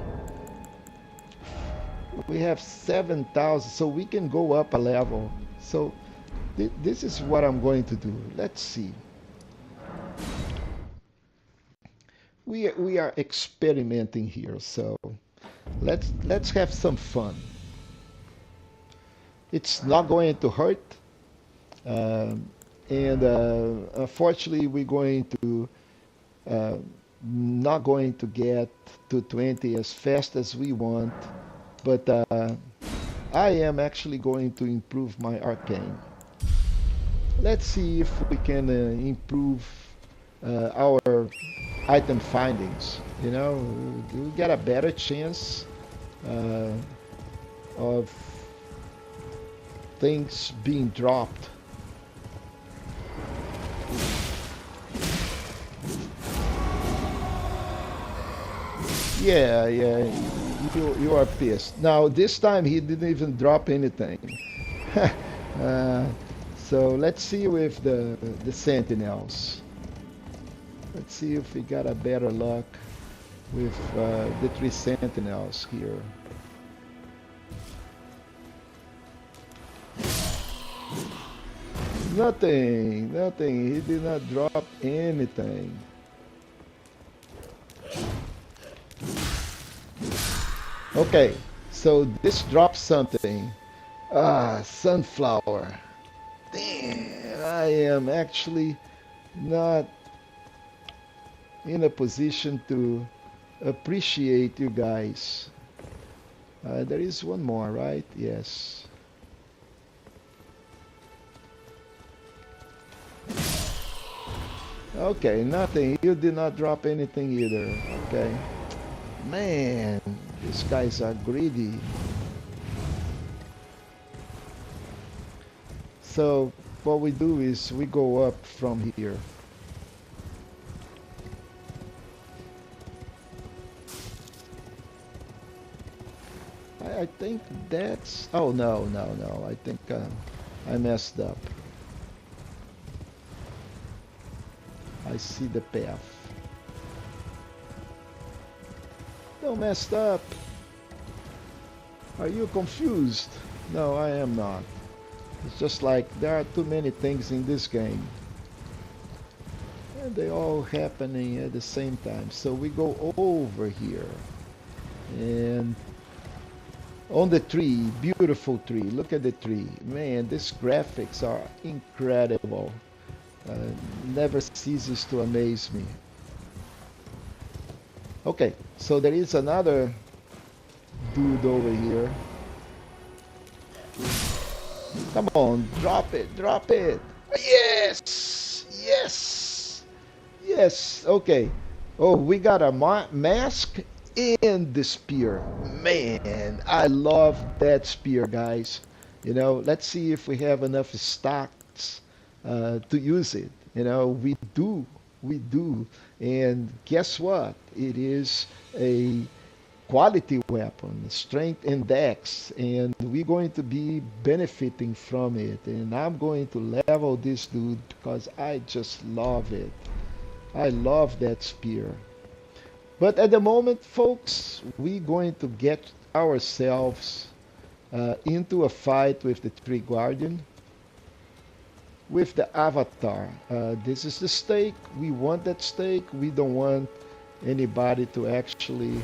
We have 7,000, so we can go up a level. So this is what I'm going to do. Let's see. We are experimenting here, so let's have some fun. It's not going to hurt, and unfortunately, we're going to not going to get to 20 as fast as we want, but I am actually going to improve my arcane. Let's see if we can improve our item findings. You know, we get a better chance uh, of things being dropped. Yeah, yeah, you are pissed. Now, this time he didn't even drop anything. uh, so let's see with the sentinels. Let's see if we got a better luck with the three sentinels here. Nothing, nothing. He did not drop anything. Okay, so this drops something. Ah, sunflower. Damn, I am actually not in a position to appreciate you guys. There is one more, right? Yes. Okay, nothing. You did not drop anything either. Okay. Man, these guys are greedy. So what we do is we go up from here. I think that's... Oh, no, no, no. I think I messed up. I see the path. Don't messed up. Are you confused? No, I am not. It's just like there are too many things in this game. And they all happening at the same time. So we go over here. And on the tree, beautiful tree. Look at the tree. Man, these graphics are incredible. Never ceases to amaze me. Okay, so there is another dude over here. Come on, drop it, drop it. Yes, yes, yes. Okay. Oh, we got a mask and the spear. Man, I love that spear, guys. You know, let's see if we have enough stocks to use it. You know, we do. And guess what? It is a quality weapon, strength and dex, and we're going to be benefiting from it. And I'm going to level this dude because I just love it. I love that spear. But at the moment, folks, we're going to get ourselves into a fight with the Tree Guardian, with the Avatar. This is the stake. We want that stake. We don't want anybody to actually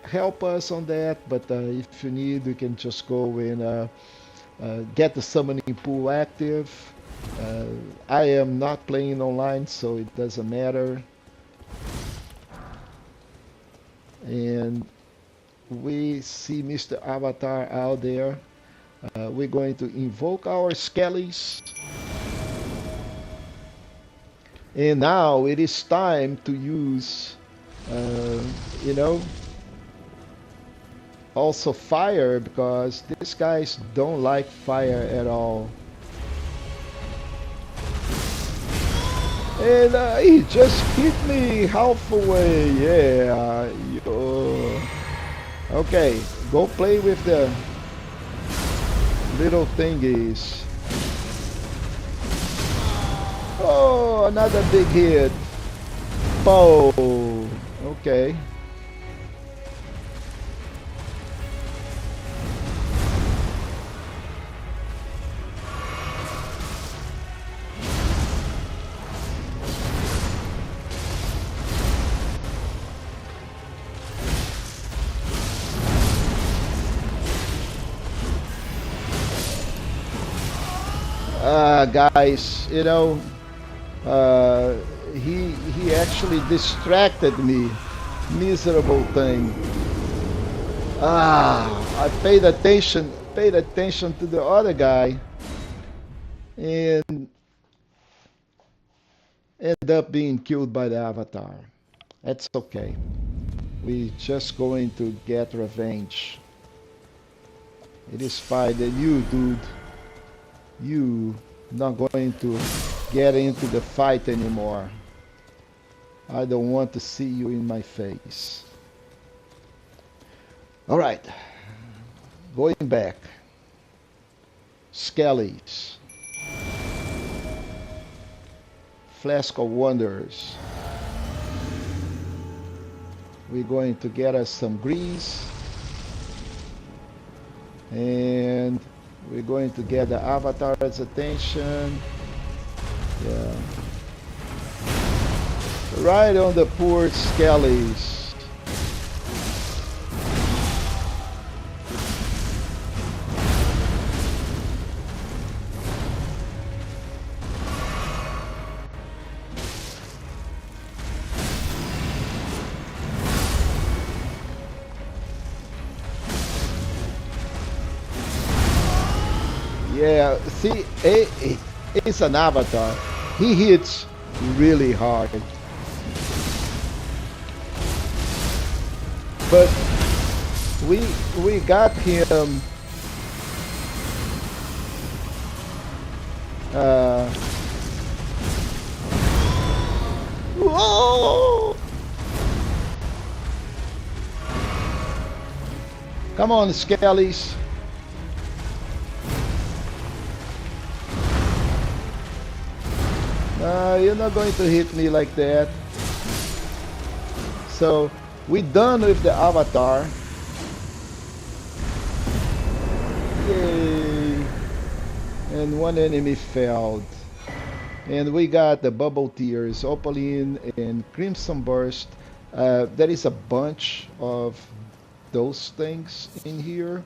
help us on that, but if you need, we can just go and get the summoning pool active. I am not playing online, so it doesn't matter. And we see Mr. Avatar out there. We're going to invoke our skellies. And now it is time to use, you know, also fire, because these guys don't like fire at all. And he just hit me halfway. Yeah. Okay, go play with the little thingies. Oh, another big hit. Bow. Okay. Guys, uh, he actually distracted me. Miserable thing. I paid attention to the other guy, and ended up being killed by the Avatar. That's okay. We just going to get revenge. It is fine. And you, dude, you not going to get into the fight anymore. I don't want to see you in my face. All right, going back. Skellies. Flask of Wonders. We're going to get us some grease. And we're going to get the Avatar's attention. Yeah. Right on the poor Skellies. Yeah, see, it's an Avatar. He hits really hard. But we got him whoa! Come on, Skellies. You're not going to hit me like that. So we're done with the Avatar. Yay! And one enemy failed. And we got the Bubble Tears, Opaline, and Crimson Burst. There is a bunch of those things in here.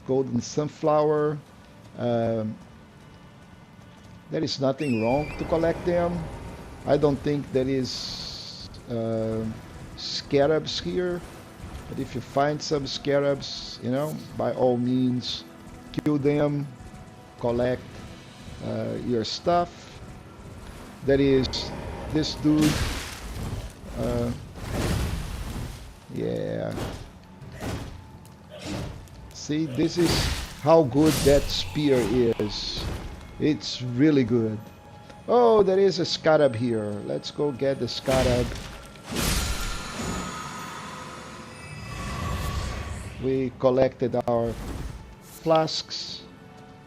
Golden Sunflower. There is nothing wrong to collect them. I don't think there is scarabs here. But if you find some scarabs, by all means, kill them, collect your stuff. There is this dude. Yeah. See, this is how good that spear is. It's really good. Oh, there is a scarab here. Let's go get the scarab. We collected our flasks.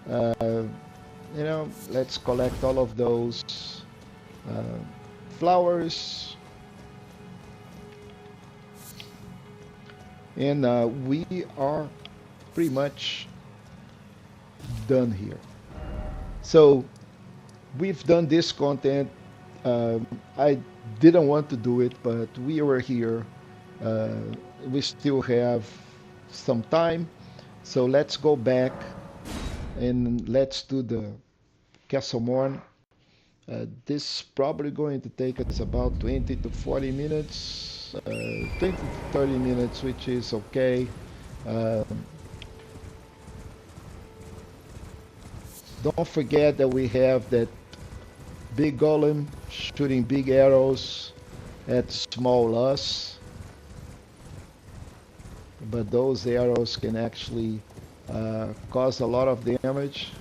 Let's collect all of those flowers. And we are pretty much done here. So we've done this content. I didn't want to do it, but we were here. We still have some time. So let's go back and let's do the Castle Morne. This is probably going to take us about 20 to 40 minutes, 20 to 30 minutes, which is okay. Don't forget that we have that big golem shooting big arrows at small us. But those arrows can actually cause a lot of damage.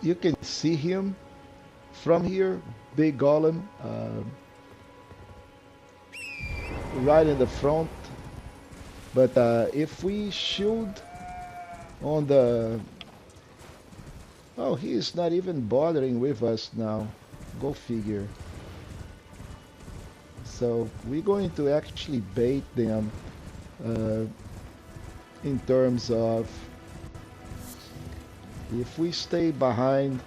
you can see him from here, big golem, right in the front. But if we shield on the... Oh, he is not even bothering with us now. Go figure. So we're going to actually bait them in terms of if we stay behind.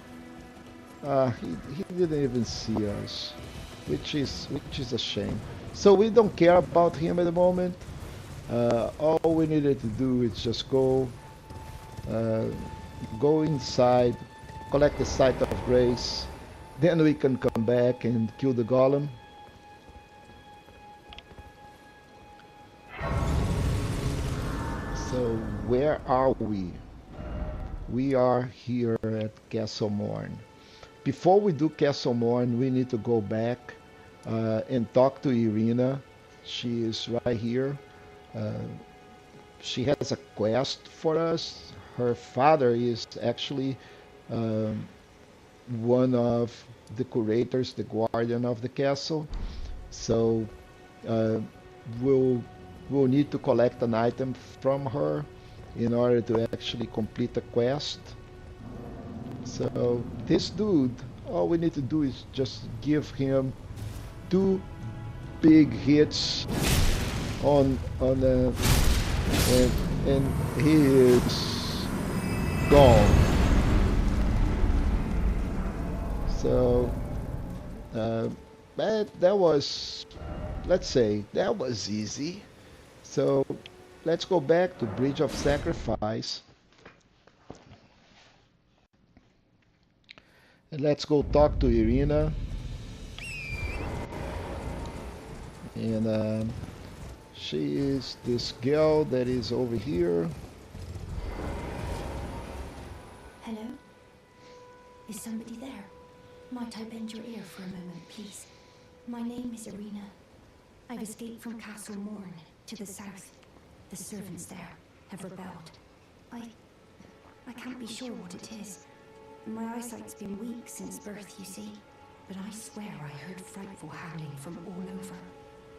He didn't even see us, which is a shame. So we don't care about him at the moment. All we needed to do is just go inside, collect the site of grace, then we can come back and kill the golem. So where are we? We are here at Castle Morne. Before we do Castle Morne, we need to go back and talk to Irina. She is right here. She has a quest for us. Her father is actually one of the curators, the guardian of the castle. So we'll need to collect an item from her in order to actually complete the quest. So this dude, all we need to do is just give him 2 big hits on the and he is gone. So that was, let's say, that was easy. So let's go back to Bridge of Sacrifice. And let's go talk to Irina. And she is this girl that is over here. Hello? Is somebody there? Might I bend your ear for a moment, please? My name is Irina. I've escaped from Castle Morne to the south. The servants there have rebelled. I can't be sure what it is. My eyesight's been weak since birth, you see. But I swear I heard frightful howling from all over.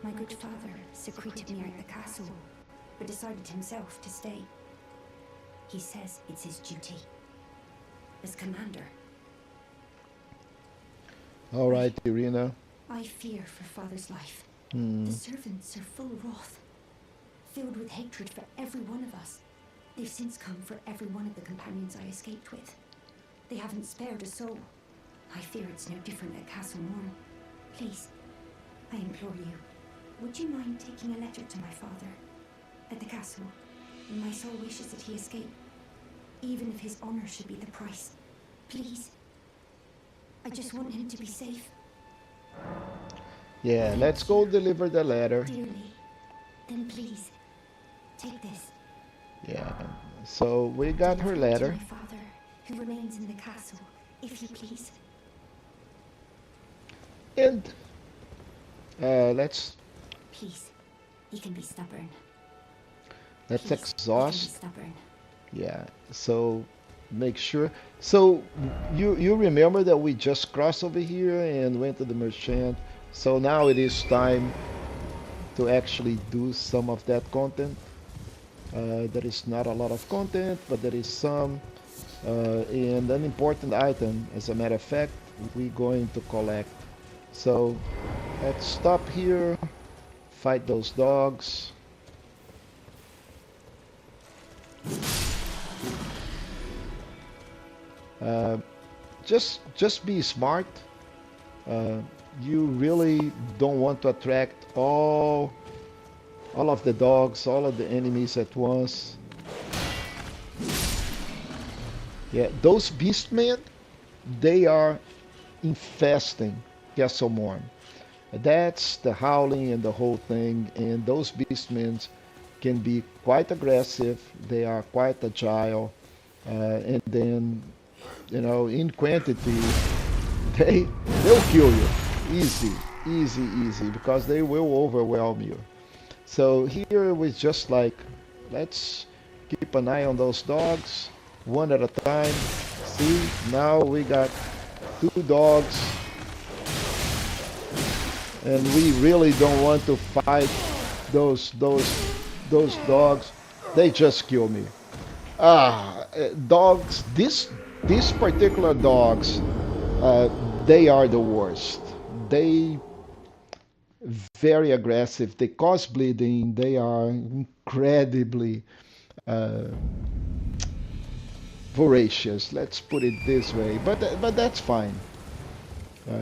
My good father secreted me at the castle, but decided himself to stay. He says it's his duty. As commander. All right, Irina. I fear for father's life. The servants are full of wrath, filled with hatred for every one of us. They've since come for every one of the companions I escaped with. They haven't spared a soul. I fear it's no different at Castle Morne. Please, I implore you, would you mind taking a letter to my father at the castle? My soul wishes that he escape, even if his honor should be the price. Please. I just want him to be safe. Yeah, let's go deliver the letter. Dearly. Then please, take this. Yeah, so we got her letter. To my father, who remains in the castle, if you please. And let's Please, he can be stubborn. let's Please, he can be exhaust. stubborn. Yeah, so make sure. So you remember that we just crossed over here and went to the merchant. So now it is time to actually do some of that content. There is not a lot of content, but there is some. And an important item, as a matter of fact, we're going to collect. So let's stop here, fight those dogs. Just be smart. You really don't want to attract all of the dogs, all of the enemies at once. Yeah, those beastmen, they are infesting Castle Morne. That's the howling and the whole thing. And those beastmen can be quite aggressive. They are quite agile, and then, you know, in quantity, they'll kill you. Easy, easy, easy, because they will overwhelm you. So here was just like, let's keep an eye on those dogs, one at a time, See, now we got two dogs, and we really don't want to fight those those those dogs. They just kill me. Dogs. These particular dogs, uh, they are the worst. They very aggressive. They cause bleeding. They are incredibly uh, voracious. Let's put it this way. But that's fine. Uh,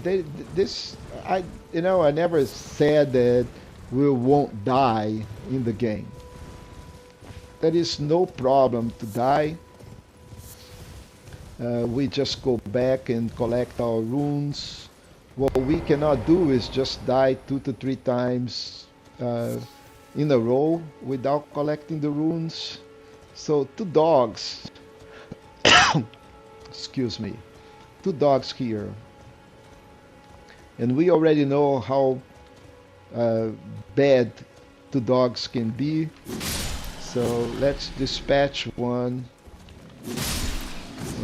they this I I never said that we won't die in the game. There is no problem to die. We just go back and collect our runes. What we cannot do is just die 2 to 3 times in a row without collecting the runes. So two dogs, excuse me, two dogs here. And we already know how uh, bad two dogs can be. So let's dispatch one.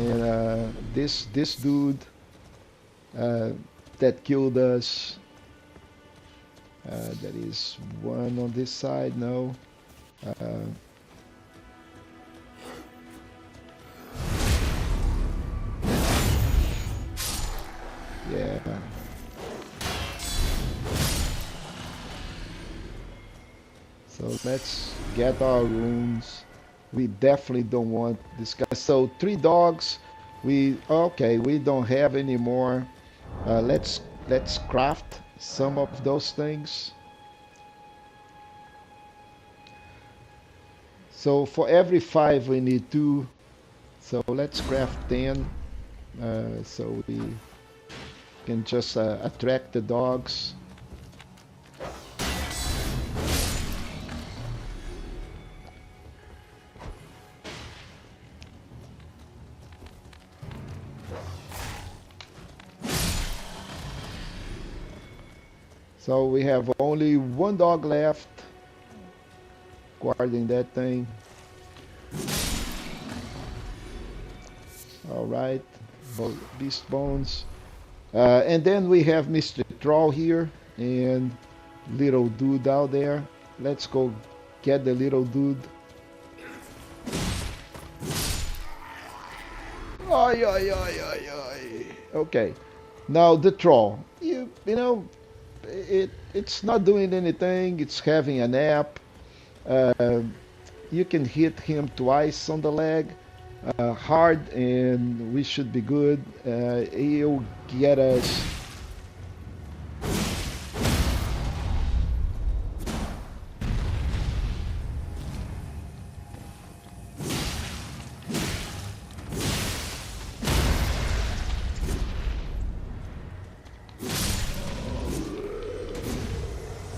And this dude uh, that killed us. There is one on this side. No. Uh, yeah. So let's get our runes. We definitely don't want this guy. So 3 dogs. We don't have any more. Let's craft some of those things. So for every 5 we need 2. So let's craft 10. So we can just attract the dogs. So we have only 1 dog left, guarding that thing. All right, beast bones. And then we have Mr. Troll here and little dude out there. Let's go get the little dude. Ay, ay, ay, ay, ay. Okay, now the troll. You know, it's not doing anything. It's having a nap. Uh, you can hit him twice on the leg, hard, and we should be good. He'll get us.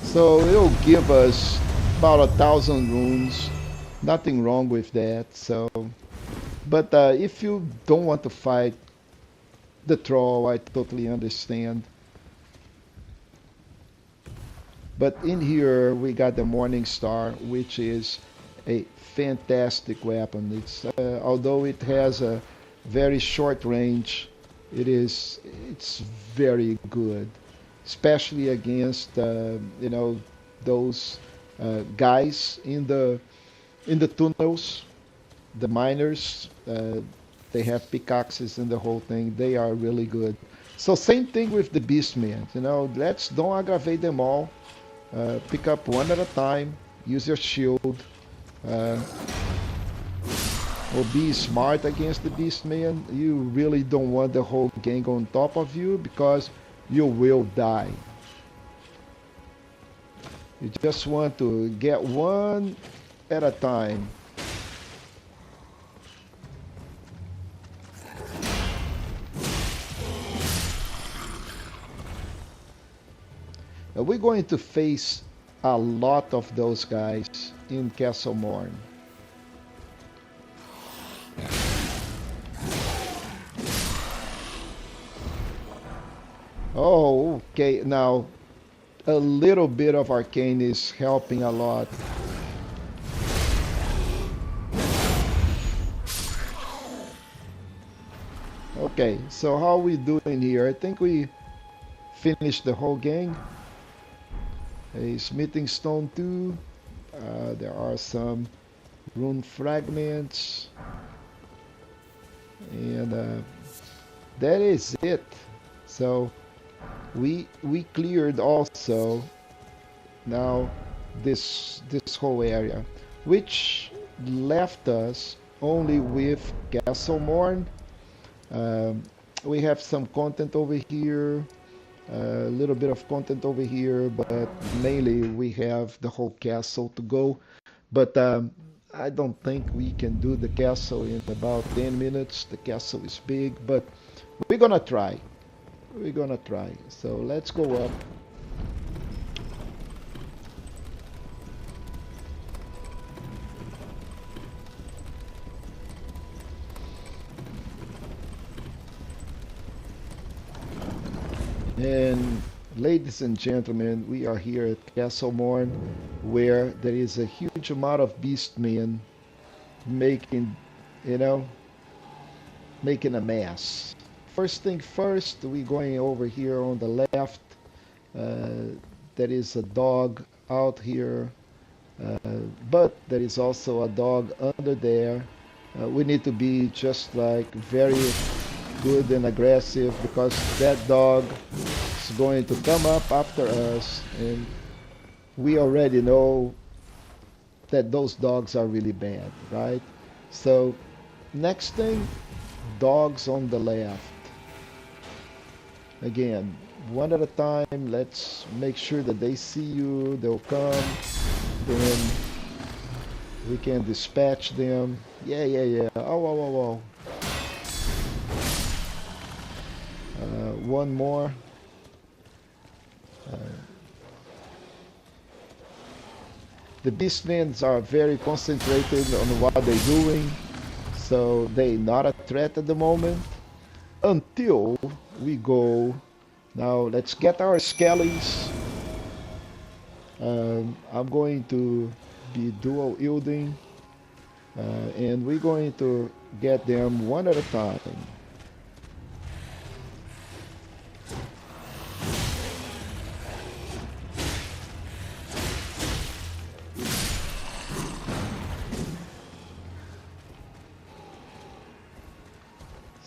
So it'll give us about 1,000 runes. Nothing wrong with that. So, but if you don't want to fight the troll, I totally understand. But in here we got the Morning Star, which is a fantastic weapon. It's although it has a very short range, it's very good, especially against those guys in the tunnels, the miners. They have pickaxes and the whole thing. They are really good. So same thing with the beastmen. Let's don't aggravate them all. Pick up one at a time. Use your shield. Or be smart against the beastmen. You really don't want the whole gang on top of you because you will die. You just want to get one at a time. Now we're going to face a lot of those guys in Castle Morne. Oh, okay. Now, a little bit of arcane is helping a lot. Okay, so how we doing here? I think we finished the whole gang. A smithing stone too. There are some rune fragments, and that is it. So we cleared also now this whole area, which left us only with Castle Morne. Um, we have some content over here, a little bit of content over here, but mainly we have the whole castle to go. But I don't think we can do the castle in about 10 minutes. The castle is big, but we're gonna try. We're gonna try. So let's go up. And ladies and gentlemen, we are here at Castle Morne, where there is a huge amount of beastmen making, you know, making a mess. First thing first, we're going over here on the left. Uh, there is a dog out here, uh, but there is also a dog under there. We need to be just like very good and aggressive because that dog is going to come up after us, and we already know that those dogs are really bad, right? So next thing, dogs on the left. Again, one at a time. Let's make sure that they see you. They'll come. Then we can dispatch them. Yeah, yeah, yeah. Oh, oh, oh, oh. One more. Uh, the beastmen are very concentrated on what they're doing, so they're not a threat at the moment until we go. Now let's get our skellies. I'm going to be dual wielding, and we're going to get them one at a time.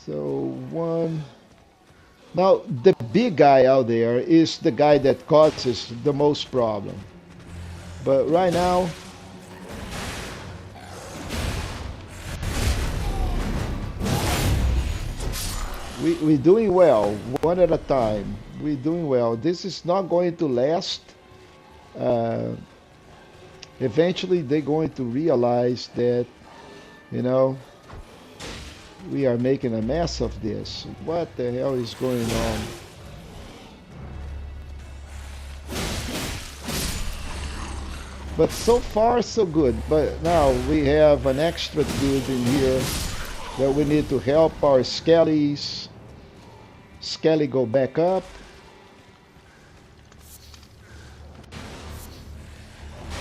So one. Now the big guy out there is the guy that causes the most problem. But right now, we're doing well, one at a time. We're doing well. This is not going to last. Uh, Eventually, they're going to realize that, you know, we are making a mess of this. What the hell is going on? But so far, so good. But now we have an extra dude in here that we need to help our skellies. Skelly go back up.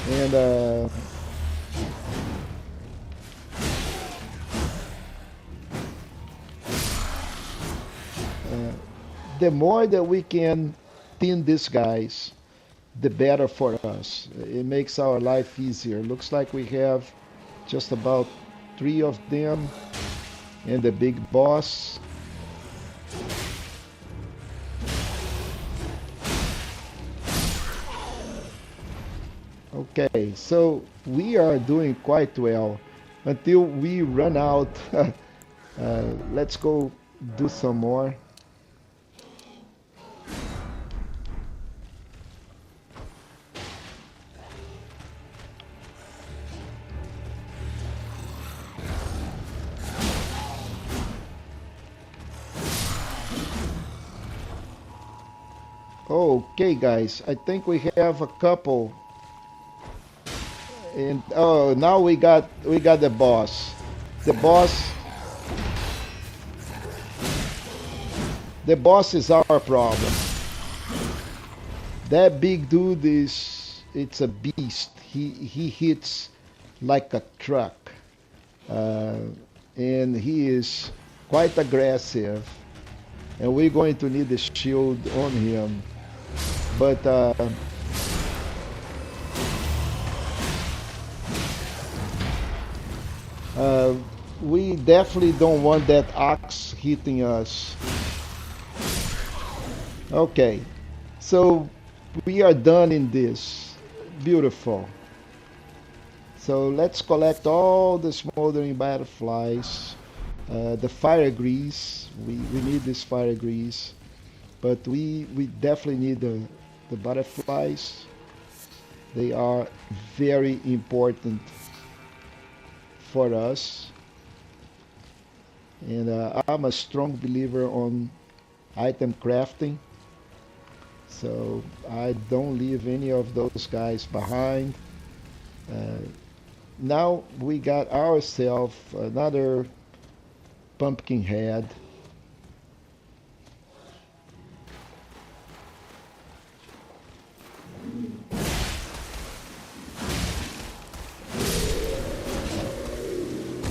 And the more that we can thin these guys, the better for us. It makes our life easier. Looks like we have just about 3 of them and the big boss. Okay, so we are doing quite well until we run out. Let's go do some more. Okay, guys, I think we have a couple. And oh, now we got the boss. The boss. The boss is our problem. That big dude it's a beast. He hits like a truck, and he is quite aggressive, and we're going to need the shield on him. But uh, we definitely don't want that axe hitting us. Okay, so we are done in this. Beautiful. So let's collect all the smoldering butterflies. The fire grease. We need this fire grease. But we definitely need the butterflies. They are very important for us. And I'm a strong believer on item crafting. So I don't leave any of those guys behind. Uh, Now we got ourselves another pumpkin head.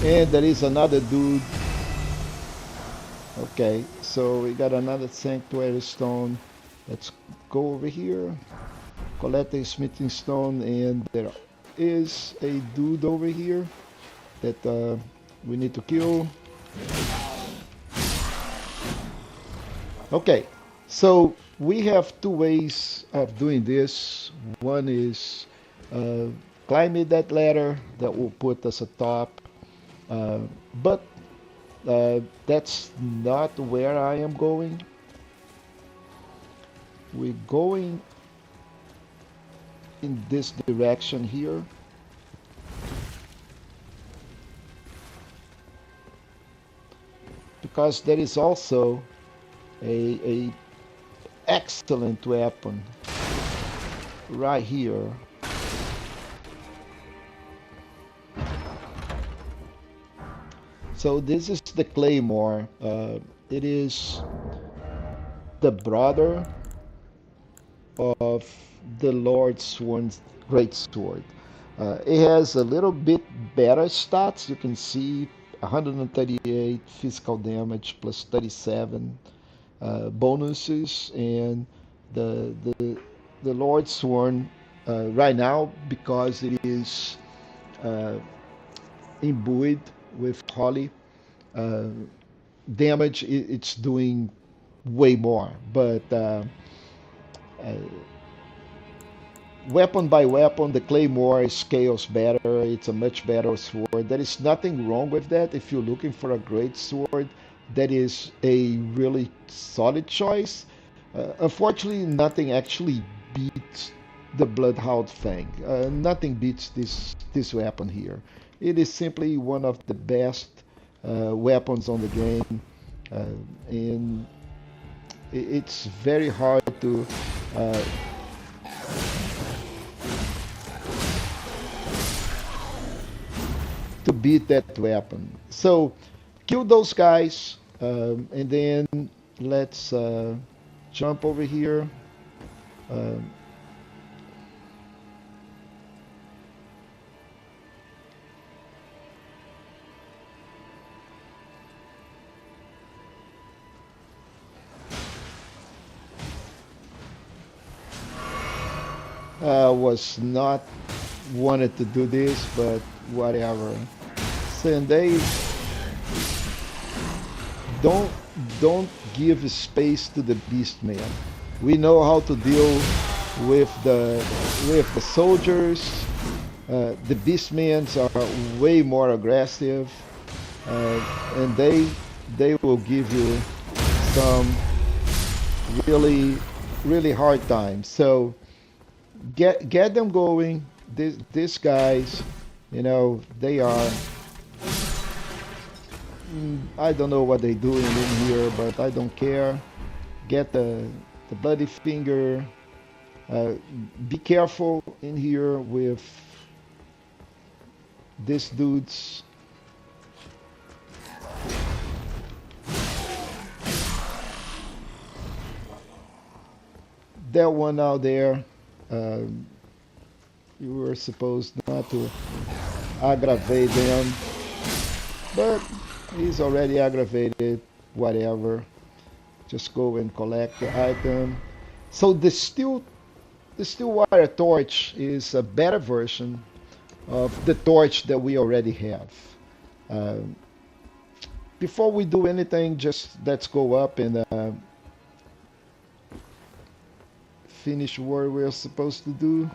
And there is another dude. Okay, so we got another sanctuary stone. Let's go over here, collect a smithing stone, and there is a dude over here that we need to kill. Okay, so we have two ways of doing this. One is uh, climbing that ladder that will put us atop, but that's not where I am going. We're going in this direction here. Because there is also a excellent weapon right here. So this is the claymore. It is the brother of the Lord Sworn's great sword. It has a little bit better stats. You can see 138 physical damage plus 37 bonuses, and the Lord Sworn right now, because it is uh, imbued with holy uh, damage, it's doing way more. But uh, weapon by weapon, the claymore scales better. It's a much better sword. There is nothing wrong with that. If you're looking for a great sword, that is a really solid choice. Unfortunately, nothing actually beats the Bloodhound Fang. Nothing beats this weapon here. It is simply one of the best weapons on the game, and it's very hard uh, to beat that weapon. So kill those guys, and then let's jump over here. Um, was not wanted to do this, but whatever. So, and they don't don't give space to the beast man. We know how to deal with the soldiers. The beastmans are way more aggressive, and they will give you some really hard times. So get them going. These guys, they are. I don't know what they're doing in here, but I don't care. Get the bloody finger. Be careful in here with these dudes. That one out there, you were supposed not to aggravate them, but He's already aggravated, whatever. Just go and collect the item. So the still water torch is a better version of the torch that we already have. Um, Before we do anything, just let's go up and finish what we're supposed to do.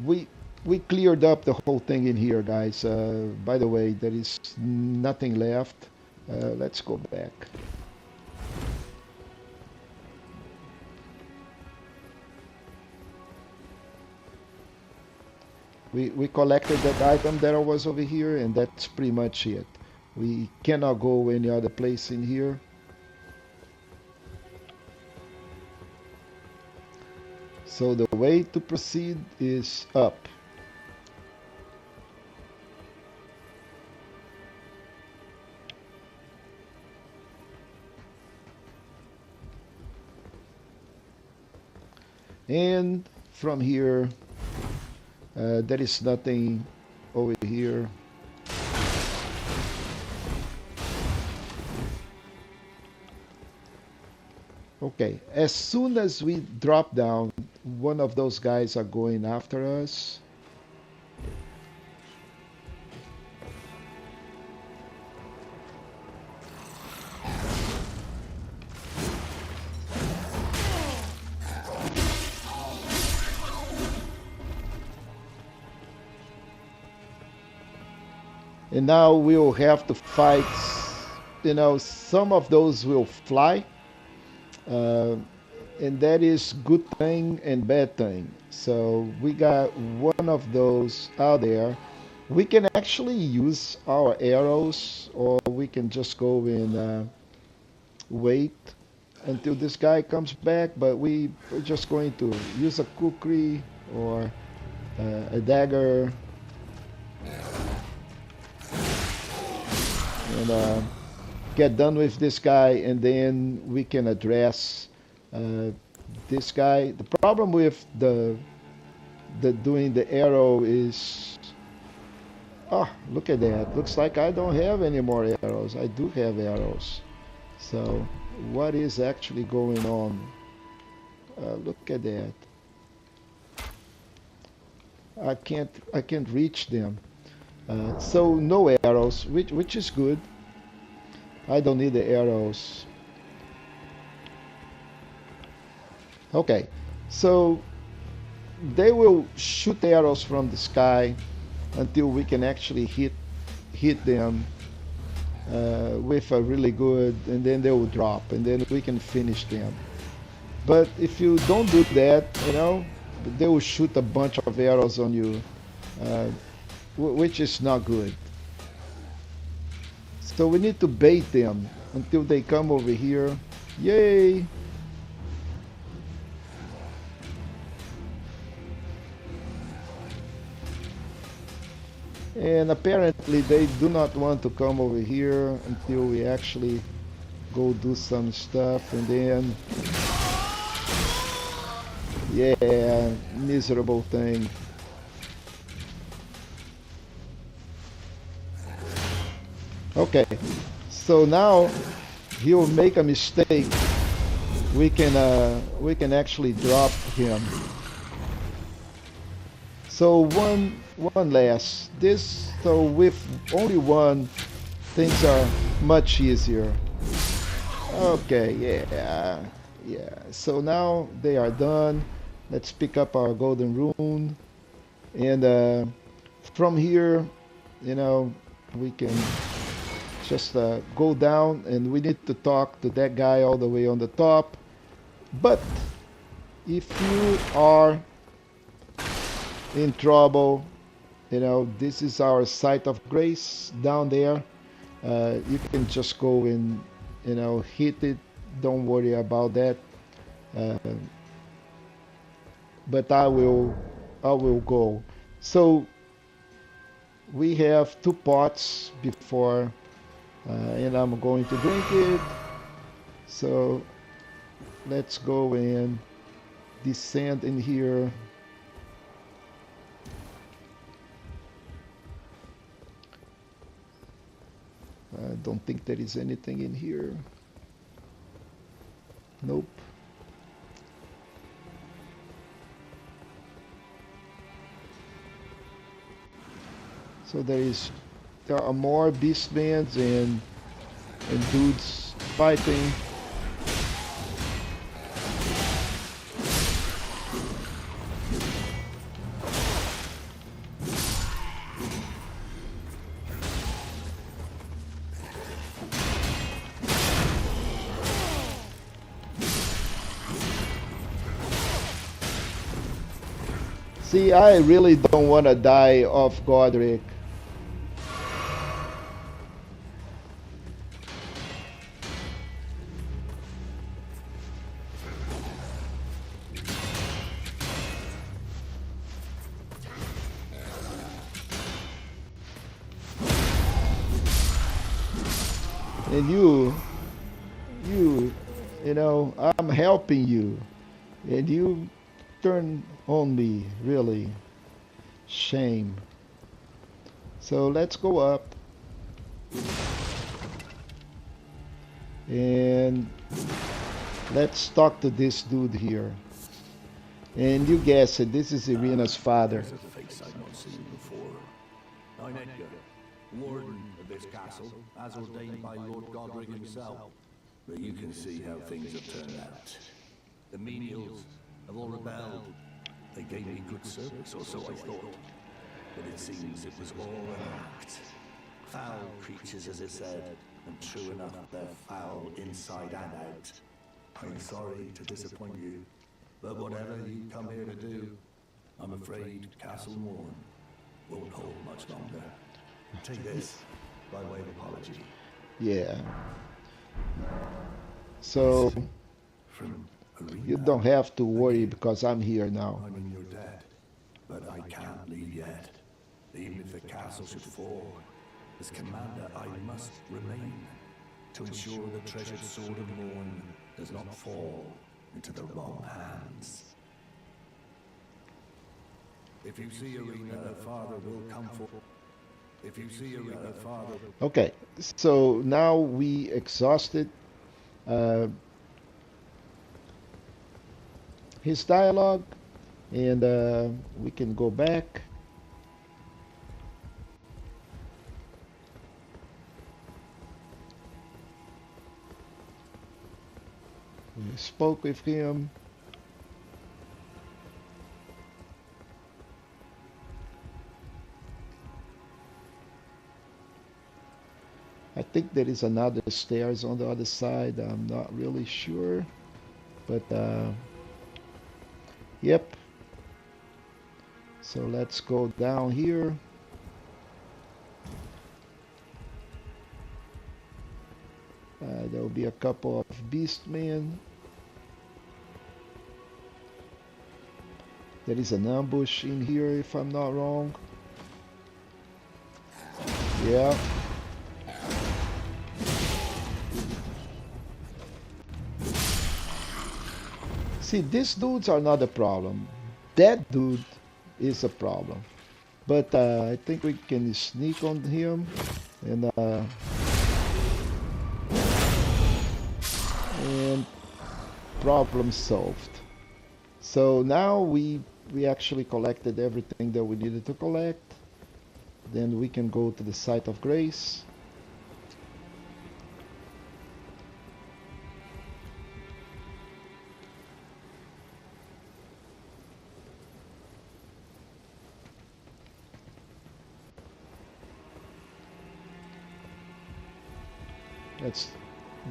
We we cleared up the whole thing in here, guys. By the way, there is nothing left. Let's go back. We collected that item that was over here, and that's pretty much it. We cannot go any other place in here. So the way to proceed is up. And from here, there is nothing over here. Okay, as soon as we drop down, one of those guys are going after us. And now we'll have to fight, some of those will fly. Uh, and that is good thing and bad thing. So we got one of those out there. We can actually use our arrows, or we can just go and wait until this guy comes back. But we're just going to use a kukri or a dagger and get done with this guy, and then we can address uh, this guy. The problem with the doing the arrow is, oh, look at that. Looks like I don't have any more arrows. I do have arrows. So what is actually going on? Look at that. I can't reach them. So no arrows, which is good. I don't need the arrows. Okay, so they will shoot arrows from the sky until we can actually hit them with a really good, and then they will drop, and then we can finish them. But if you don't do that, they will shoot a bunch of arrows on you, uh, which is not good. So we need to bait them until they come over here. Yay! And apparently they do not want to come over here until we actually go do some stuff, and then, yeah, miserable thing. Okay, so now he'll make a mistake. We can actually drop him. So one less. This, so with only one, things are much easier. Okay, yeah. So now they are done. Let's pick up our golden rune, and from here, we can just go down, and we need to talk to that guy all the way on the top. But if you are in trouble, this is our site of grace down there. You can just go and hit it. Don't worry about that. uh, but I will go. So we have 2 pots before, and I'm going to drink it. So let's go and descend in here. I don't think there is anything in here. Nope. So there are more beastmen and dudes fighting. See, I really don't want to die off Godric. And you know, I'm helping you, and you turn on me, really. Shame. So let's go up and let's talk to this dude here. And you guess it, this is Irina's father. There's a face I've not seen before. I'm Edgar, warden of this castle, as ordained by Lord Godric himself. But you can see how things have turned out. The menials have all rebelled. They gave me good service, or so I thought. But it seems it was all an act. Foul creatures, as it said, and true enough, they're foul inside and out. I'm sorry to disappoint you, but whatever you come here to do, I'm afraid Castle Morne won't hold much longer. Take this by way of apology. Yeah. So From you Irina. don't have to worry because I'm here now. I mean, you're dead, but I can't leave yet. Even if the castle should fall, as commander, I must remain to ensure the treasured sword of Morne does not fall into the wrong hands. If you see Irina, her father will come for. If you see Irina, her father. Okay, so now we exhausted his dialogue, and we can go back. We spoke with him. I think there is another stairs on the other side. I'm not really sure, but yep. So let's go down here. There will be a couple of beastmen. There is an ambush in here, if I'm not wrong. Yeah. See, these dudes are not a problem. That dude is a problem. But I think we can sneak on him and problem solved. So now we actually collected everything that we needed to collect. Then we can go to the site of grace.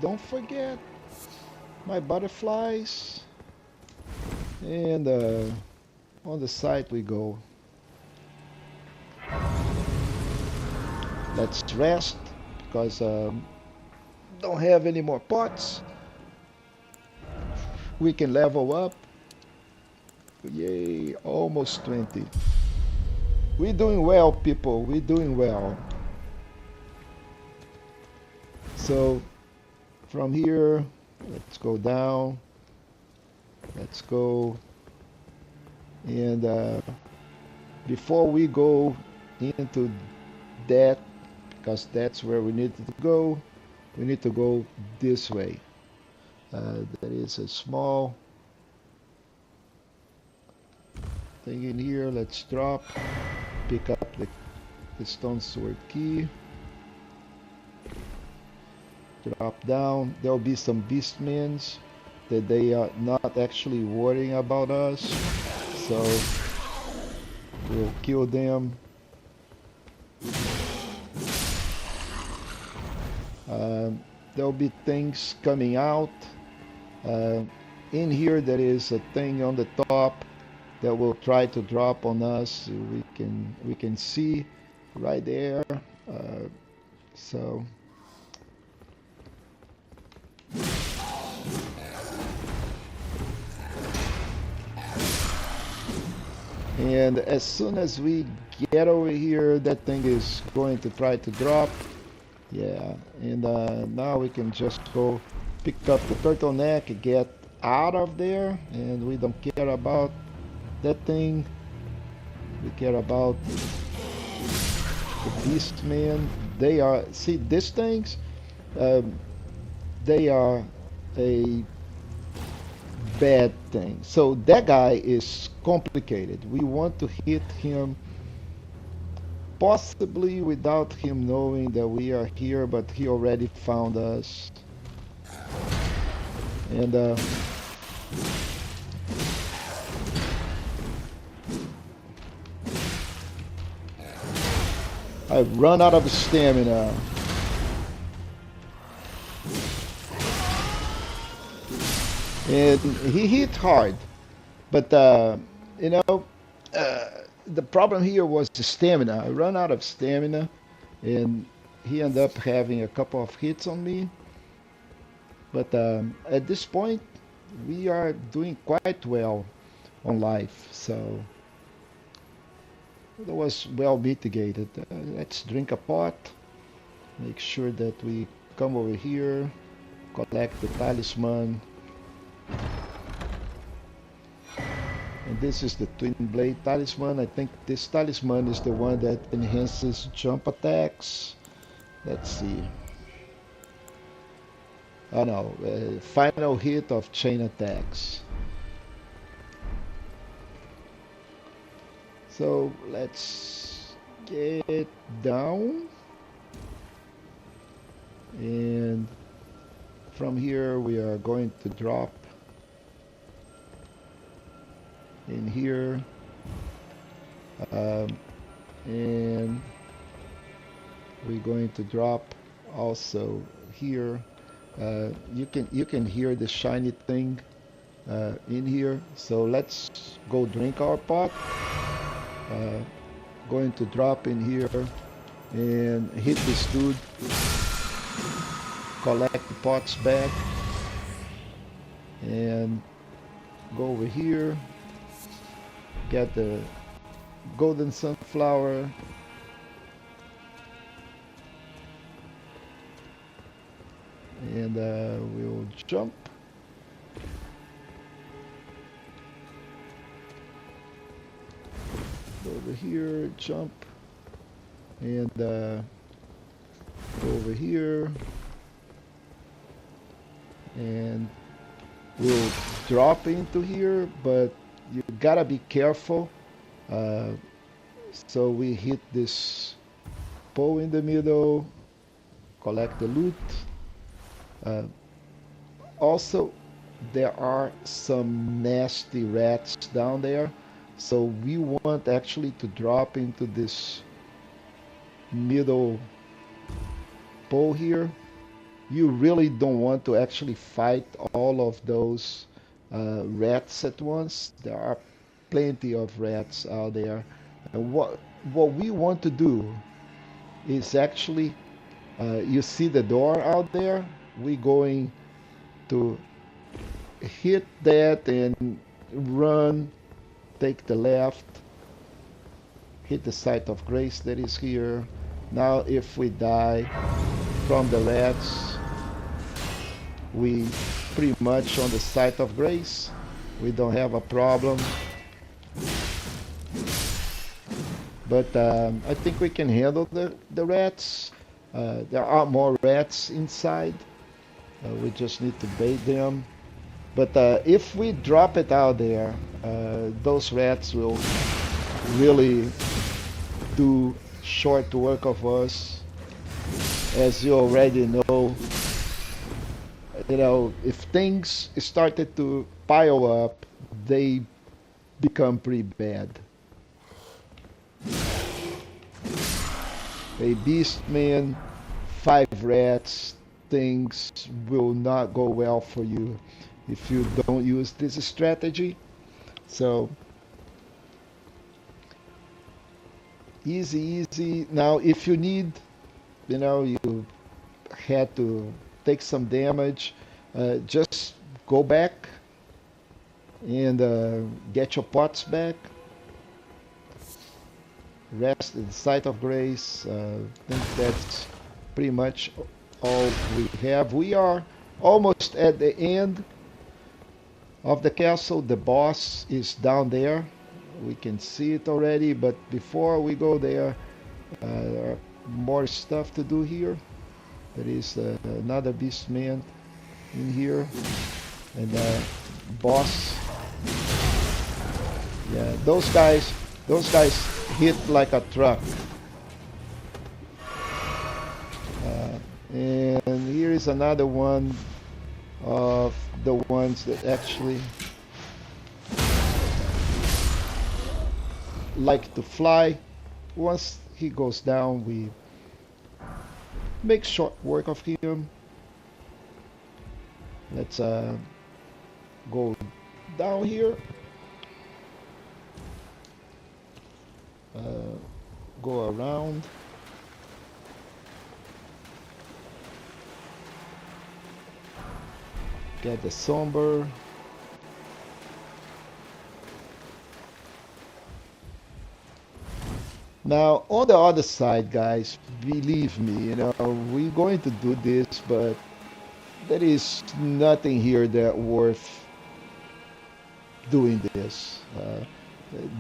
Don't forget my butterflies, and on the site we go. Let's rest because don't have any more pots. We can level up. Yay, almost 20. We're doing well, people. We're doing well. So from here, let's go down. Let's go. And before we go into that because that's where we need to go. We need to go this way. There is a small thing in here. Let's drop, pick up the stone sword key, drop down. There'll be some beastmen that they are not actually worrying about us, so we'll kill them. There'll be things coming out. In here there is a thing on the top that will try to drop on us. We can see right there. So and as soon as we get over here, that thing is going to try to drop. Yeah, and now we can just go pick up the turtleneck, get out of there, and we don't care about that thing. We care about the beastmen. They are, see, these things, they are a bad thing. So that guy is complicated. We want to hit him possibly without him knowing that we are here, but he already found us. And I've run out of stamina. And he hit hard, but you know, the problem here was the stamina. I ran out of stamina, and he ended up having a couple of hits on me. But at this point, we are doing quite well on life, so it was well mitigated. Let's drink a pot, make sure that we come over here, collect the talisman. And this is the twin blade talisman. I think this talisman is the one that enhances jump attacks. Let's see. Oh no, final hit of chain attacks. So let's get down, and from here we are going to drop in here, and we're going to drop also here. You can hear the shiny thing in here. So let's go drink our pot. Going to drop in here and hit this dude. Collect the pots back and go over here. Get the golden sunflower. And we'll jump. Go over here, jump. And go over here. And we'll drop into here, but you gotta be careful. So we hit this pole in the middle, collect the loot. Also, there are some nasty rats down there, so we want actually to drop into this middle pole here. You really don't want to actually fight all of those rats at once. There are plenty of rats out there. And what we want to do is actually, you see the door out there? We're going to hit that and run, take the left, hit the site of grace that is here. Now if we die from the rats, we pretty much on the site of grace. We don't have a problem. But I think we can handle the rats. There are more rats inside. We just need to bait them. But if we drop it out there, those rats will really do short work of us. As you already know, if things started to pile up, they become pretty bad. A beastman, 5 rats, things will not go well for you if you don't use this strategy. So easy, easy. Now, if you need, you had to take some damage, just go back and get your pots back. Rest in the sight of grace. I think that's pretty much all we have. We are almost at the end of the castle. The boss is down there. We can see it already, but before we go there, there are more stuff to do here. There is another beastman in here, and boss. Yeah, those guys hit like a truck. And here is another one of the ones that actually like to fly. Once he goes down, we make short work of him. Let's go down here. Go around. Get the somber. Now, on the other side, guys, believe me, we're going to do this, but there is nothing here that worth doing this.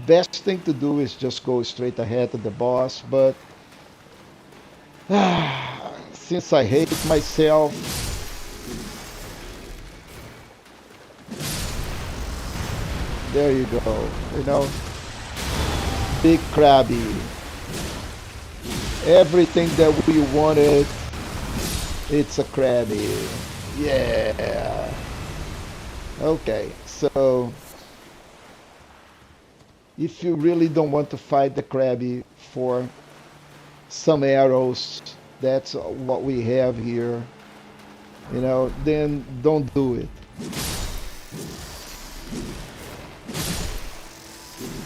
Best thing to do is just go straight ahead to the boss, but since I hate myself, there you go, big crabby. Everything that we wanted, it's a crabby. Yeah. Okay, so if you really don't want to fight the crabby for some arrows, that's what we have here, then don't do it.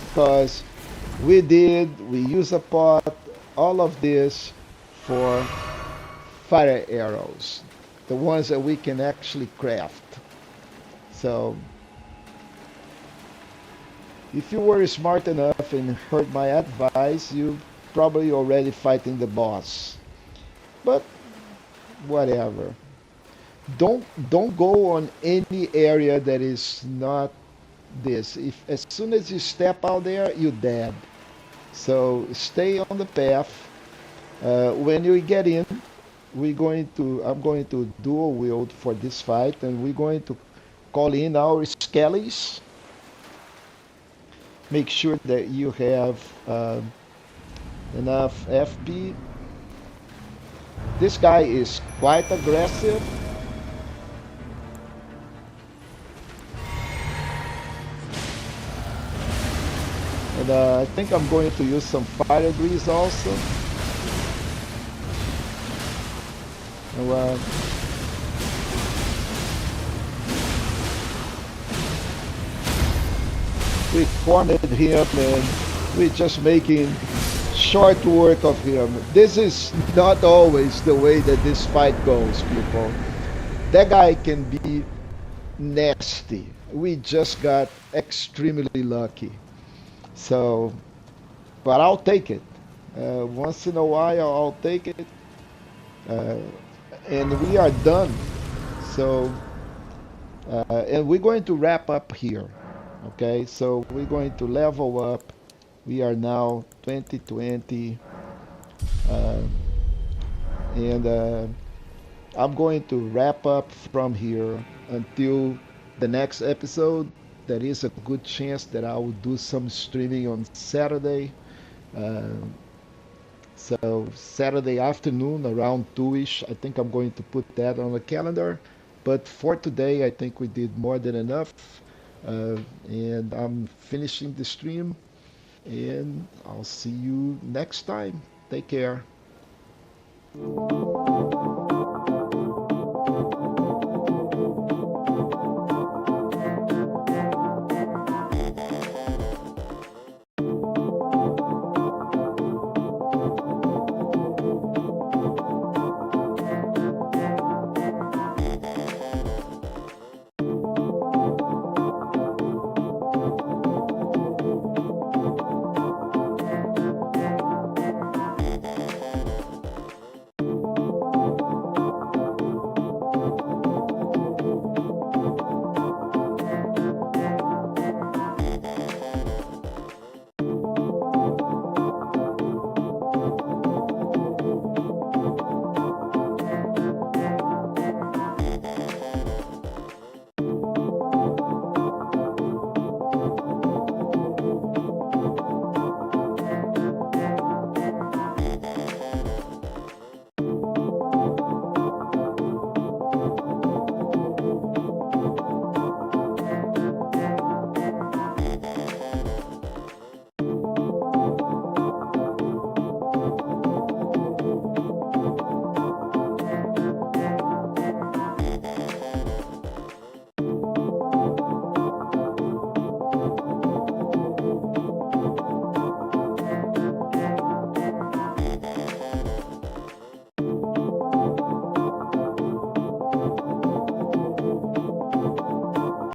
Because we use a pot, all of this for fire arrows, the ones that we can actually craft. So if you were smart enough and heard my advice, you probably already fighting the boss. But whatever. Don't go on any area that is not this. If as soon as you step out there, you're dead. So stay on the path. When you get in, I'm going to dual wield for this fight, and we're going to call in our skellies. Make sure that you have enough FP. This guy is quite aggressive. And I think I'm going to use some fire grease also. And, we cornered him and we're just making short work of him. This is not always the way that this fight goes, people. That guy can be nasty. We just got extremely lucky. So, but I'll take it. Once in a while, I'll take it. And we are done. So, and we're going to wrap up here. Okay, so we're going to level up. We are now 2020. And I'm going to wrap up from here until the next episode. There is a good chance that I will do some streaming on Saturday. Uh, so Saturday afternoon around 2ish, I think I'm going to put that on the calendar. But for today, I think we did more than enough. Uh, and I'm finishing the stream, and I'll see you next time. Take care.